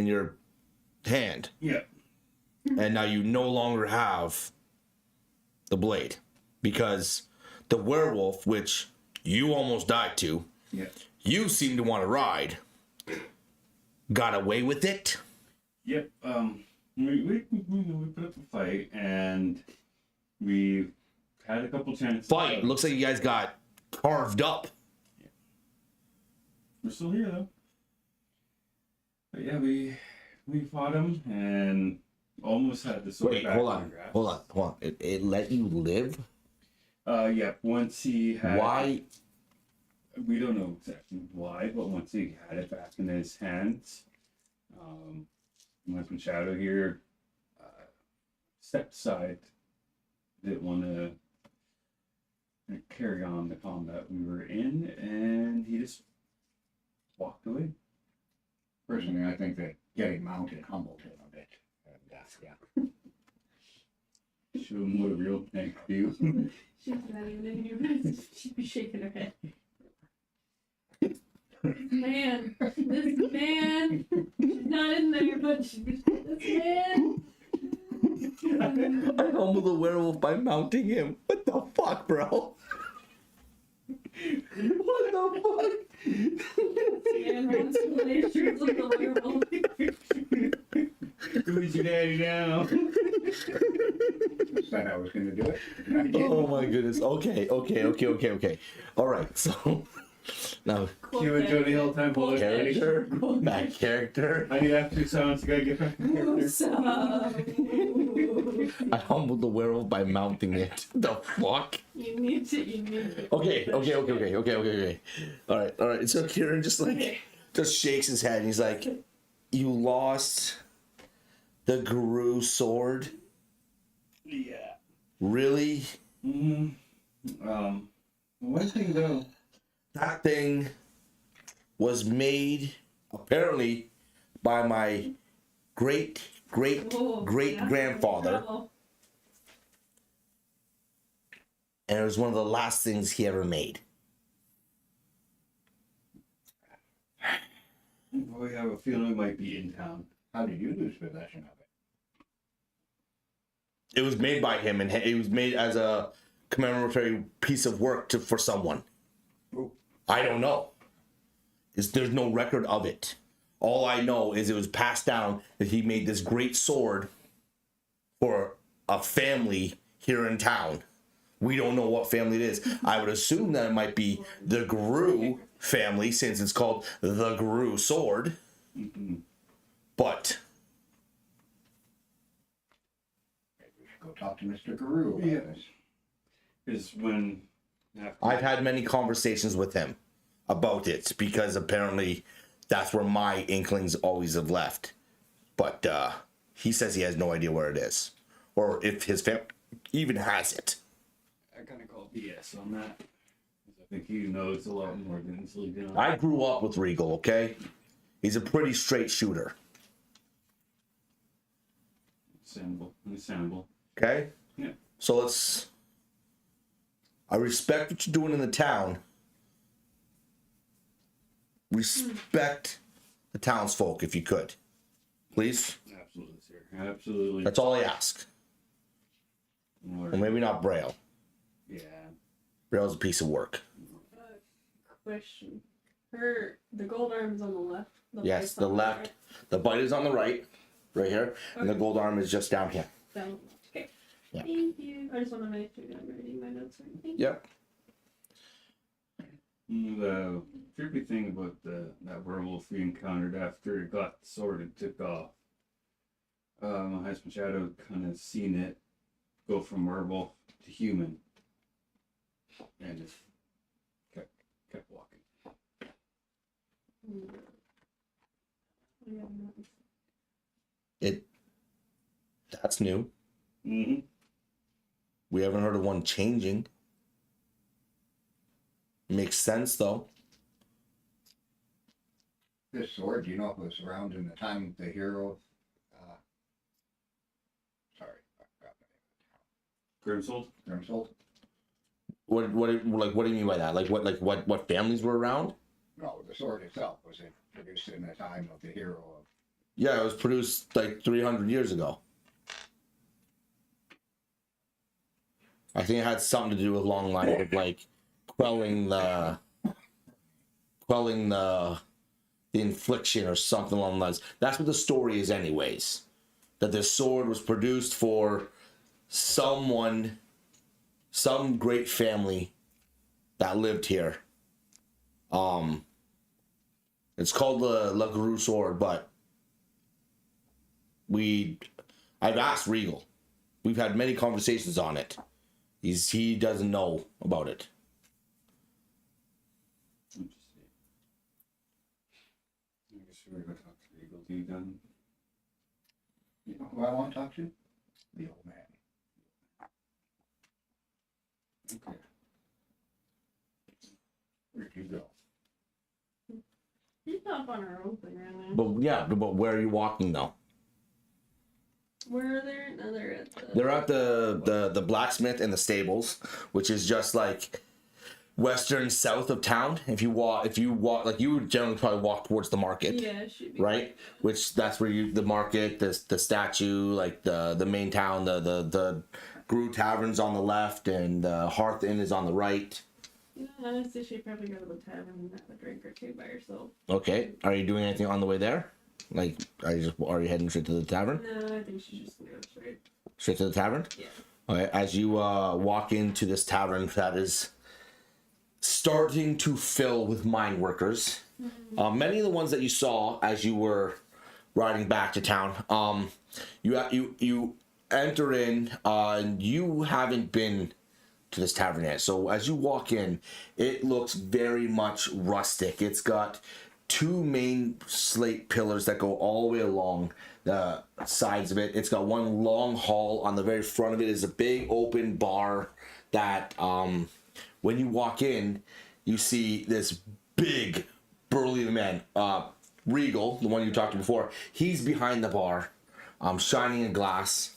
your hand, Yeah. and now you no longer have the blade because the werewolf, which you almost died to, Yeah. you seem to want to ride, got away with it. Yep. We put up a fight, and we had a couple chances. Fight. Looks like you guys got carved up. We're still here though. But yeah, we fought him and almost had the sword Wait, back. hold in on, our grasp. hold on. It let you live? Yeah. Once he had. Why? We don't know exactly why, but once he had it back in his hands, my friend Shadow here stepped aside. Didn't want to carry on the combat we were in, and he just walked away. Personally, I think that getting mounted humbled him a bit. And, yeah. Show him what a real tank do. She's not even in here. She'd be shaking her head. This man. She's not in there, but this man. I humbled the werewolf by mounting him. What the fuck, bro? What the fuck? Man wants to play shirts with the werewolf. Who's your daddy now? Said I was going to do it. Oh my goodness. Okay. All right. So now Cue and Jody Hill time full of character, back character. I need after sounds. You gotta get back to character. What's up? I humbled the werewolf by mounting it. The fuck? You need to. Okay. All right. So Kieran just shakes his head and he's like, "You lost the Guru sword? Yeah. Really? One thing though. That thing was made apparently by my great grandfather, and it was one of the last things he ever made." We have a feeling it might be in town. How did you lose possession of it? It was made by him, and it was made as a commemoratory piece of work for someone. Who? I don't know. There's no record of it. All I know is it was passed down that he made this great sword for a family here in town. We don't know what family it is. I would assume that it might be the Gru family, since it's called the Gru sword. But Maybe we should go talk to Mr. Guru about Yeah. this. Is when after I've had many conversations with him about it, because apparently that's where my inklings always have left. But he says he has no idea where it is, or if his family even has it. I kind of call BS on that. 'Cause I think he knows a lot more than he's leaving. I grew up with Regal, okay? He's a pretty straight shooter, Understandable. okay? Yeah. So I respect what you're doing in the town. Respect the townsfolk if you could. Please? Absolutely, sir. Absolutely. That's all I ask. Or- Or maybe not Braille. yeah. Braille's a piece of work. Question. The gold arm's on the left. Yes, light's the on left. right. The bite is on the right here, and the Okay. gold arm is just down here. Down the left. Okay. Yeah. Thank you. I just want to make sure I'm reading my notes right. Thank Yep. The trippy thing about that werewolf we encountered after it got the sword and took off. My husband Shadow kind of seen it go from werewolf to human, and just kept walking. you. Yeah, That's new. Mm-hmm. We haven't heard of one changing. Makes sense though. This sword, do you know if it was around in the time of the hero? Sorry, I forgot the Grimmsold? name. Grimmsold? What do you mean by that? Like what families were around? No, the sword itself, was it produced in the time of the hero of... Yeah, it was produced like 300 years ago. I think it had something to do with long lines of like quelling the infliction or something along those lines. That's what the story is anyways. That this sword was produced for some great family that lived here. It's called the La Gru sword, but I've asked Regal. We've had many conversations on it. He doesn't know about it. Interesting. I guess we're going to talk to Eagle. Do you done? You know who I want to talk to? The old man. Okay. Where'd you go? He's up on our own thing right now. But yeah, but where are you walking though? Where are they? No, they're at the. They're at the blacksmith and the stables, which is just like western south of town. If you walk, like you would generally probably walk towards the market, Yeah, it should be. right? Which that's where the market, the statue, like the main town, the Gru Tavern's on the left, and the Hearth Inn is on the right. Yeah, honestly, she'd probably go to the tavern and have a drink or two by herself. Okay, are you doing anything on the way there? Like, are you heading straight to the tavern? No, I think she's just gonna go straight. Straight to the tavern? Yeah. Okay, as you walk into this tavern that is starting to fill with mine workers, many of the ones that you saw as you were riding back to town, you enter in, and you haven't been to this tavern yet. So as you walk in, it looks very much rustic. It's got two main slate pillars that go all the way along the sides of it. It's got one long hall. On the very front of it is a big open bar that when you walk in, you see this big burly man, Regal, the one you talked to before. He's behind the bar, shining a glass.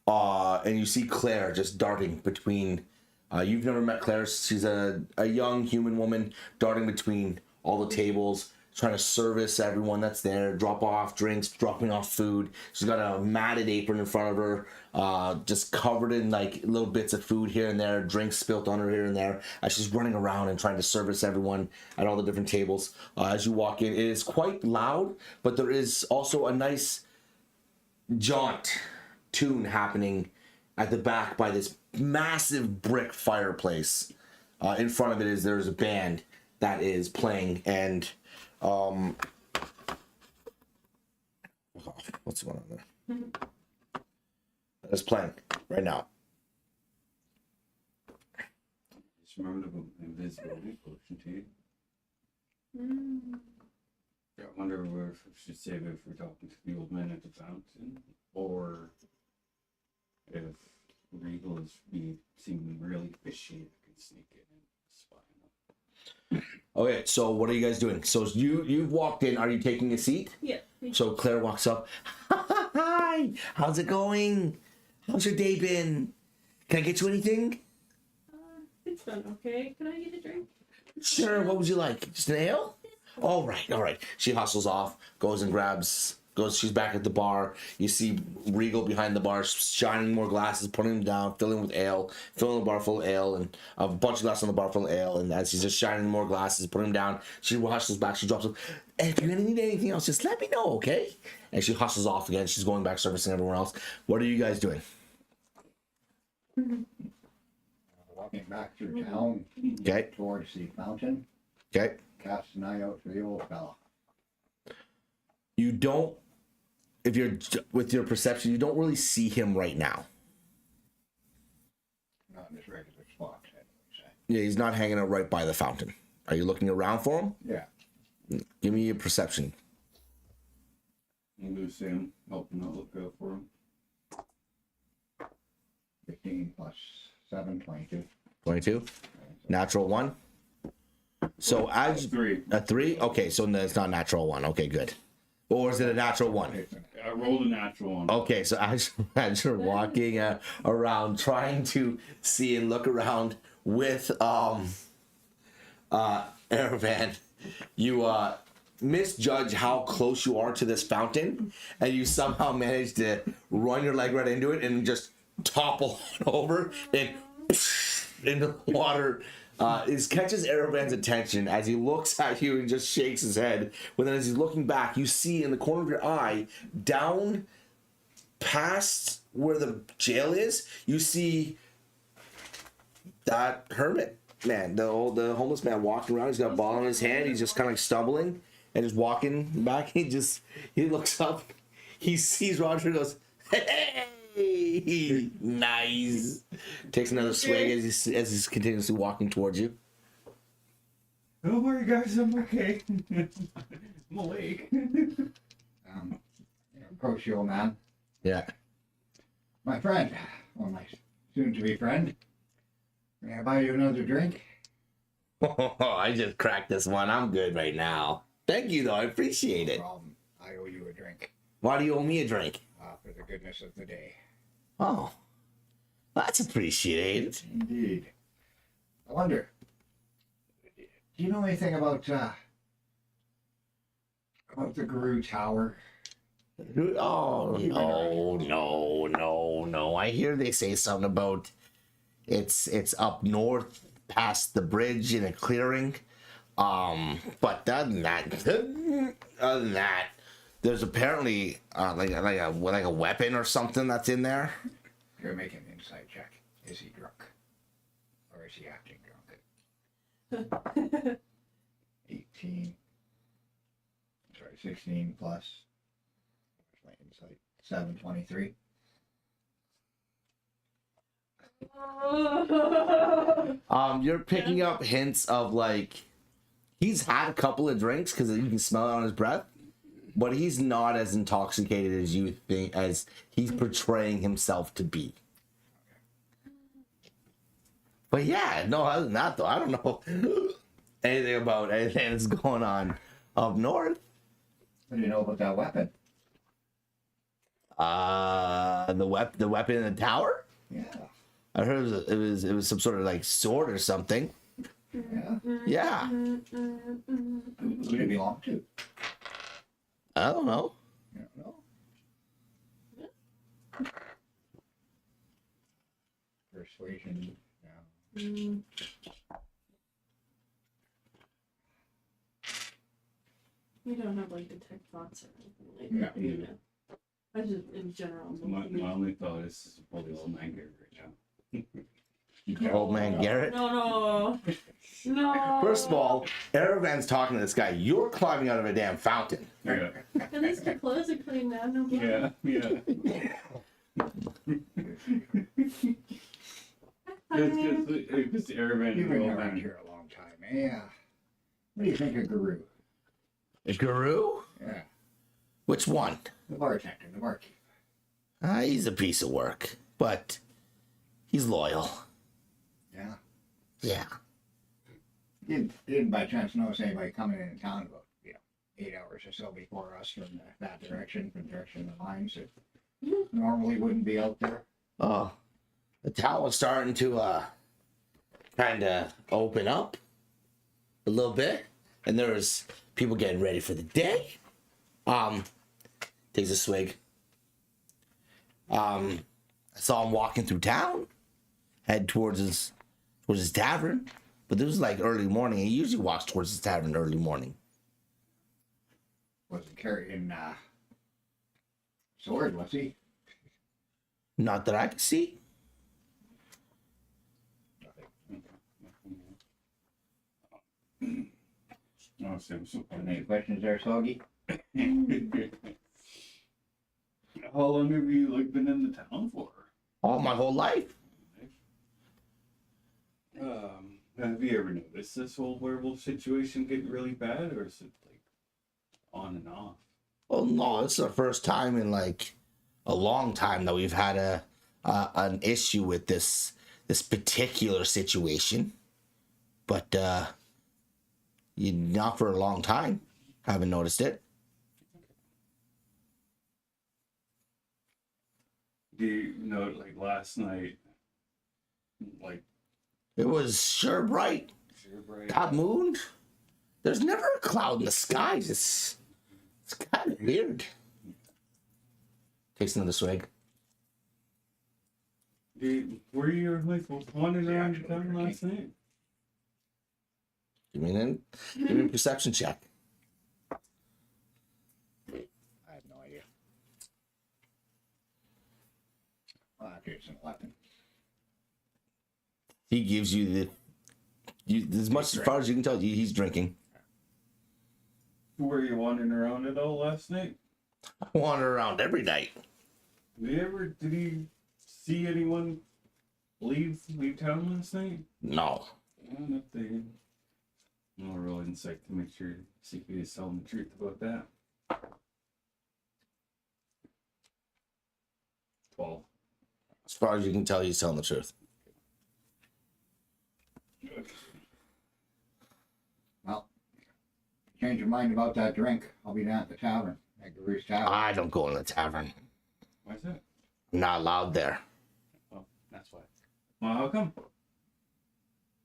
And you see Claire just darting between. You've never met Claire. She's a young human woman darting between all the tables, trying to service everyone that's there, drop off drinks, dropping off food. She's got a matted apron in front of her, just covered in like little bits of food here and there, drinks spilt on her here and there, as she's running around and trying to service everyone at all the different tables. As you walk in, it is quite loud, but there is also a nice jaunt tune happening at the back by this massive brick fireplace. In front of it is there's a band that is playing, and what's going on there? It's playing right now. Just remembered about invisibility potion to you. I wonder if we should save it if we're talking to the old man at the fountain, or if Regal is seeming really fishy, I could sneak in and spy on him. Okay, so what are you guys doing? So you've walked in. Are you taking a seat? Yeah. So Claire walks up. Hi, how's it going? How's your day been? Can I get you anything? It's been okay. Can I get a drink? Sure. What would you like? Just an ale? All right. She hustles off, goes and grabs. She's back at the bar. You see Regal behind the bar, shining more glasses, putting them down, filling with ale, filling the bar full of ale, and a bunch of glasses on the bar full of ale. And as she's just shining more glasses, putting them down, she hustles back. She drops them. Hey, if you need anything else, just let me know, okay? And she hustles off again. She's going back servicing everyone else. What are you guys doing? Walking back through town Okay. towards the fountain, Okay. cast an eye out for the old fella. You don't, if you're with your perception, you don't really see him right now. Not in his regular spot, anyway. Yeah, he's not hanging out right by the fountain. Are you looking around for him? Yeah. Give me a perception. I'm going to say I'm helping out look out for him. 15 plus 7, 22. 22. Natural 1. So as 3. a 3. Okay, so it's not natural 1. Okay, good. Or is it a natural 1? I rolled a natural 1. Okay, so as you're walking around, trying to see and look around with Aravan, you misjudge how close you are to this fountain, and you somehow manage to run your leg right into it and just topple over and into the water. It catches Aravan's attention as he looks at you and just shakes his head. But then as he's looking back, you see in the corner of your eye, down past where the jail is, you see that hermit man, the homeless man walking around. He's got a ball in his hand. He's just kind of like stumbling and just walking back. He looks up. He sees Roger and goes, "Hey, nice." Takes another swig as he's continuously walking towards you. Don't worry, guys, I'm okay. I'm awake. Approach the old man. Yeah. My friend, or my soon-to-be friend, may I buy you another drink? Oh, I just cracked this one. I'm good right now. Thank you, though. I appreciate it. I owe you a drink. Why do you owe me a drink? For the goodness of the day. Oh, that's appreciated. Indeed. I wonder, do you know anything about the Guru Tower? Oh, no. I hear they say something about it's up north past the bridge in a clearing. But other than that, there's apparently like a weapon or something that's in there. You're making an insight check. Is he drunk? Or is he acting drunk? 18. Sorry, 16 plus. Where's my insight? 7, 23. You're picking up hints of like he's had a couple of drinks because you can smell it on his breath, but he's not as intoxicated as you think, as he's portraying himself to be. But yeah, no, other than that though, I don't know anything about anything that's going on up north. What do you know about that weapon? The weapon in the tower. Yeah. I heard it was some sort of like sword or something. Yeah. Yeah. Who did it belong to? I don't know. You don't know. Persuasion. Yeah. You don't have like detect thoughts or anything like No. that. You know. I just in general. My only thought is probably old man Garrett right now. Old man Garrett. No. No. First of all, Aravan's talking to this guy. You're climbing out of a damn fountain. Yeah, At least the clothes are clean now. No yeah, yeah. It's Aravan. You've been around here a long time, eh? Yeah. What do you think of Guru? A guru? Yeah. Which one? The bartender, the barkeep. He's a piece of work, but he's loyal. Yeah. Yeah. Didn't by chance notice anybody coming into town about 8 hours or so before us from that direction, from the direction of the mines that normally wouldn't be out there. Oh, the town was starting to kind of open up a little bit, and there was people getting ready for the day. Takes a swig. I saw him walking through town, head towards his tavern, but this was like early morning. He usually walks towards his tavern early morning. Wasn't carrying sword, was he? Not that I can see. Oh, so Any questions there, Soggy? How long have you like been in the town for? All my whole life. Have you ever noticed this whole werewolf situation getting really bad, or is it like on and off? Well, no, this is the first time in like a long time that we've had an issue with this particular situation. But not for a long time. Haven't noticed it. Do you know, like last night, like It was sure bright. sure bright. Top moon. There's never a cloud in the skies. It's kind of weird. Takes another swig. Were you like wandering around the town last night? Give me a perception check. I have no idea. Well, actually, it's an 11. He gives you as much as far as you can tell. He's drinking. Were you wandering around at all last night? I wander around every night. Did you see anyone leave town last night? No. No real insight to make sure see if he is telling the truth about that. 12. As far as you can tell, he's telling the truth. Well, change your mind about that drink. I'll be down at the tavern, at Guru's Tavern. I don't go in the tavern. Why is that? I'm not allowed there. Oh, that's why. Well, how come?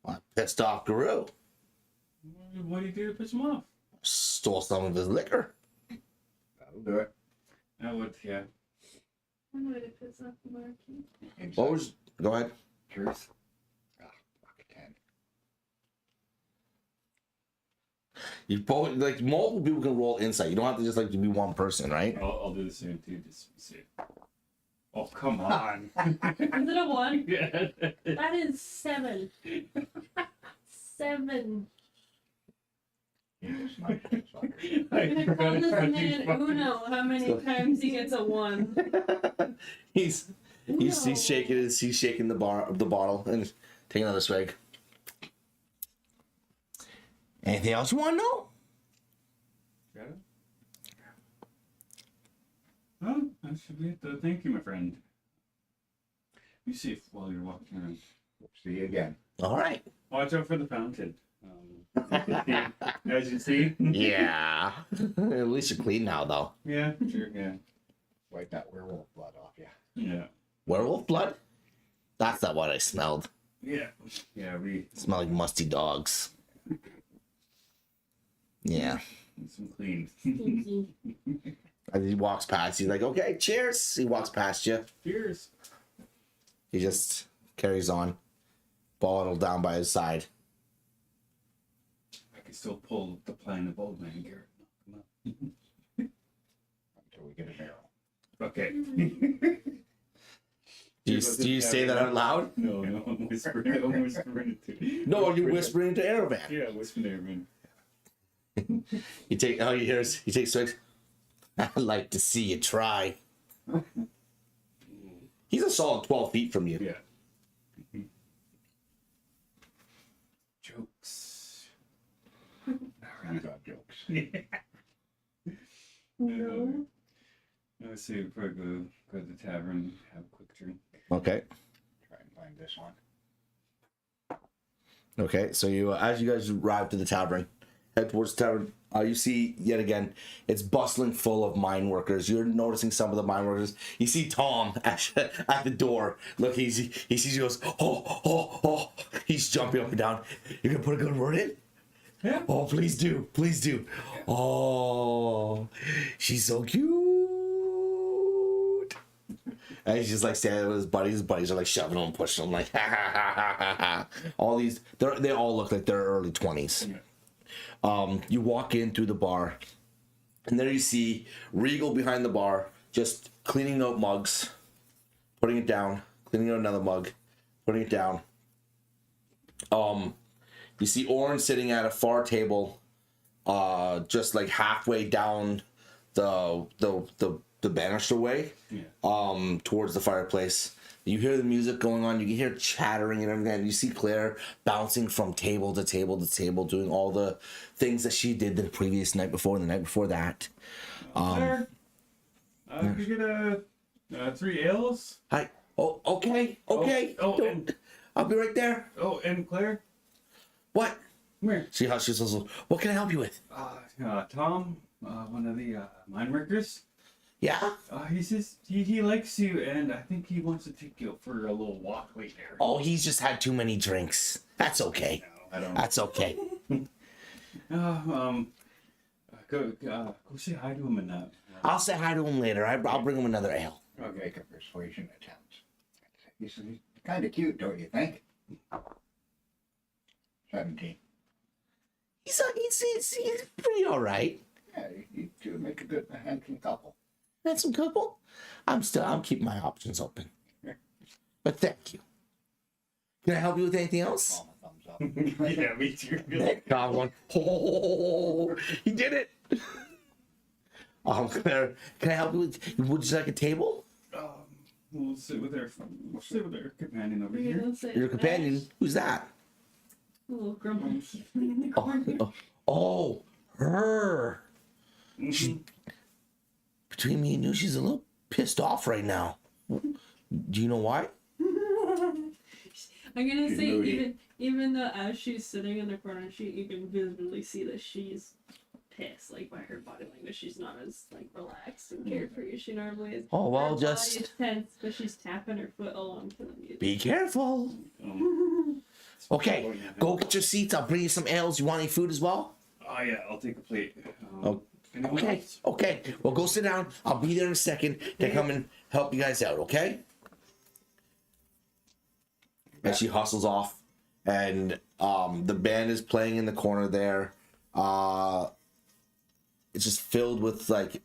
I pissed off Guru. What do you do to piss him off? Stole some of his liquor. That'll do it. That would, yeah. One way to piss off the marquee. What was? Go ahead. Truth? Ah, fuck 10. You both like multiple people can roll insight. You don't have to just like to be one person, right? I'll do the same too, just to be safe. Oh, come on. Is it a 1? Yeah. That is 7. 7. Jesus, my fucker. I'm gonna call this man Uno. How many times he gets a 1? He's He's shaking the bottle and take another swig. Anything else you want to know? Got it? Well, that should be it. Thank you, my friend. Be safe while you're walking around. See you again. All right. Watch out for the fountain. As you see. Yeah. At least you're clean now, though. Yeah, sure, yeah. Wipe that werewolf blood off you. Yeah. Werewolf blood? That's not what I smelled. Yeah. Yeah, we Smell like musty dogs. Yeah. need some clean. As he walks past, he's like, okay, cheers. He walks past you. Cheers. He just carries on. Bottle down by his side. I can still pull the plan of old man Garrett. Until we get an arrow. Okay. Do you say that out loud? No, I'm whispering. I'm whispering it to. No, you're whispering into Aravan. Yeah, whispering to Aaron. You take all you hear is he takes swigs. I'd like to see you try. He's a solid 12 feet from you. Yeah. Jokes. You got jokes. No. I would say we'd probably go to the tavern, have a quick drink. Okay. Try and find this one. Okay. So you, as you guys arrive to the tavern, head towards the tavern. You see yet again, it's bustling full of mine workers. You're noticing some of the mine workers. You see Tom at the door. Look, he sees you, goes, oh. He's jumping up and down. You're gonna put a good word in? Yeah. Oh, please do. Please do. Oh, she's so cute. And he's just like standing with his buddies. His buddies are like shoving him, pushing him, like, ha ha ha ha ha ha. All these, they all look like they're early 20s. Yeah. You walk in through the bar, and there you see Regal behind the bar, just cleaning out mugs, putting it down, cleaning out another mug, putting it down. You see Orin sitting at a far table, just like halfway down the banister way, towards the fireplace. You hear the music going on. You can hear chattering and everything. And you see Claire bouncing from table to table to table, doing all the things that she did the previous night before and the night before that. Claire, could you get 3 ales? Hi. Oh, okay. I'll be right there. Oh, and Claire, What? come here. See how she's also. What can I help you with? Tom, one of the mine workers. Yeah. He says he likes you, and I think he wants to take you for a little walk later. Oh, he's just had too many drinks. That's okay. No, I don't. That's okay. Go say hi to him and that. I'll say hi to him later. I'll bring him another ale. I'll make a persuasion attempt. He's kind of cute, don't you think? 17. He's pretty all right. Yeah, you two make a good handsome couple. Handsome couple. I'm keeping my options open. But thank you. Can I help you with anything else? Call a thumbs up. Yeah, me too. Got one. Oh, he did it. Claire, can I help you with? Would you like a table? We'll sit with our companion over here. Your companion? Who's that? A little grumpy tiefling in the corner. Oh, her. She, between me and you, she's a little pissed off right now. Do you know why? I'm gonna say moody. even though as she's sitting in the corner, you can visibly see that she's pissed, like by her body language. She's not as like relaxed and carefree as she normally is. Oh, well, her just- body is tense, but she's tapping her foot along to the music. Be careful. Okay, go get your seats. I'll bring you some ales. You want any food as well? Oh yeah, I'll take a plate. Anyone Okay, else? okay. Well, go sit down. I'll be there in a second to come and help you guys out, okay? And she hustles off, and the band is playing in the corner there. It's just filled with like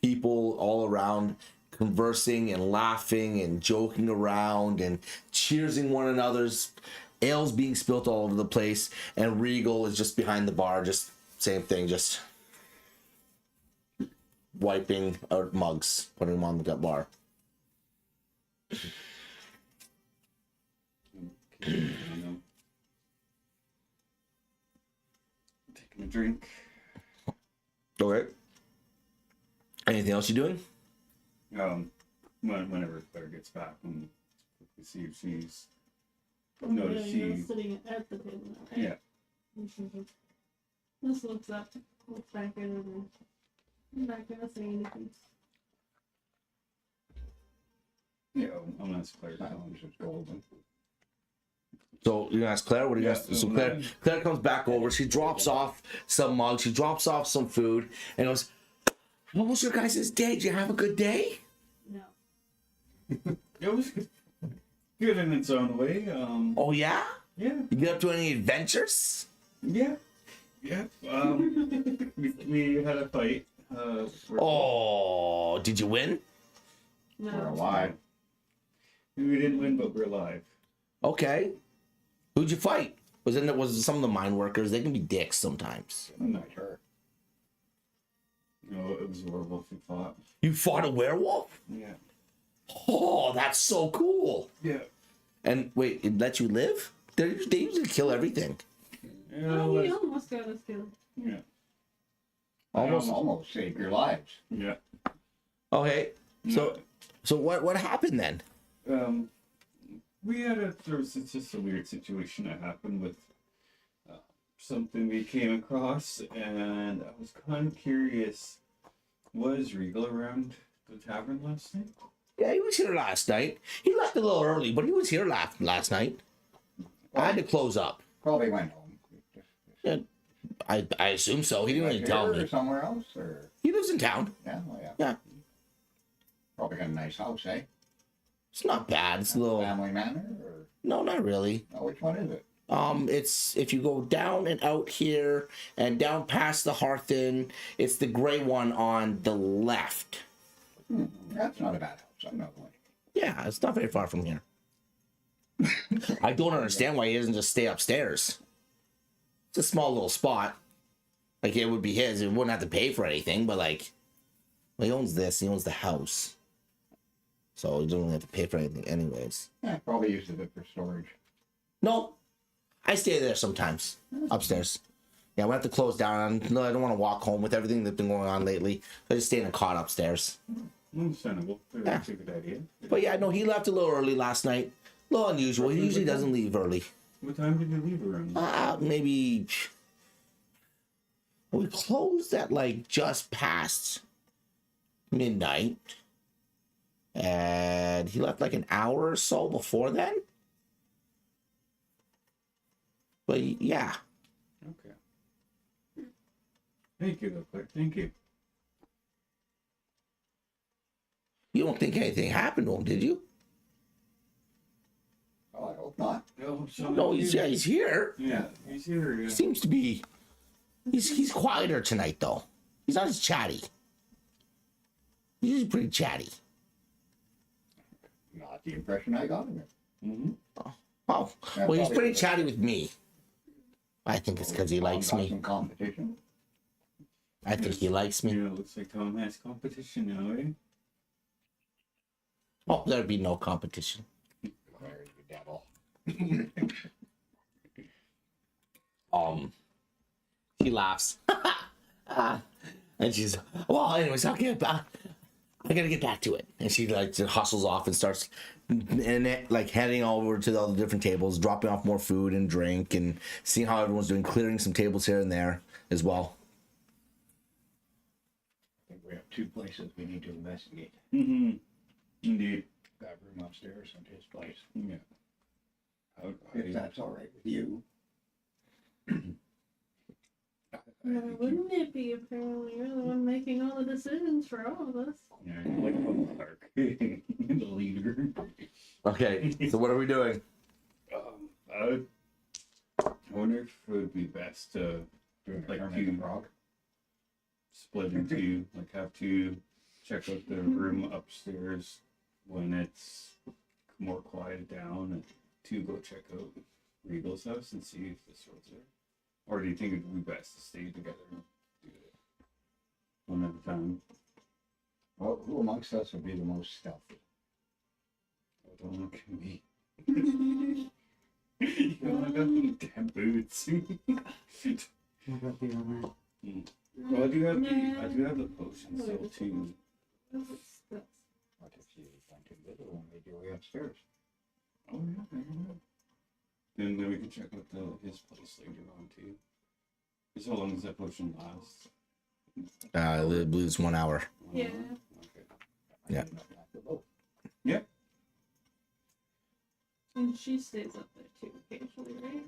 people all around, conversing and laughing and joking around and cheersing one another's. Ales being spilt all over the place, and Regal is just behind the bar, just same thing, just wiping out mugs, putting them on the bar. Okay, I know. Taking a drink. Okay. Anything else you doing? Whenever Claire gets back, and we see if she's Oh, noticed yeah, you're she. sitting at the table now, right? Yeah. This looks up, looks back at her, and I'm not gonna say anything. Yeah, I'm not Claire. Silence is golden. So you're gonna ask Claire, what do you Yeah, guys? So no, Claire, no. Claire comes back over. She drops off some mugs. She drops off some food, and goes, "What was your guys' day? Did you have a good day?" No. It was good in its own way. Oh yeah. Yeah, You get up to any adventures? yeah, yeah. We had a fight. Oh, did you win? We're No. alive. We didn't win, but we're alive. Okay. Who'd you fight? Was it some of the mine workers? They can be dicks sometimes. I'm not sure. No, it was a werewolf who fought. You fought a werewolf? Yeah. Oh, that's so cool. Yeah. And wait, it let you live? They usually kill everything. Yeah. Oh, he almost got us killed. Yeah. Almost saved your lives. Yeah. Okay. So what happened then? There was just a weird situation that happened with something we came across, and I was kind of curious. Was Regal around the tavern last night? Yeah, he was here last night. He left a little early, but he was here last night. I had to close up. Probably went home. Yeah, I assume so. He didn't really tell Here or me. somewhere else, or He lives in town. yeah, well, yeah. Yeah. Probably got a nice house, eh? It's not bad. It's a little. Family manor, or No, not really. no, which one is it? It's if you go down and out here and down past the hearth inn, it's the gray one on the left. That's not a bad house. I'm not going. Yeah, it's not very far from here. I don't understand why he doesn't just stay upstairs. It's a small little spot. Like, it would be his. It wouldn't have to pay for anything, but like, well, he owns this. He owns the house. So he doesn't really have to pay for anything anyways. Yeah, probably uses it for storage. No, I stay there sometimes, upstairs. Yeah, we have to close down. No, I don't want to walk home with everything that's been going on lately. I just stay in a cot upstairs. Understandable. Yeah. That's a good idea. But yeah, no, he left a little early last night. A little unusual. He usually doesn't leave early. What time did you leave around? Maybe we closed at like just past midnight, and he left like an hour or so before then. But yeah, Okay. Thank you, though, Claire. Thank you. you don't think anything happened to him, did you? Oh, I hope not. No, he's here. Yeah, he's here. Yeah. Seems to be. He's quieter tonight though. He's not as chatty. He's usually pretty chatty. Not the impression I got of it. Mm-hmm. Oh, Yeah, well, he's probably pretty is. chatty with me. I think it's because he likes Got me. some competition. I think he likes me. Yeah, looks like Tom has competition now, eh? Oh, there'd be no competition. There's the devil. She laughs. And she's, well, anyways, I gotta get back to it. And she like hustles off and starts like heading over to all the different tables, dropping off more food and drink and seeing how everyone's doing, clearing some tables here and there as well. I think we have two places we need to investigate. Mm-hmm. Indeed. That room upstairs and his place. Yeah. If that's all right with you. Wouldn't it be? Apparently, you're the one making all the decisions for all of us. Yeah, I like the Clark, the leader. Okay, so what are we doing? I wonder if it would be best to like Hermit and Frog. split into, like have to check out the room upstairs when it's more quieted down, and to go check out Regal's house and see if the sword's there. Or do you think it would be best to stay together and do it one at a time? Well, who amongst us would be the most stealthy? Don't look at me. You don't have damn boots. What about the armor? Well, I do have the potion still too. What is this? What if you went invisible and made your way upstairs? Oh yeah. Then we can check out his place later on too. Just how long does that potion last? I believe it's 1 hour. Yeah. Okay. Yeah. Yep. And she stays up there too occasionally, right?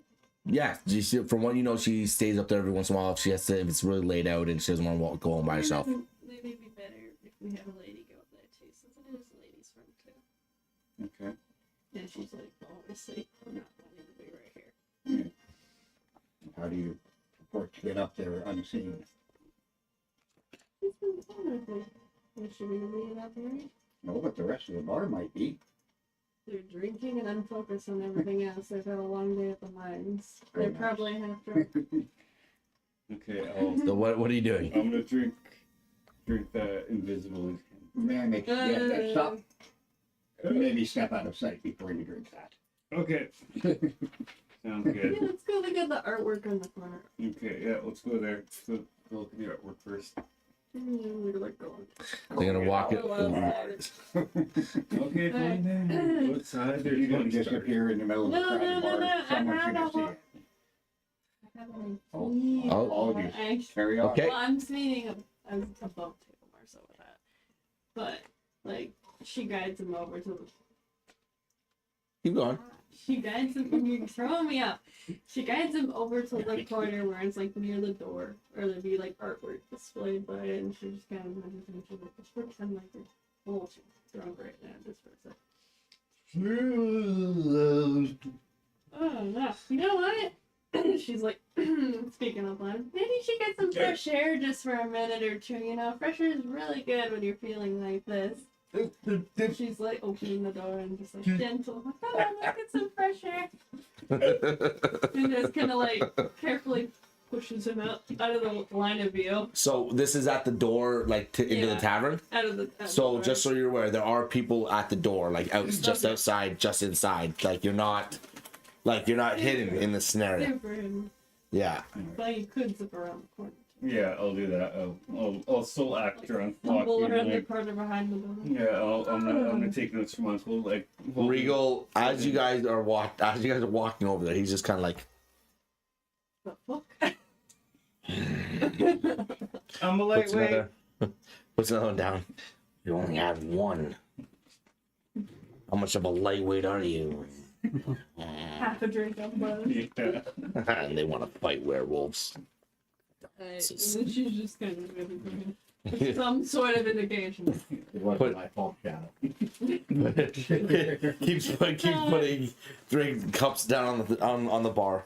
Yeah, from what you know, she stays up there every once in a while if she has to, if it's really laid out and she doesn't want to go home by herself. Maybe be better if we have a lady go up there too, since it is a ladies' room too. Okay. And she's like, obviously, I'm not wanting to be right here. How do you purport to get up there unseen? She's been fun, I think. Should we leave it up here? No, but the rest of the bar might be. They're drinking and unfocused on everything else. They've had a long day at the mines. Very They're nice. probably half drunk. Okay. So what are you doing? I'm gonna drink that invisible. May I make stop? Maybe step out of sight before you drink that. Okay. Sounds Yeah, good. let's go look at the artwork on the corner. Okay. Yeah. Let's go there. Go look at the artwork first. We're like going. They're gonna walk it. Okay. Fine then. Go outside. There's You don't one disappear in the middle of the No, crowded bar. no. Someone's I gonna see have it. I have an Oh. idea. Apologies. Actually, Carry on. Okay. well, I'm just meaning a bump table more so with that. But like, she guides him over to the. Keep going. She guides him. You're throwing me up. She guides him over to the corner where it's like near the door, or there'd be like artwork displayed by it, and she just kind of nudges him. She's like, "Just pretend like you're a little too drunk right now, just for a second." Oh no! You know what? She's like, speaking of loud, maybe she gets some fresh air just for a minute or two. You know, fresh air is really good when you're feeling like this. She's like opening the door and just like gentle, like, oh, let's get some fresh air. And just kind of like carefully pushes him out of the line of view, So this is at the door, like into the Yeah. tavern. out of the. So just so you're aware, there are people at the door, like out, just Okay. outside, just inside. Like you're not hidden in the scenario. Super him, Yeah. but you could zip around the corner. Yeah, I'll do that. I'll still act drunk. Tumble Walking, around the like, corner behind the door. yeah, I'm gonna take notes from Uncle. Like Regal, as you guys are walking over there, he's just kind of like, The fuck? I'm a puts lightweight. another one down. You only have one. How much of a lightweight are you? Half a drink of blood. Yeah. And they want to fight werewolves. And then she's just kind of giving him some sort of indication. It wasn't Put- my fault, Shadow. keeps putting drink cups down on the bar.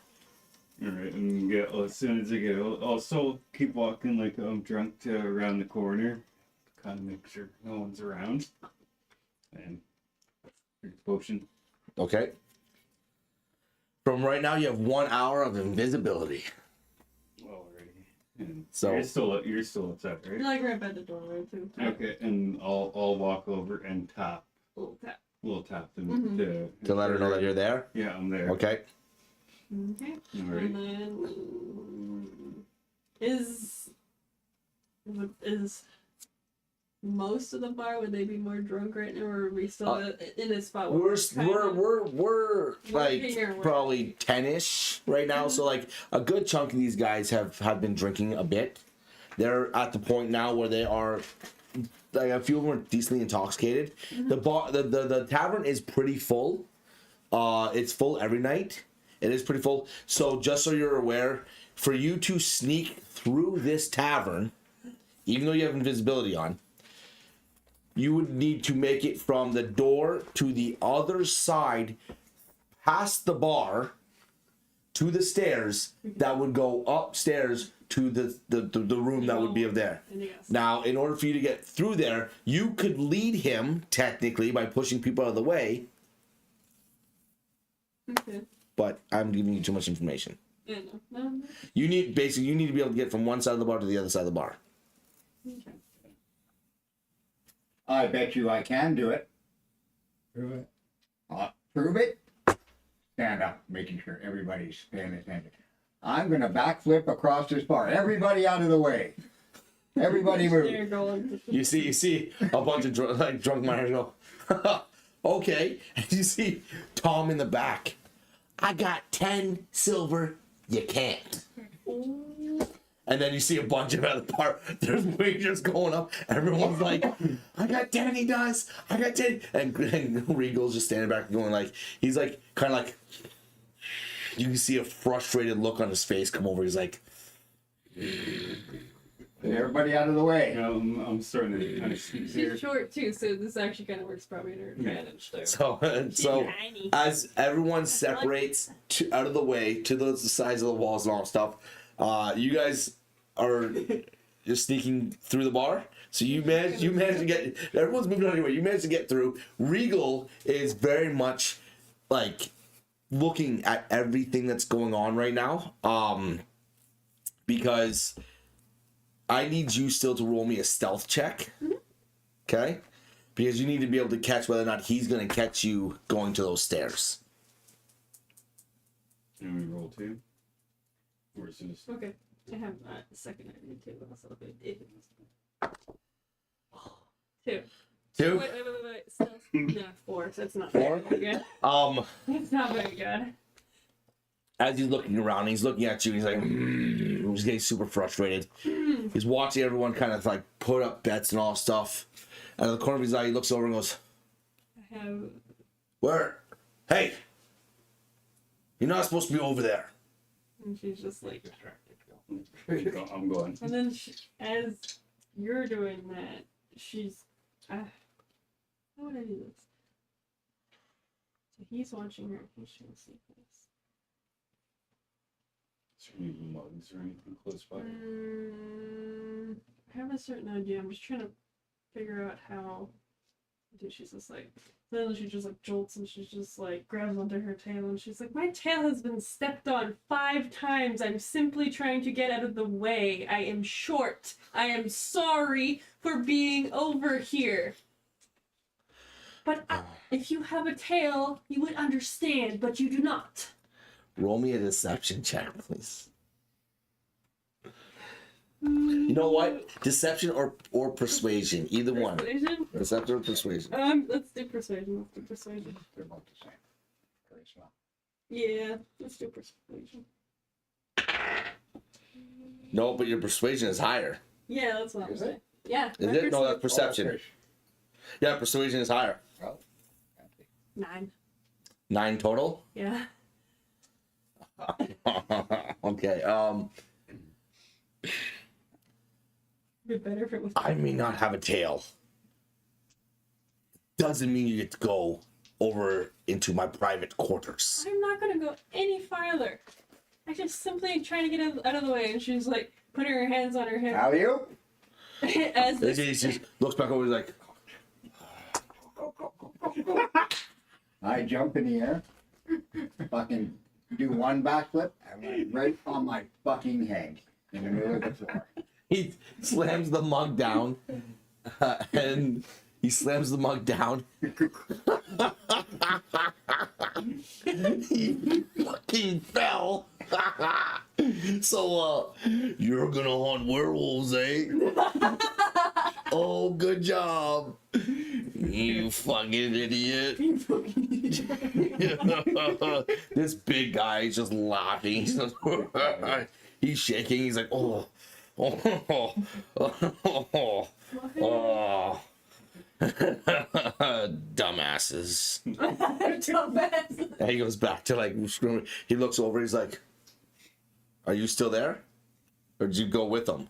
Alright, and get, as soon as I get out, I'll still keep walking like I'm drunk to around the corner. Kind of make sure no one's around. And drink the potion. Okay. From right now, you have 1 hour of invisibility. Already. And So- you're still outside, You're right? like right by the doorway too. Okay, and I'll walk over and tap. Little tap. We'll tap them Mhm. To let her know that you're there. Yeah, I'm there. Okay. Okay. Alright. And then is most of the bar, would they be more drunk right now, or are we still in a spot where We're like working or what? probably 10ish right now. So like a good chunk of these guys have been drinking a bit. They're at the point now where they are like a few of them are decently intoxicated. The bar, the tavern is pretty full. It's full every night. It is pretty full. So just so you're aware, for you to sneak through this tavern, even though you have invisibility on, you would need to make it from the door to the other side, past the bar, to the stairs that would go upstairs to the room that would be up there. Yes. Now, in order for you to get through there, you could lead him technically by pushing people out of the way, Okay. but I'm giving you too much information. Yeah, no. You need to be able to get from one side of the bar to the other side of the bar. Okay. I bet you I can do it. Prove it. Prove it. Stand up, making sure everybody's paying attention. I'm gonna backflip across this bar. Everybody out of the way. Everybody They're move. going. You see a bunch of drunk miners go, okay. And you see Tom in the back. I got 10 silver. You can't. And then you see a bunch of other part. There's wagers going up. Everyone's like, I got 10. He does. I got 10. And Regal's just standing back going like, he's like, kind of like, you can see a frustrated look on his face come over. He's like, Everybody out of the way. I'm starting to kind of sneak here. She's short too, so this actually kind of works probably in her advantage there. so She's so tiny. as everyone separates out of the way to the sides of the walls and all that stuff, you guys are just sneaking through the bar. So you managed to get, everyone's moving on anyway. You managed to get through. Regal is very much like looking at everything that's going on right now. Because I need you still to roll me a stealth check. Okay? Because you need to be able to catch whether or not he's going to catch you going to those stairs. And we roll 2. Or as soon as Okay, I have a second idea too. Also, it 2. 2? Wait. Stealth. No, 4. So it's not 4? very good. It's not very good. As he's looking around, he's looking at you, he's like, he's getting super frustrated. He's watching everyone kind of like put up bets and all stuff. Out of the corner of his eye, he looks over and goes, I have. where? Hey! You're not supposed to be over there. And she's just like distracted. I'm going. And then as you're doing that, she's. How would I do this? So he's watching her. He's trying to see this. Is there any mugs or anything close by? I have a certain idea. I'm just trying to figure out how. Dude, she's just like. Then she just like jolts and she's just like grabs onto her tail and she's like, my tail has been stepped on 5 times. I'm simply trying to get out of the way. I am short. I am sorry for being over here. But if you have a tail, you would understand, but you do not. Roll me a deception check, please. You know what? Deception or persuasion. Either one. Persuasion? Deception or persuasion. Let's do persuasion. They're both the same. Very small. Yeah, let's do persuasion. No, but your persuasion is higher. Yeah, that's what I'm Is saying. it? Yeah. Is it? No, that's perception. Yeah, persuasion is higher. Oh, 9. 9 total? Yeah. Okay, Be better if it was. I may not have a tail. Doesn't mean you get to go over into my private quarters. I'm not gonna go any farther. I just simply trying to get out of the way, and she's like putting her hands on her hip Alley-oop. as He just looks back over, he's like, I jump in the air, fucking do one backflip, and land right on my fucking head in the middle of the floor. he slams the mug down, and he slams the mug down. He fucking fell. So, you're gonna hunt werewolves, eh? Oh, good job. You fucking idiot. This big guy is just laughing. He's shaking. He's like, oh. Dumbasses. dumbass. And he goes back to like screaming. He looks over. He's like, "Are you still there, or did you go with them?"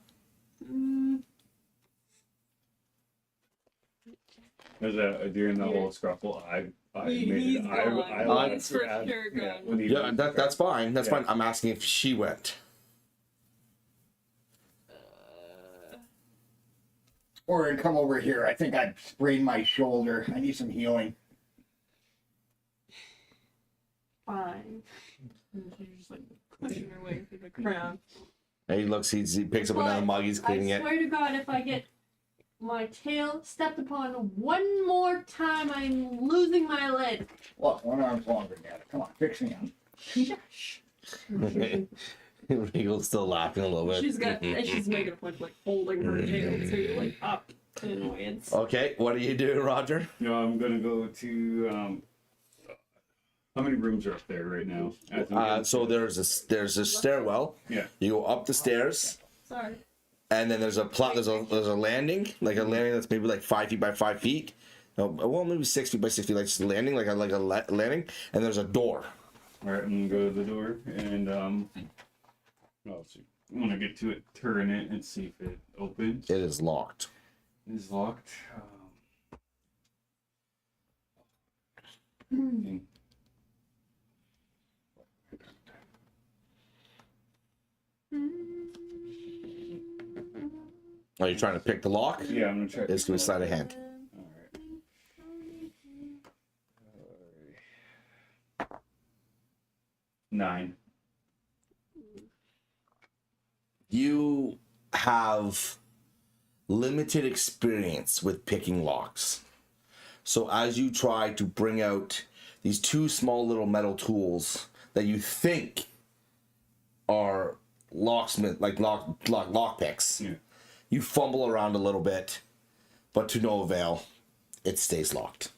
There's during the whole scruffle, I He's made gone. I He's for sure gone. when he Yeah, was that's fine. That's Yeah. fine. I'm asking if she went. Or come over here. I think I sprained my shoulder. I need some healing. Fine. And she's just like pushing her way through the crowd. And he looks. He picks up another mug. He's cleaning I it. swear to God, if I get my tail stepped upon one more time, I'm losing my lid. Look, one arm's longer than the other. Come on, fix me up. Regal's still laughing a little bit. She's making a point of like holding her tail to like up in annoyance. Okay, what are you doing, Roger? No, I'm gonna go to how many rooms are up there right now? So there's a stairwell. Yeah. You go up the stairs, Sorry. and then there's a landing, like a landing that's maybe like 5 feet by 5 feet. Well, maybe 6 feet by 6 feet, like just a landing, like a landing, and there's a door. All right, I'm gonna go to the door and well, see. I'm gonna get to it, turn it, and see if it opens. It is locked. It is locked. Are you trying to pick the lock? Yeah, I'm gonna try. It's gonna be sleight of hand. All right. 9. You have limited experience with picking locks. So as you try to bring out these 2 small little metal tools that you think are locksmith, like lock picks, Yeah. you fumble around a little bit, but to no avail. It stays locked.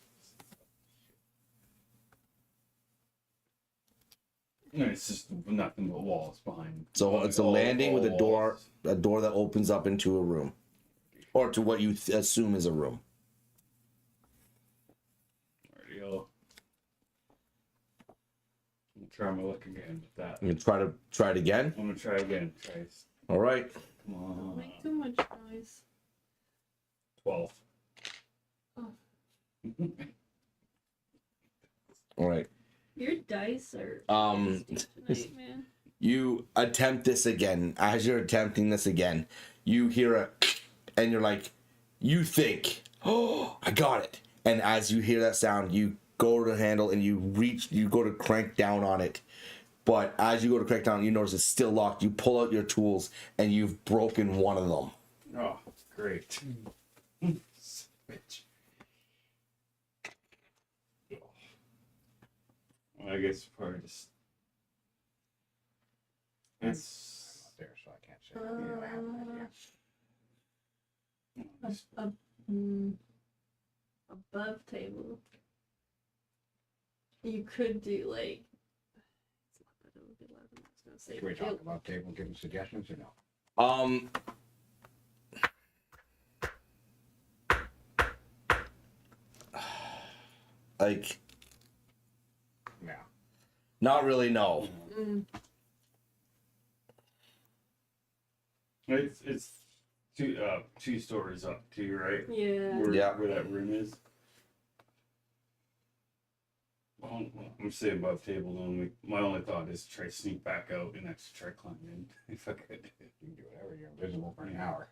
No, it's just nothing but walls behind. So it's a all- landing with all a door walls. that opens up into a room, or to what you assume is a room. Alrighty, I'll try my luck again with that. You can try it again. I'm gonna try again. All right. Come Don't on. make too much noise. 12. Oh. All right. Your dice are tonight, man. You attempt this again. As you're attempting this again, you hear a, and you're like, you think, oh, I got it. And as you hear that sound, you go to the handle and you go to crank down on it. But as you go to crank down, you notice it's still locked. You pull out your tools and you've broken one of them. Oh, great. Bitch. Well, I guess probably just. It's. I'm up there, so I can't say. Yeah, I have an idea. Above table. You could do like. It's not that it would be 11. I was gonna say. Should we talk about table, giving suggestions or no? Like, Yeah. not really, no. It's 2 stories up too, right? Yeah. Where that room is. Well, I'm saying above table only. My only thought is try to sneak back out and actually try to climb in if I could. You can do whatever. You're invisible for an hour.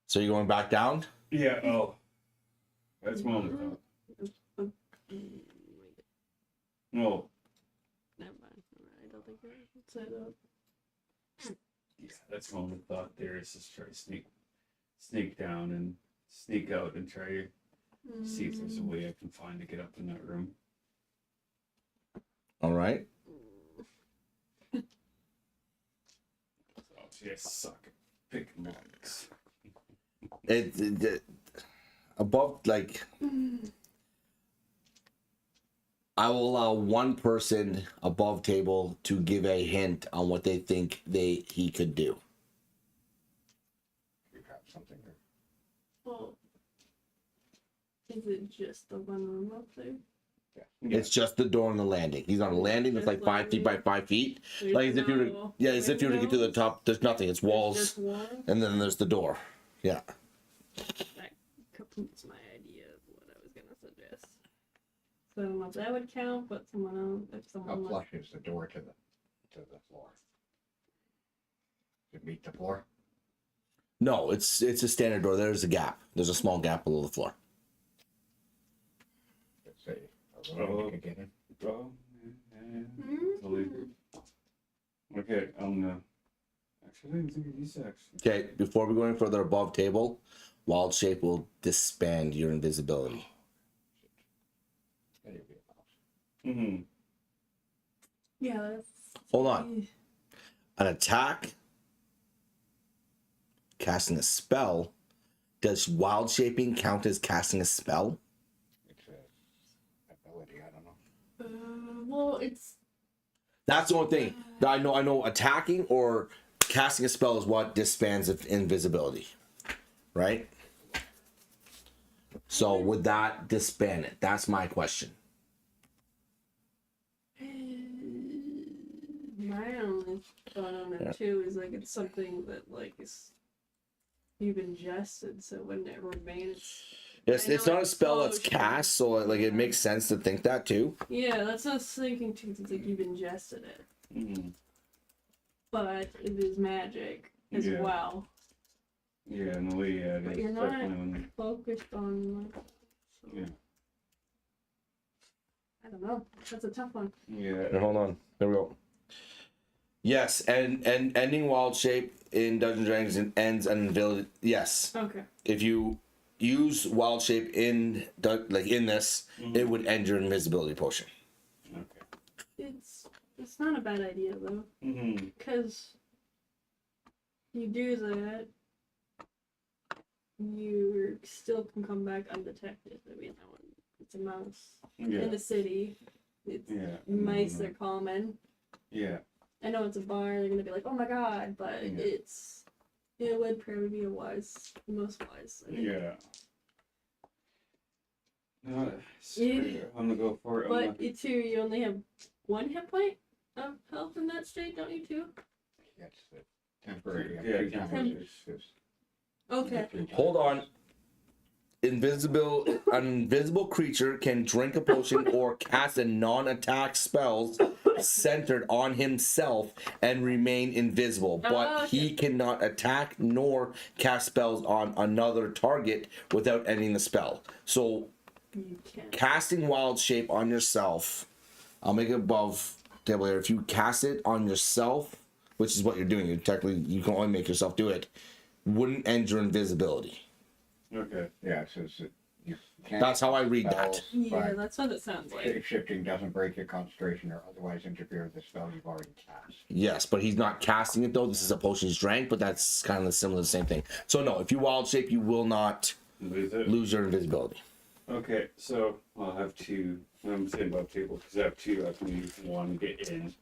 So you're going back down? Yeah. Oh, that's my only thought. No. Never mind. I don't think it's set up. Yeah, that's my only thought. There is just try to sneak down and sneak out and try to see if there's a way I can find to get up in that room. All right. So, see, I suck at picking locks. It above, like, I will allow one person above table to give a hint on what they think he could do. You have something. Well, is it just the one room up there? Yeah. It's just the door and the landing. He's on a landing that's like 5 feet by 5 feet. There's Like as if you were to, no yeah, as if you were to get to the windows? top. There's nothing. It's There's walls, just walls? and then there's the door. Yeah. That completes my idea of what I was gonna suggest. So I don't know if that would count, but someone else, if How someone flush is the door to the floor? Does it meet the floor? No, it's a standard door. There's a gap. There's a small gap below the floor. Let's say a room you could get in. Oh, totally. Okay, I'm gonna Actually, I didn't think of these actually. Okay, before we go any further above table, wild shape will disband your invisibility. That'd be a mouse. Mm-hmm. Yeah, that's. Hold on. An attack, casting a spell. Does wild shaping count as casting a spell? It's a ability, I don't know. Well, it's. That's the only thing. I know attacking or casting a spell is what disbands of invisibility. Right? So would that disband it? That's my question. My only thought on it too is like it's something that like is you've ingested, so wouldn't it remain? It's not a spell that's cast, so like it makes sense to think that too. Yeah, that's what I was thinking too. It's like you've ingested it, Mm-hmm. but it is magic as Yeah. well. Yeah, no, yeah, But it's you're not definitely focused on. Like, so, Yeah. I don't know. That's a tough one. Yeah. Here, hold on. There we go. Yes, and ending wild shape in Dungeons and Dragons ends an invisibility. Yes, Okay. if you use wild shape in this, it would end your invisibility potion. Okay. It's not a bad idea though, Mm-hmm. because you do that, you still can come back undetected. I mean, that one, it's a mouse Yeah. in the city. It's Yeah. mice are common. Yeah. I know it's a bar. They're gonna be like, "Oh my god," but Yeah. it would probably be most wise. I think. Yeah. No, Yeah. I'm gonna go for it. But you too, you only have one hit point of health in that state, don't you? Too. That's the temporary. Yeah, two times temporary. it's Okay. 3 times. Hold on. An invisible creature can drink a potion or cast a non-attack spells centered on himself and remain invisible, but okay. he cannot attack nor cast spells on another target without ending the spell. So You can. casting wild shape on yourself, I'll make it above table here. If you cast it on yourself, which is what you're doing, you can only make yourself do it, wouldn't end your invisibility. Okay. Yeah, it says that you can't. That's how I read that. spells, Yeah, but that's what it sounds like. shape-shifting doesn't break your concentration or otherwise interfere with the spell you've already cast. Yes, but he's not casting it though. This is a potion he's drank, but that's kind of similar, the same thing. So no, if you wild shape, you will not Lose it. lose your invisibility. Okay, so I'll have two. I'm saying above table because I have two. I can use one, get in,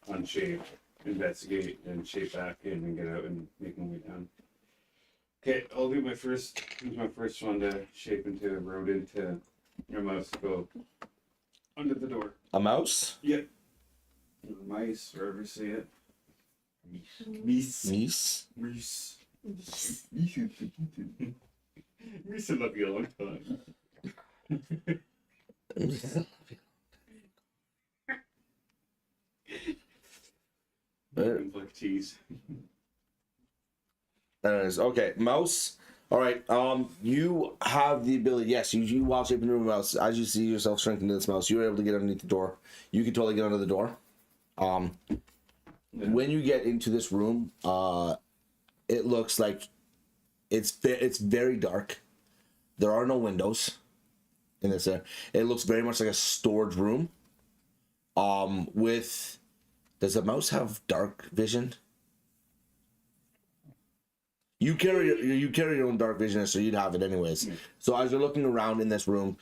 unshape, investigate, and shape back in and get out and make my way down. Okay, I'll do my first. Use my first one to shape into a rodent to your mouse to go under the door. A mouse? Yep. Or mice, wherever you see it. Meese. Mice. Meese. Mice. Mice love you a long time. Like cheese. Okay, mouse. All right. You have the ability. Yes, you wild shape into a mouse. As you see yourself shrink into this mouse, you're able to get underneath the door. You can totally get under the door. When you get into this room, it looks like it's very dark. There are no windows in this. It looks very much like a storage room. Does a mouse have dark vision? You carry your own dark vision, so you'd have it anyways. So as you're looking around in this room,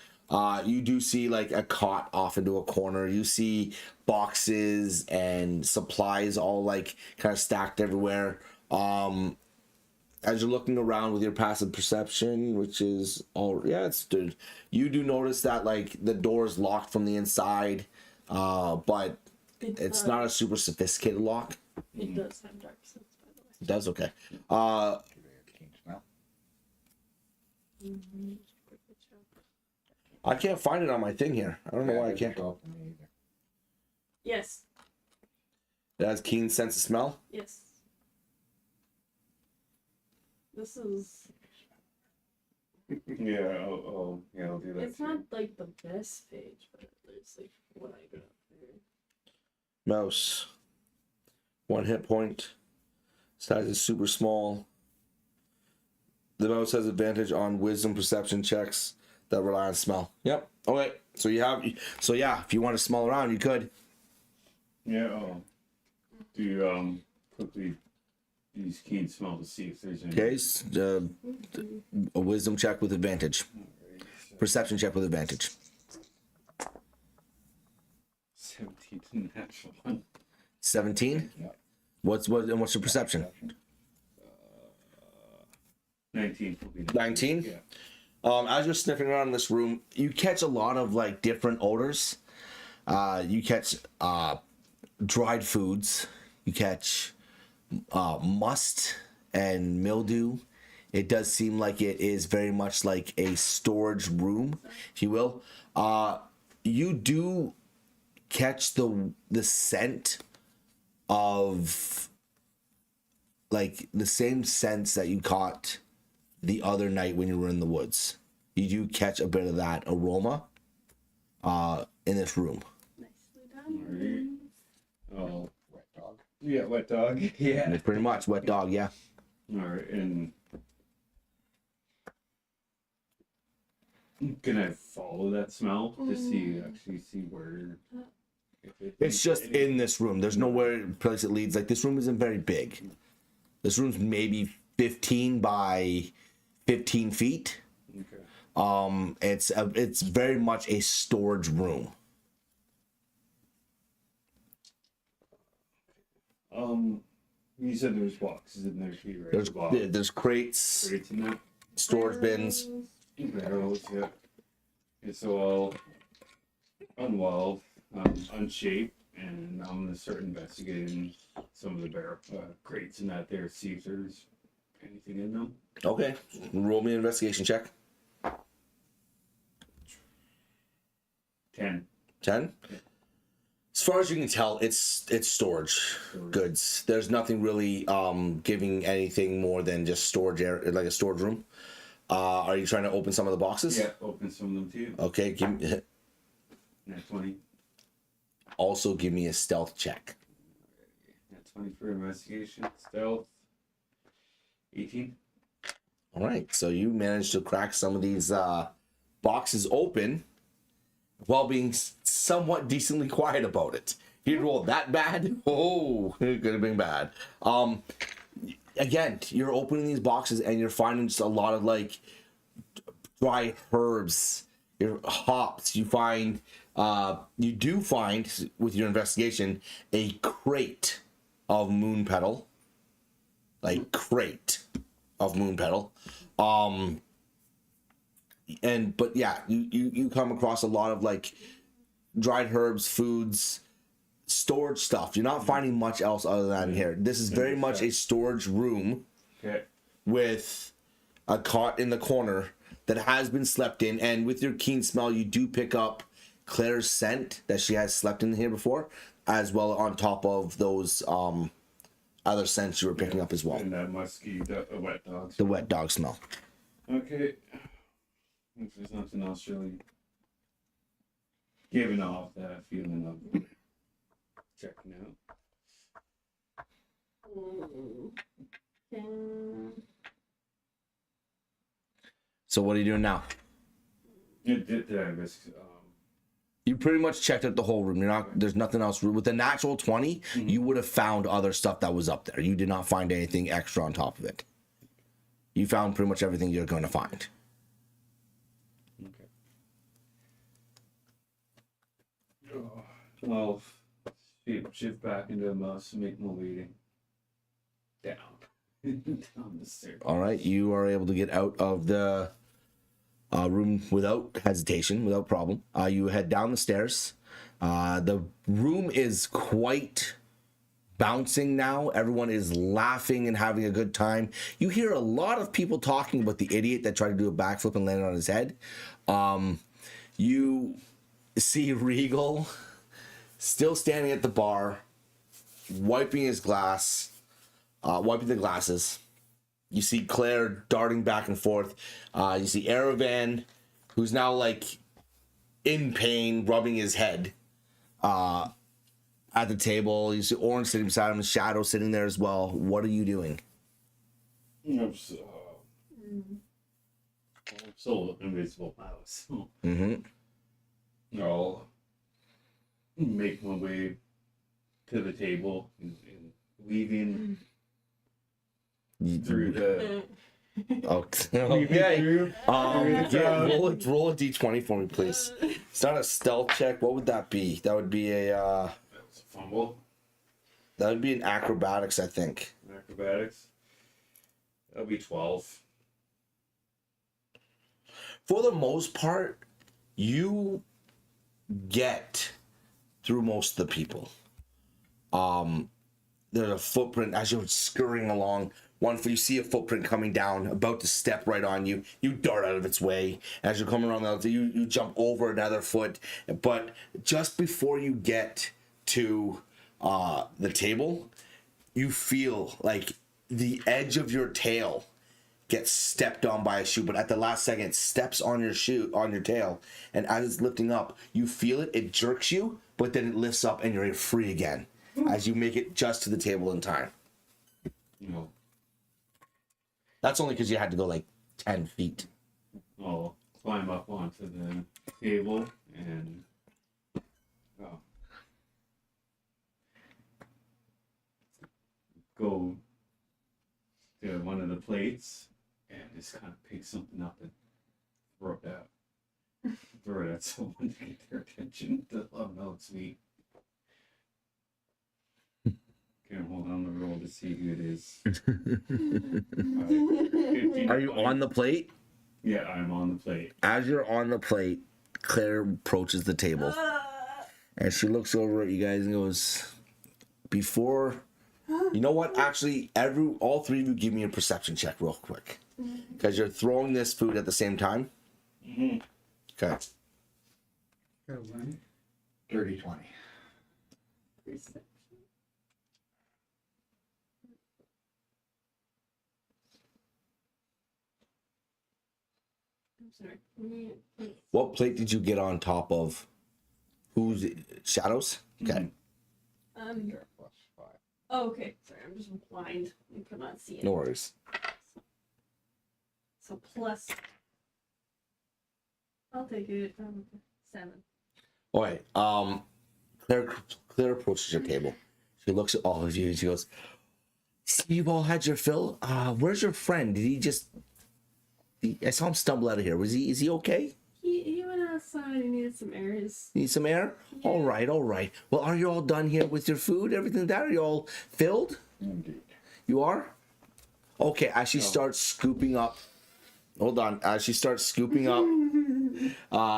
you do see like a cot off into a corner. You see boxes and supplies all like kind of stacked everywhere. As you're looking around with your passive perception, which is it's good. You do notice that like the door is locked from the inside, but it's not a super sophisticated lock. It does have dark sense, by the way. It does, okay. Keen smell. I can't find it on my thing here. I don't know why I can't. Show up for me either. Yes. It has keen sense of smell. Yes. This is. Yeah, I'll do that. It's not like the best page, but it's like what I got there. Mouse. 1 hit point. Size is super small. The mouse has advantage on wisdom perception checks that rely on smell. Yep. Okay. So yeah, if you want to smell around, you could. Yeah. Do you quickly use keen smell to see if there's any? Okay. A wisdom check with advantage. Alright, so Perception check with advantage. 17 to natural one. 17. What's your perception? 19. 19? Yeah. As you're sniffing around in this room, you catch a lot of like different odors. You catch dried foods. You catch must and mildew. It does seem like it is very much like a storage room, if you will. You do catch the scent of like the same scents that you caught the other night when you were in the woods. You do catch a bit of that aroma in this room. Nicely done. Oh, Wet dog. yeah, wet dog. Yeah. It's pretty much wet dog, yeah. Alright, and can I follow that smell to actually see where? If It's just in this room. There's nowhere place it leads. Like this room isn't very big. This room's maybe 15 by 15 feet. Okay. It's very much a storage room. You said there was boxes in there too, right? There's crates, Crates in there. storage bins. Barrels, yeah. Okay, so I'll unshape, and I'm gonna start investigating some of the crates in that there, see if there's anything in them. Okay, roll me an investigation check. 10. 10. As far as you can tell, it's storage goods. There's nothing really giving anything more than just storage area, like a storage room. Are you trying to open some of the boxes? Yeah, open some of them too. Okay, give me, Nat 20. also give me a stealth check. Nat 20 for investigation. Stealth. 18. All right, so you managed to crack some of these boxes open while being somewhat decently quiet about it. If you'd rolled that bad, oh, it could have been bad. Again, you're opening these boxes and you're finding just a lot of like dry herbs, your hops. You do find with your investigation a crate of moon petal, like crate of moon petal. But yeah, you come across a lot of like dried herbs, foods, storage stuff. You're not finding much else other than here. This is very much a storage room Okay. with a cot in the corner that has been slept in, and with your keen smell, you do pick up Claire's scent that she has slept in here before, as well on top of those other scents you were picking up as well. And that musky, the wet dogs. The wet dog smell. Okay. If there's nothing else really giving off that feeling of checking out. So what are you doing now? Did I risk? You pretty much checked out the whole room. There's nothing else. With the natural 20, you would have found other stuff that was up there. You did not find anything extra on top of it. You found pretty much everything you're going to find. Okay. Well, shift back into a mouse and make my way down. Down the stairs. All right, you are able to get out of the room without hesitation, without problem. You head down the stairs. The room is quite bouncing now. Everyone is laughing and having a good time. You hear a lot of people talking about the idiot that tried to do a backflip and landed on his head. You see Regal still standing at the bar, wiping the glasses. You see Claire darting back and forth. You see Aravan, who's now like in pain, rubbing his head. at the table. You see Orange sitting beside him, Shadow sitting there as well. What are you doing? I'm so invisible mouse. I'll make my way to the table and weaving through the. Okay. Roll a d20 for me, please. It's not a stealth check. What would that be? That would be a. That was a fumble. That would be an acrobatics, I think. Acrobatics. That'll be 12. For the most part, you get through most of the people. There's a footprint as you're scurrying along. You see a footprint coming down, about to step right on you. You dart out of its way. As you're coming around the other, you jump over another foot. But just before you get to the table, you feel like the edge of your tail gets stepped on by a shoe, but at the last second it steps on your tail, and as it's lifting up, you feel it jerks you, but then it lifts up and you're free again as you make it just to the table in time. No. That's only because you had to go like 10 feet. I'll climb up onto the table and go to one of the plates and just kind of pick something up and throw it out. Throw it at someone to get their attention. Oh no, it's sweet. Can't hold on the roll to see who it is. 15, Are you on the plate? Yeah, I'm on the plate. As you're on the plate, Claire approaches the table and she looks over at you guys and goes, "Before, you know what? Actually, all three of you give me a perception check real quick, because you're throwing this food at the same time." Mm-hmm. Okay. Got one. 30, 20. Perception. I'm sorry. What plate did you get on top of? Who's Shadows? Okay. There, plus 5. Oh, okay. Sorry, I'm just blind. I could not see it. No worries. So plus. I'll take it. 7. Okay. Claire approaches your table. She looks at all of you and she goes, "So you've all had your fill? Where's your friend? Did he just? I saw him stumble out of here. Is he okay? He went outside. He needed some air. Need some air? Yeah. All right. Well, are you all done here with your food? Everything like that? Are you all filled? Indeed. You are? Okay, as she starts scooping up. Hold on. As she starts scooping up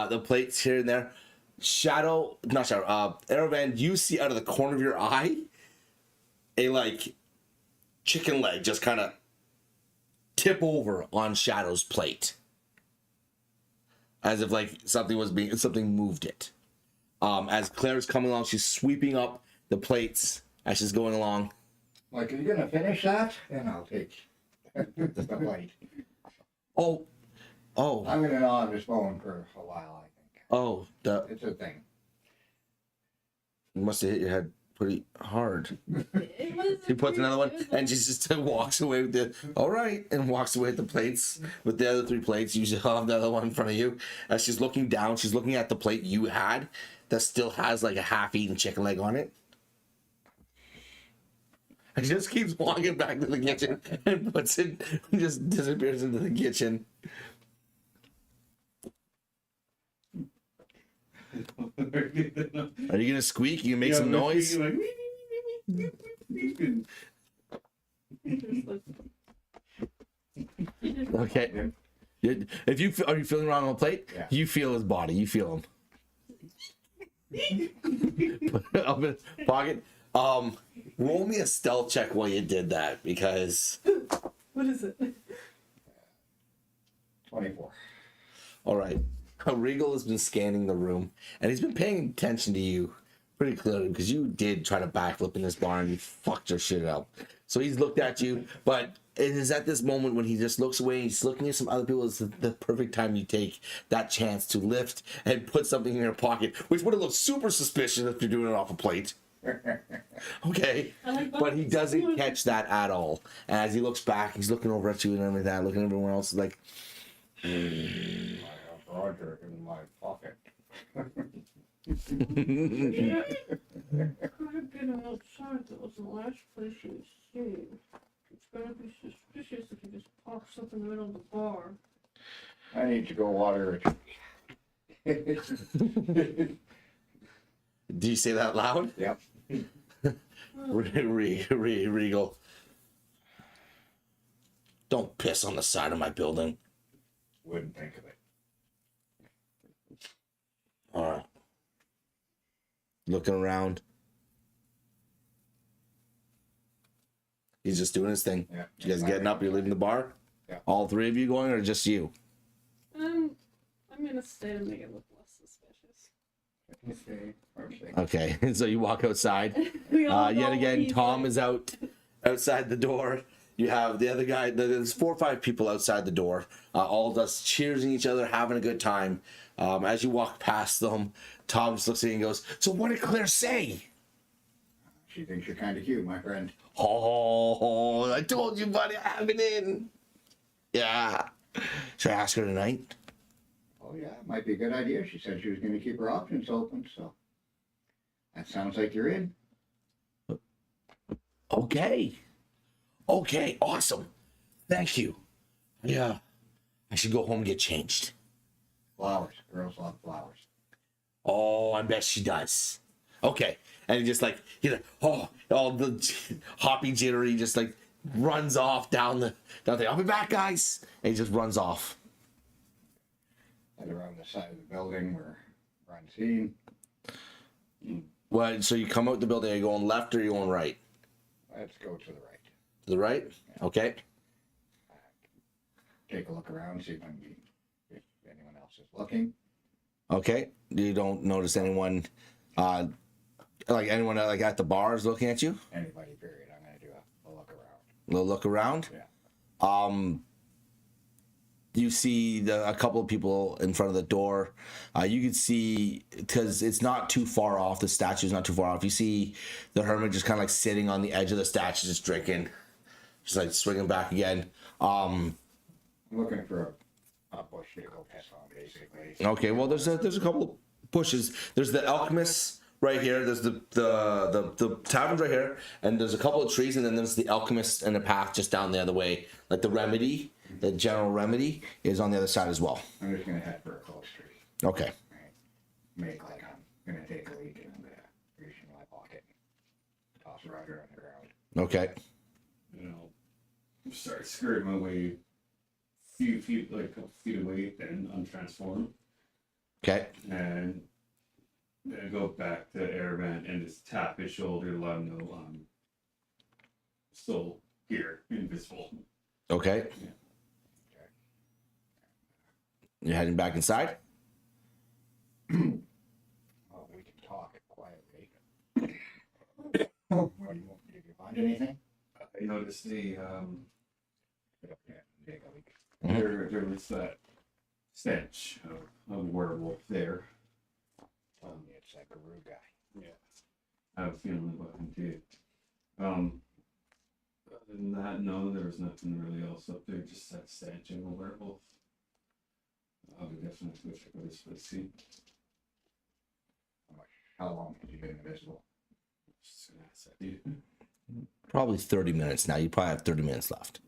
the plates here and there. Eravan, you see out of the corner of your eye a chicken leg just kind of tip over on Shadow's plate. As if something moved it. As Claire's coming along, she's sweeping up the plates as she's going along. Like, are you going to finish that? And I'll take the bite. Oh. I'm going to gnaw on this bone for a while, I think. Oh, It's a thing. you must have hit your head pretty hard. It was. She puts another one, and she just walks away with and walks away with the plates, with the other 3 plates. You still have the other one in front of you. As she's looking down, she's looking at the plate you had that still has a half-eaten chicken leg on it. And she just keeps walking back to the kitchen and just disappears into the kitchen. Are you gonna squeak? You can make some noise? Okay. Are you feeling wrong on the plate? Yeah. You feel his body. You feel him. Put it up in his pocket. Roll me a stealth check while you did that, because. What is it? 24. All right. Regal has been scanning the room, and he's been paying attention to you pretty clearly, because you did try to backflip in this bar and you fucked your shit up. So he's looked at you, but it is at this moment when he just looks away and he's looking at some other people. It's the perfect time you take that chance to lift and put something in your pocket, which would have looked super suspicious if you're doing it off a plate. Okay. I like But he buckets. doesn't catch that at all. And as he looks back, he's looking over at you and everything, looking at everyone else like, I have Roger in my pocket. Yeah. Could have been outside. That was the last place he was seen. It's gonna be suspicious if he just pops up in the middle of the bar. I need to go water it. do you say that loud? Yep. Regal. Don't piss on the side of my building. Wouldn't think of it. All right. Looking around. He's just doing his thing. Yeah. You guys getting up? You're leaving the bar? Yeah. All three of you going, or just you? I'm gonna stay to make it look less suspicious. Okay. So you walk outside. We all Yet know again, he's Tom like- is outside the door. You have the other guy. There's 4 or 5 people outside the door, all just cheering each other, having a good time. As you walk past them, Tom just looks at you and goes, "So what did Claire say?" She thinks you're kind of cute, my friend. Oh, I told you, buddy, I have it in. Yeah. Should I ask her tonight? Oh yeah, might be a good idea. She said she was going to keep her options open, so that sounds like you're in. Okay. Okay, awesome. Thank you. Yeah. I should go home and get changed. Flowers. Girls love flowers. Oh, I bet she does. Okay. And he just like, he's like, oh, all the hoppy jittery, just like runs off down the thing. I'll be back, guys. And he just runs off. And around the side of the building, we're unseen. Well, so you come out the building, are you going left or are you going right? Let's go to the right. To the right? Okay. Take a look around, see if anyone else is looking. Okay. You don't notice anyone, like anyone like at the bars looking at you? Anybody, period. I'm going to do a look around. A little look around? Yeah. You see a couple of people in front of the door. You can see, because it's not too far off, the statue's not too far off. You see the hermit just kind of like sitting on the edge of the statue, just drinking, just like swinging back again. I'm looking for a bush to go piss on, basically. Okay, well, there's a couple bushes. There's the alchemist right here. There's the tavern's right here, and there's a couple of trees, and then there's the alchemist and the path just down the other way. Like the remedy, the general remedy, is on the other side as well. I'm just going to head for a close tree. Okay. Right? Make like I'm going to take a leak and I'm going to reach in my pocket. Toss Roger on the ground. Okay. You know, start skirting my way few feet, like a couple feet away, then untransform. Okay. And then go back to Airband and just tap his shoulder to let him know I'm still here, invisible. Okay. Yeah. You're heading back inside? Oh, we can talk quietly. What do you want? Did you find anything? I noticed Yeah, take a leak. there was that stench of a werewolf there. It's that guru guy. Yeah. I have a feeling about him too. Other than that, no, there was nothing really else up there, just that stench of a werewolf. I'll be definitely go check out this place, see. How long have you been invisible? Just gonna ask that dude. Probably 30 minutes now. You probably have 30 minutes left.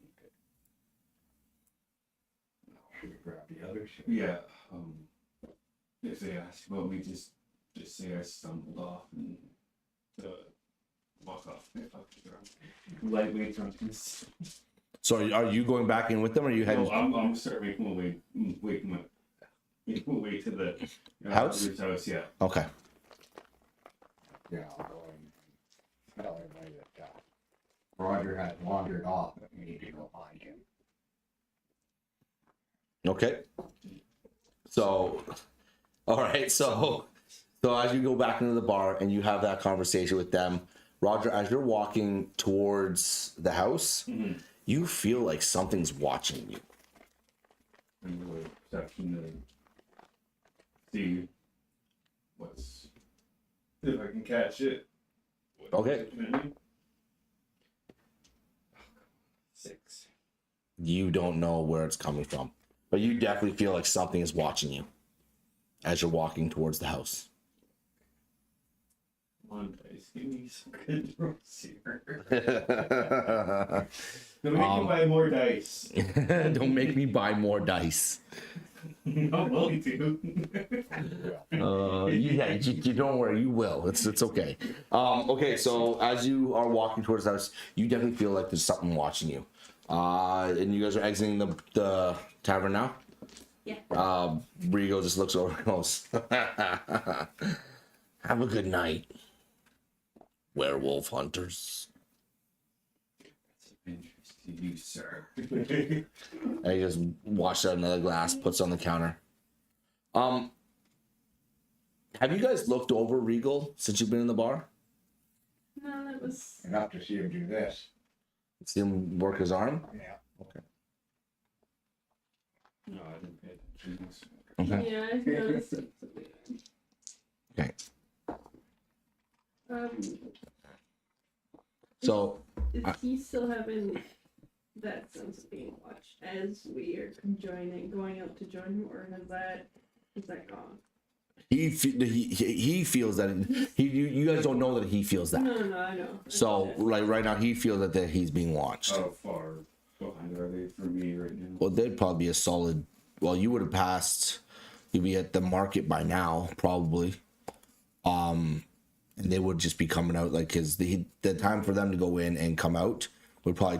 Should we grab the others? Yeah, if they ask about me, just say I stumbled off and walk off. If I was drunk. Lightweight drunkenness. So are you going back in with them, or are you heading? No, I'm starting making my way to the House? Ruth's house, yeah. Okay. Yeah, I'll go and tell everybody that Roger has wandered off, but we need to go find him. Okay. So, all right. So as you go back into the bar and you have that conversation with them, Roger, as you're walking towards the house, you feel like something's watching you. And really perception to see what's, if I can catch it. Okay. 6. You don't know where it's coming from, but you definitely feel like something is watching you as you're walking towards the house. Come on, dice. Give me some good rolls here. Don't make me buy more dice. Don't make me buy more dice. No, will do. Yeah, you don't worry, you will. It's okay. Okay, so as you are walking towards the house, you definitely feel like there's something watching you. And you guys are exiting the tavern now? Yeah. Rigo just looks over and goes, have a good night, werewolf hunters. That's of interest to you, sir. And he just washes out another glass, puts it on the counter. Have you guys looked over Regal since you've been in the bar? No, that was. Enough to see him do this. See him work his arm? Yeah. Okay. No, I didn't pay attention. Okay. Yeah, I noticed something. Okay. Um, So is he still having that sense of being watched as we are going out to join him, or is that gone? he feels that you guys don't know that he feels that. No, I know. So like right now he feels that he's being watched. How far behind are they for me right now? Well, they'd probably be a solid. Well, you would have passed. You'd be at the market by now, probably. And they would just be coming out like because the time for them to go in and come out would probably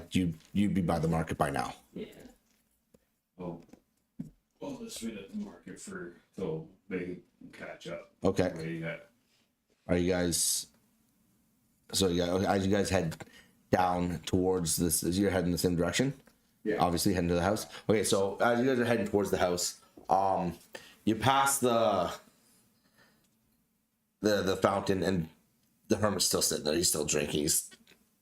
you'd be by the market by now. Yeah. Oh, well, let's wait at the market till they catch up. Okay. Where you at? Are you guys? So as you guys head down towards this, you're heading the same direction. Yeah. Obviously heading to the house. Okay, so as you guys are heading towards the house, you pass the fountain, and the hermit's still sitting there. He's still drinking. He's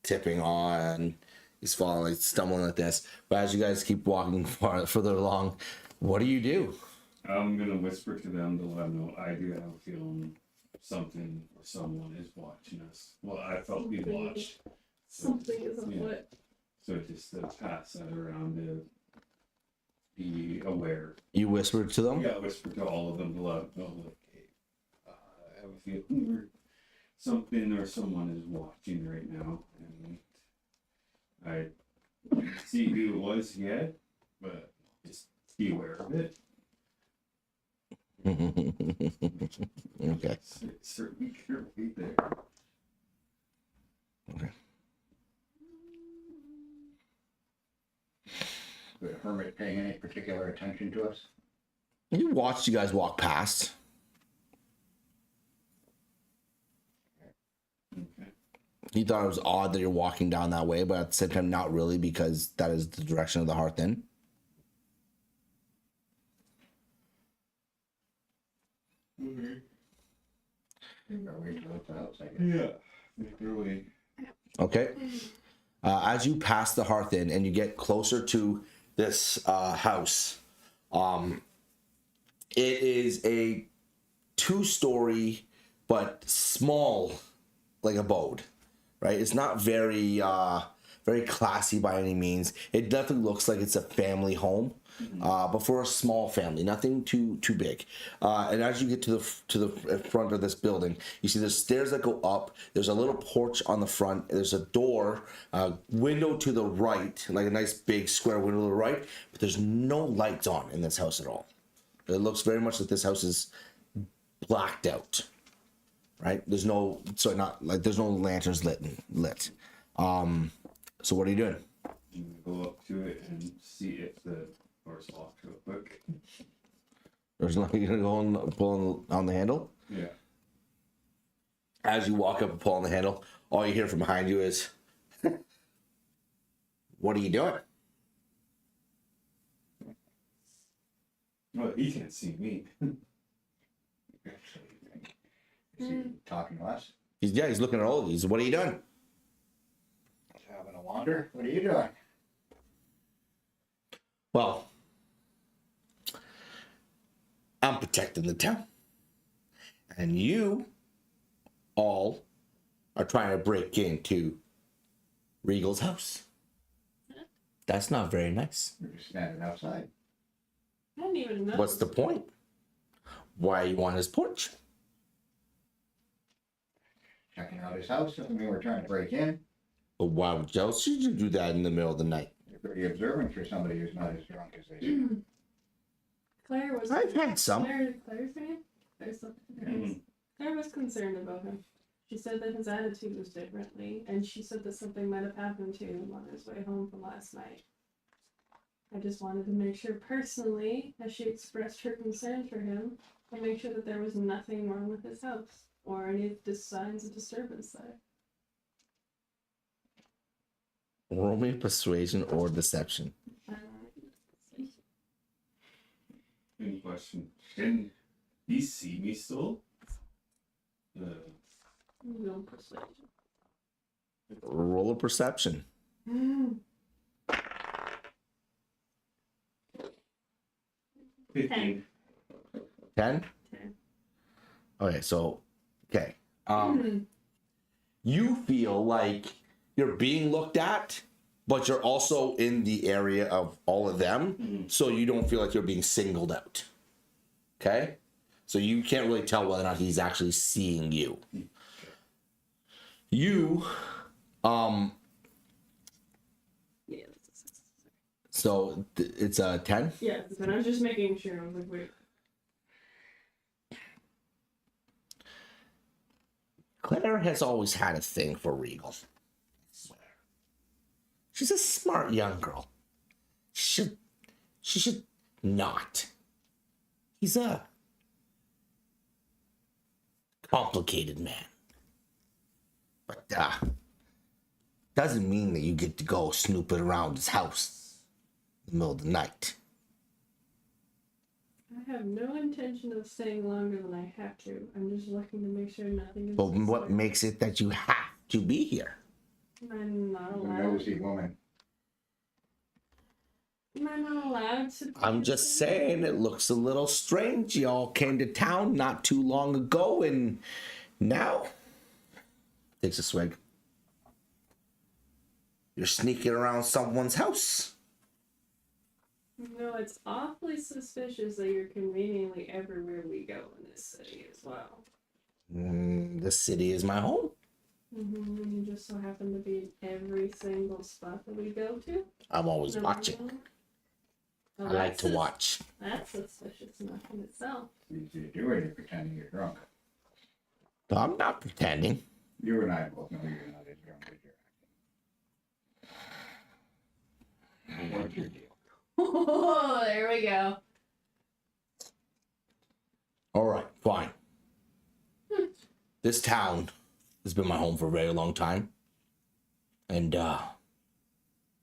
tipping on. He's falling, stumbling like this. But as you guys keep walking further along, what do you do? I'm gonna whisper to them to let them know I do have a feeling something or someone is watching us. Well, I felt we watched. Something is afoot. So just to pass that around to be aware. You whispered to them. Yeah, whisper to all of them to let them know, like, hey, I have a feeling something or someone is watching right now, and I didn't see who it was yet, but just be aware of it. Okay. Certainly can't be there. Okay. The hermit paying any particular attention to us? He watched you guys walk past. Okay. He thought it was odd that you're walking down that way, but at the same time, not really, because that is the direction of the Hearth Inn. Wait till it's out, I guess. Yeah. Make their way. Okay. As you pass the Hearth Inn and you get closer to this house, it is a 2-story but small, like, abode. Right? It's not very very classy by any means. It definitely looks like it's a family home, but for a small family, nothing too big. And as you get to the front of this building, you see there's stairs that go up. There's a little porch on the front. There's a door, window to the right, like a nice big square window to the right. But there's no lights on in this house at all. It looks very much like this house is blacked out. Right? There's no lanterns lit. So what are you doing? I'm gonna go up to it and see if the door's locked real quick. There's nothing. You're gonna go and pull on the handle. Yeah. As you walk up and pull on the handle, all you hear from behind you is, "What are you doing?" Well, he can't see me. Is he talking to us? He's looking at all of you. He's, "What are you doing?" Having a wander? What are you doing? Well, I'm protecting the town, and you all are trying to break into Regal's house. That's not very nice. We're just standing outside. I didn't even know. What's the point? Why are you on his porch? Checking out his house. I mean, we're trying to break in. But why else should you do that in the middle of the night? You're pretty observant for somebody who's not as drunk as they seem. Claire was. I've had some. Claire's fan? There's something. Claire was concerned about him. She said that his attitude was differently, and she said that something might have happened to him on his way home from last night. I just wanted to make sure personally, as she expressed her concern for him, to make sure that there was nothing wrong with his house, or any of the signs of disturbance there. Roll me persuasion or deception. Any question? Can he see me still? No persuasion. Roll a perception. 15. 10? 10. Okay, so you feel like you're being looked at, but you're also in the area of all of them, so you don't feel like you're being singled out. Okay? So you can't really tell whether or not he's actually seeing you. You, Yeah, so it's a 10? yeah, but I was just making sure. I was like, wait. Claire has always had a thing for Regal. I swear. She's a smart young girl. She should not. He's a complicated man. But doesn't mean that you get to go snooping around his house in the middle of the night. I have no intention of staying longer than I have to. I'm just looking to make sure nothing is. But what makes it that you have to be here? I'm not The allowed. nosy woman. I'm not allowed to. I'm just saying, it looks a little strange. Y'all came to town not too long ago, and now takes a swig. You're sneaking around someone's house. No, it's awfully suspicious that you're conveniently everywhere we go in this city as well. The city is my home. And you just so happen to be in every single spot that we go to. I'm always No, watching. Well, I like that's to watch. That's suspicious enough in itself. You do it, you're pretending you're drunk. I'm not pretending. You and I both know you're not as drunk as you're acting. What's your deal? Oh, there we go. All right, fine. This town has been my home for a very long time. And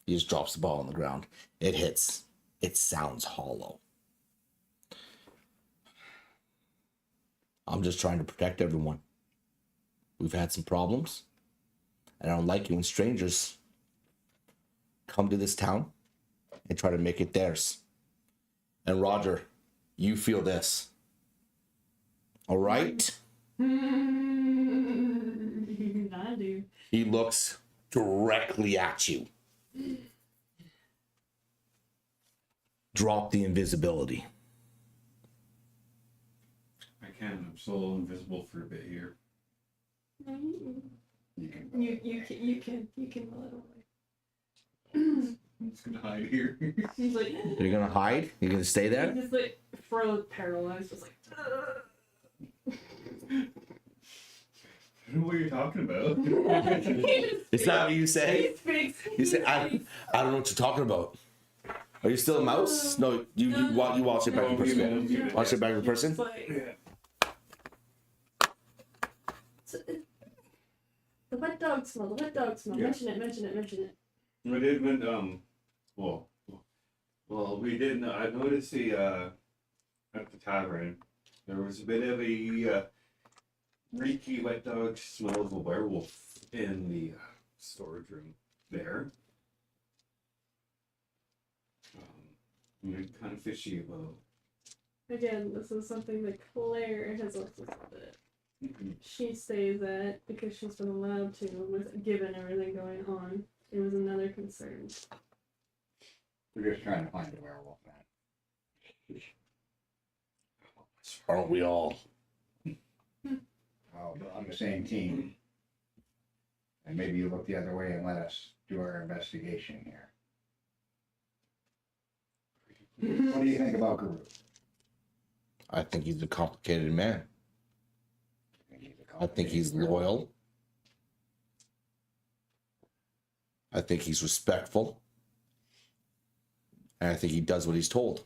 he just drops the ball on the ground. It hits. It sounds hollow. I'm just trying to protect everyone. We've had some problems. And I don't like it when strangers come to this town and try to make it theirs. And Roger, you feel this. All right? I do. He looks directly at you. Drop the invisibility. I can. I'm still invisible for a bit here. You can. You can a little way. I'm just gonna hide here. He's like, You're gonna hide? You're gonna stay there? he just like froze, paralyzed, just like. I don't know what you're talking about. Is that what you say? He speaks. You say, I don't know what you're talking about. Are you still a mouse? No, you watch it back in person. Watch it back in person? It's like, the wet dog smell, the wet dog smell. Yeah. Mention it. We did when well, we did. I noticed at the tavern there was a bit of a reeky wet dog smell of a werewolf in the storage room there. We're kind of fishy about. Again, this is something that Claire has also said that She stays at because she's been allowed to, with given everything going on. It was another concern. We're just trying to find a werewolf, man. Aren't we all? Oh, but on the same team. And maybe you look the other way and let us do our investigation here. What do you think about Guru? I think he's a complicated man. I think he's loyal. I think he's respectful. And I think he does what he's told.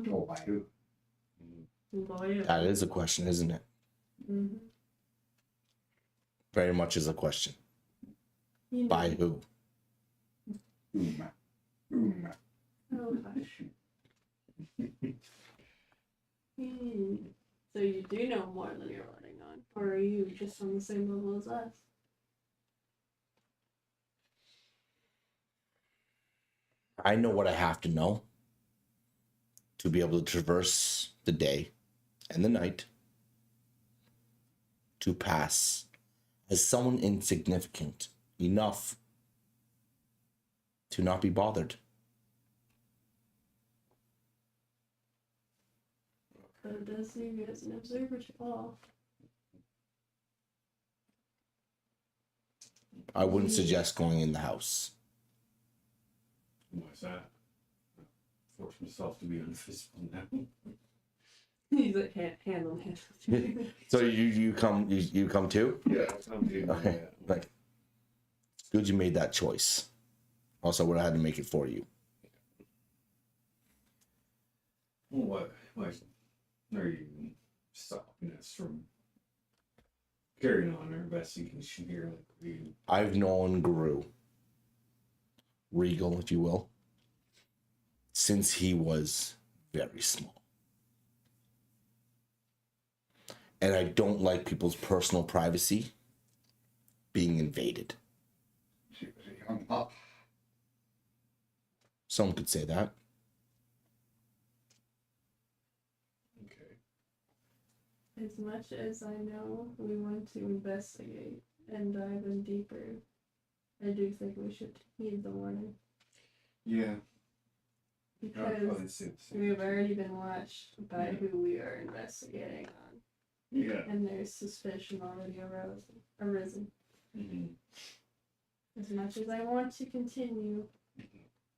Told by who? Loyal. That is a question, isn't it? Mm-hmm. Very much is a question. You know. By who? Oh, hush. So you do know more than you're letting on, or are you just on the same level as us? I know what I have to know to be able to traverse the day and the night to pass as someone insignificant enough to not be bothered. But it does see you as an observer to all. I wouldn't suggest going in the house. Why's that? Force myself to be invisible now. He's like, handle. So you come too? Yeah, I'm doing Okay. that. Like, good you made that choice. Also, I would have had to make it for you. Well, why are you stopping us from carrying on our investigation here like we... I've known Guru, Regal, if you will, since he was very small. And I don't like people's personal privacy being invaded. She was a young pup. Some could say that. Okay. As much as I know we want to investigate and dive in deeper, I do think we should heed the warning. Yeah. Because we've already been watched by who we are investigating on. Yeah. And there's suspicion already arisen. Mm-hmm. As much as I want to continue,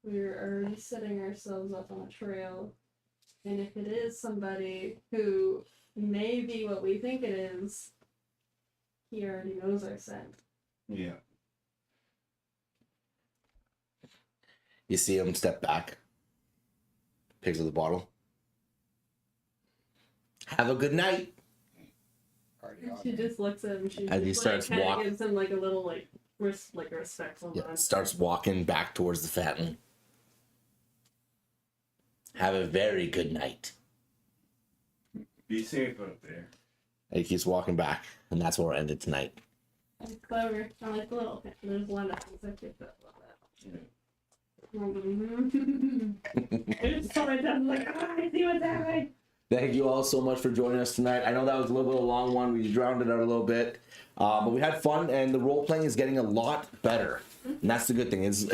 we're already setting ourselves up on a trail. And if it is somebody who may be what we think it is, he already knows our scent. Yeah. You see him step back, picks up the bottle. Have a good night. She just looks at him. She As he just, starts kind of walk- gives him like a little like respectful Yeah, nod. starts walking back towards the fountain. Have a very good night. Be safe out there. And he keeps walking back, and that's where we're ended tonight. It's clever. I like the little. There's one of things I picked up on that. It's so intense, like, I see what's happening. Thank you all so much for joining us tonight. I know that was a little bit of a long one. We drowned it out a little bit, but we had fun, and the role playing is getting a lot better. And that's the good thing. It's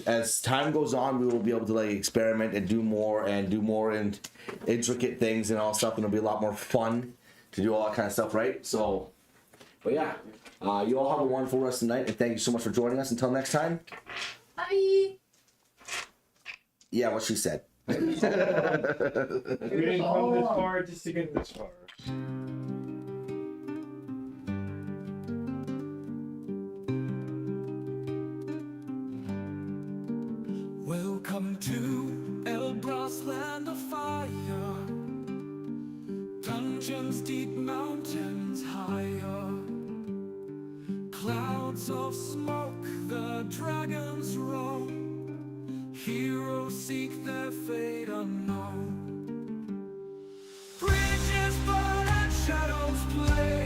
as time goes on, we will be able to like experiment and do more and intricate things and all stuff, and it'll be a lot more fun to do all that kind of stuff, right? So, but yeah, you all have a wonderful rest of the night, and thank you so much for joining us. Until next time. Bye. Yeah, what she said. We didn't come this far just to get this far. Welcome to Elbraz, land of fire. Dungeons deep, mountains higher. Clouds of smoke, the dragons roam. Heroes seek their fate unknown. Bridges burn and shadows play.